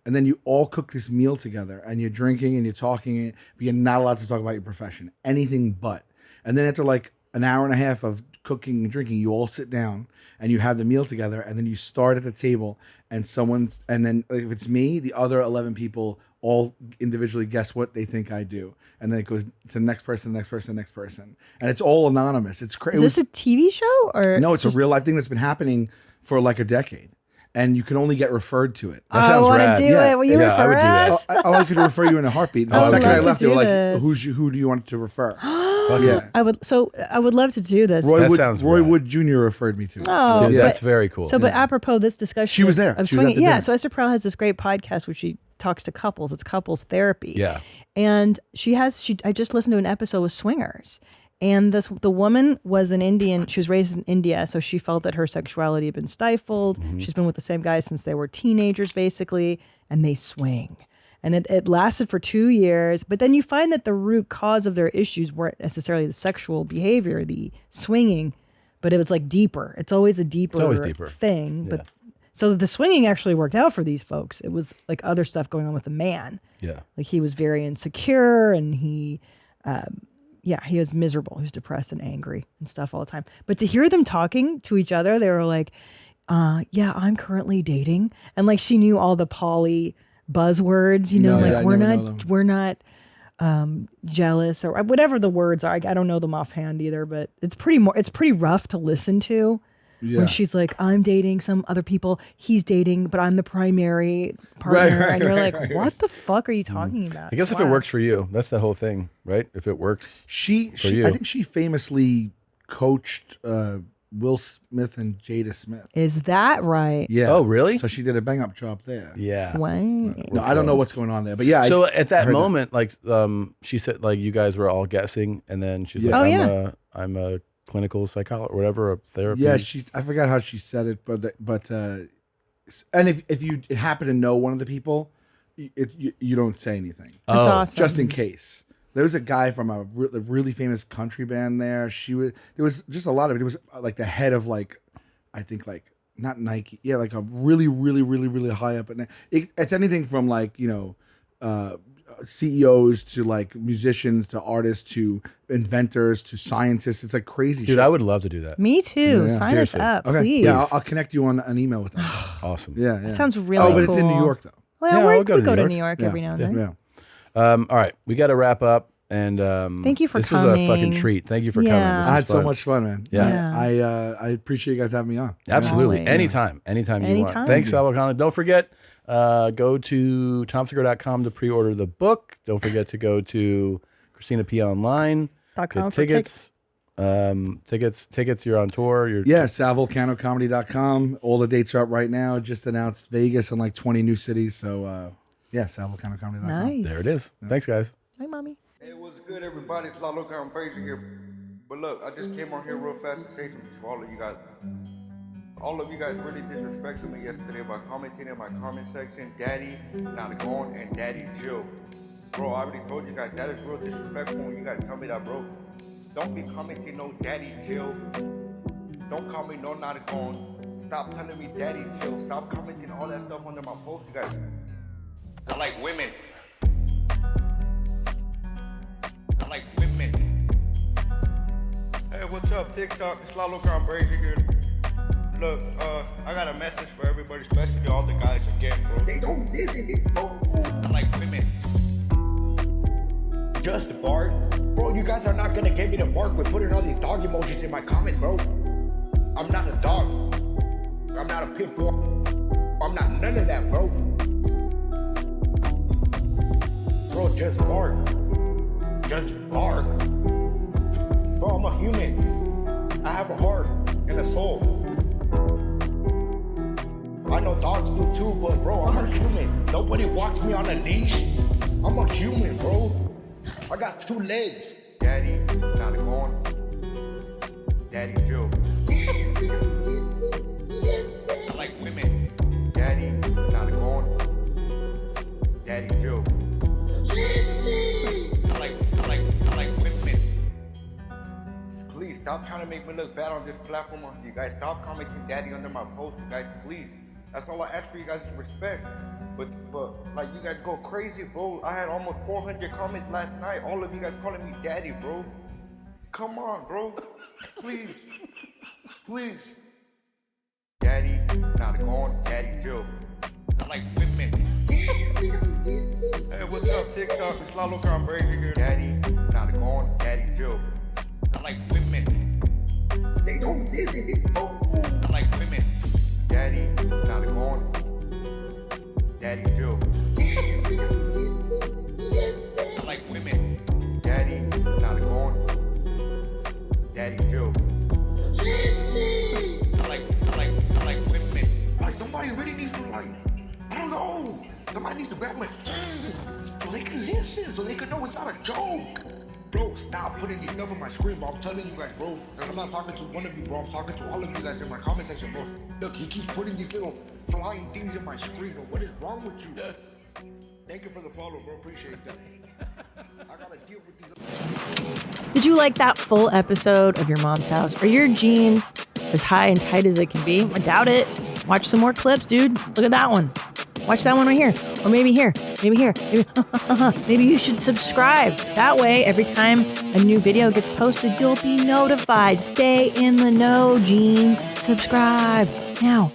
And then you all cook this meal together, and you're drinking and you're talking, but you're not allowed to talk about your profession, anything but. And then after like an hour and a half of cooking and drinking, you all sit down and you have the meal together, and then you start at the table, and then if it's me, the other 11 people all individually guess what they think I do. And then it goes to the next person, next person, next person. And it's all anonymous. It's crazy. Is this a TV show or no? It's a real life thing that's been happening for like a decade. And you can only get referred to it. That sounds rad. I want to do it. Will you refer us? I could refer you in a heartbeat. The second I left, they were like, who do you want to refer? Yeah. I would love to do this. Roy Wood Jr. referred me to it. Oh, dude, that's very cool. So, but apropos this discussion, she was there. Of swinging, so Esther Perel has this great podcast where she talks to couples. It's couples therapy. Yeah, and I just listened to an episode with swingers, and the woman was an Indian. She was raised in India, so she felt that her sexuality had been stifled. Mm-hmm. She's been with the same guy since they were teenagers, basically, and they swing. And it lasted for 2 years. But then you find that the root cause of their issues weren't necessarily the sexual behavior, the swinging, but it was like deeper. It's always a deeper thing. Yeah. But so the swinging actually worked out for these folks. It was like other stuff going on with the man. Yeah. Like he was very insecure and he was miserable. He was depressed and angry and stuff all the time. But to hear them talking to each other, they were like, I'm currently dating. And like she knew all the poly buzzwords, we're not jealous or whatever the words are. I don't know them offhand either, but it's pretty rough to listen to. Yeah. When she's like, I'm dating some other people, he's dating, but I'm the primary partner. Right, and you're like, what the fuck are you talking about? I guess if it works for you, that's the whole thing, right? If it works for you. I think she famously coached Will Smith and Jada Smith. Is that right? Yeah. Oh, really? So she did a bang up job there. Yeah. Wow. No, I don't know what's going on there, but yeah. So at that moment, like, she said, like, you guys were all guessing, and then she's like, I'm a clinical psychologist or whatever, a therapy. Yeah, I forgot how she said it, but and if you happen to know one of the people, you don't say anything. That's awesome. Just in case. There was a guy from a really famous country band there. There was just a lot of it. It was like the head of I think not Nike. Yeah, like a really, really, really, really high up. And it's anything from CEOs to like musicians to artists to inventors to scientists. It's like crazy shit. Dude, I would love to do that. Me too. Yeah. Sign Seriously. us up, okay. please. Yeah, I'll connect you on an email with them. Awesome. Yeah. That sounds really cool. Oh, but it's in New York though. Well, we go to New York every now and then. Yeah. All right, we got to wrap up. And thank you for this coming. was a fucking treat. Thank you for coming. This I had fun. so much fun, man. Yeah. I appreciate you guys having me on. Absolutely. Always. Anytime you want. Thanks, Sal Vulcano. Don't forget, go to tomsegura.com to pre-order the book. Don't forget to go to Christina P online. .com get tickets. Tickets. You're on tour. SalVulcanoComedy.com. All the dates are up right now. Just announced Vegas and like 20 new cities. So SalVulcanoComedy.com. Nice. There it is. Thanks, guys. Hi, mommy. Hey, what's good, everybody? It's Lalo Count Frazier here. But look, I just came on here real fast to say something to all of you guys. All of you guys really disrespected me yesterday by commenting in my comment section, Daddy Nanagon and Daddy Jill. Bro, I already told you guys that is real disrespectful when you guys tell me that, bro. Don't be commenting no Daddy Jill. Don't call me no Nanagon. Stop telling me Daddy Jill. Stop commenting all that stuff under my post, you guys. I like women. I like women. Hey, what's up, TikTok? It's Lalo Count Frazier here. Look, I got a message for everybody, especially all the guys again, bro. They don't listen to me, bro. I like women. Just bark? Bro, you guys are not gonna get me to bark with putting all these dog emojis in my comments, bro. I'm not a dog. I'm not a pit bull. I'm not none of that, bro. Bro, just bark. Just bark. Bro, I'm a human. I have a heart and a soul. I know dogs do too, but bro, I'm a human. Nobody walks me on a leash. I'm a human, bro. I got 2 legs. Daddy, not a gone. Daddy Joe. I like women. Daddy, not a gone. Daddy Joe. I like women. Please Stop trying to make me look bad on this platform. You guys stop commenting daddy under my post, you guys, please. That's all I ask for you guys is respect. But like you guys go crazy, bro. I had almost 400 comments last night. All of you guys calling me daddy, bro. Come on, bro. Please. Please. Daddy, not going, daddy Joe. I like women. Hey, what's up, TikTok? It's Lalo Crazy here. Daddy, not going, daddy Joe. I like women. They don't listen. I like women. Daddy, not going, daddy Joe. I like women. Daddy, not going, daddy Joe. I like women. Like somebody really needs to I don't know. Somebody needs to grab my hand so they can listen, so they can know it's not a joke. Bro, stop putting these stuff on my screen, bro. I'm telling you guys, bro. And I'm not talking to one of you, bro. I'm talking to all of you guys in my comment section, bro. Look, he keeps putting these little flying things in my screen, bro. What is wrong with you? Thank you for the follow, bro. Appreciate that. I gotta deal with these. Did you like that full episode of Your Mom's House? Are your jeans as high and tight as they can be? I doubt it. Watch some more clips, dude. Look at that one. Watch that one right here. Or maybe here. Maybe here. Maybe you should subscribe. That way, every time a new video gets posted, you'll be notified. Stay in the know, jeans. Subscribe now.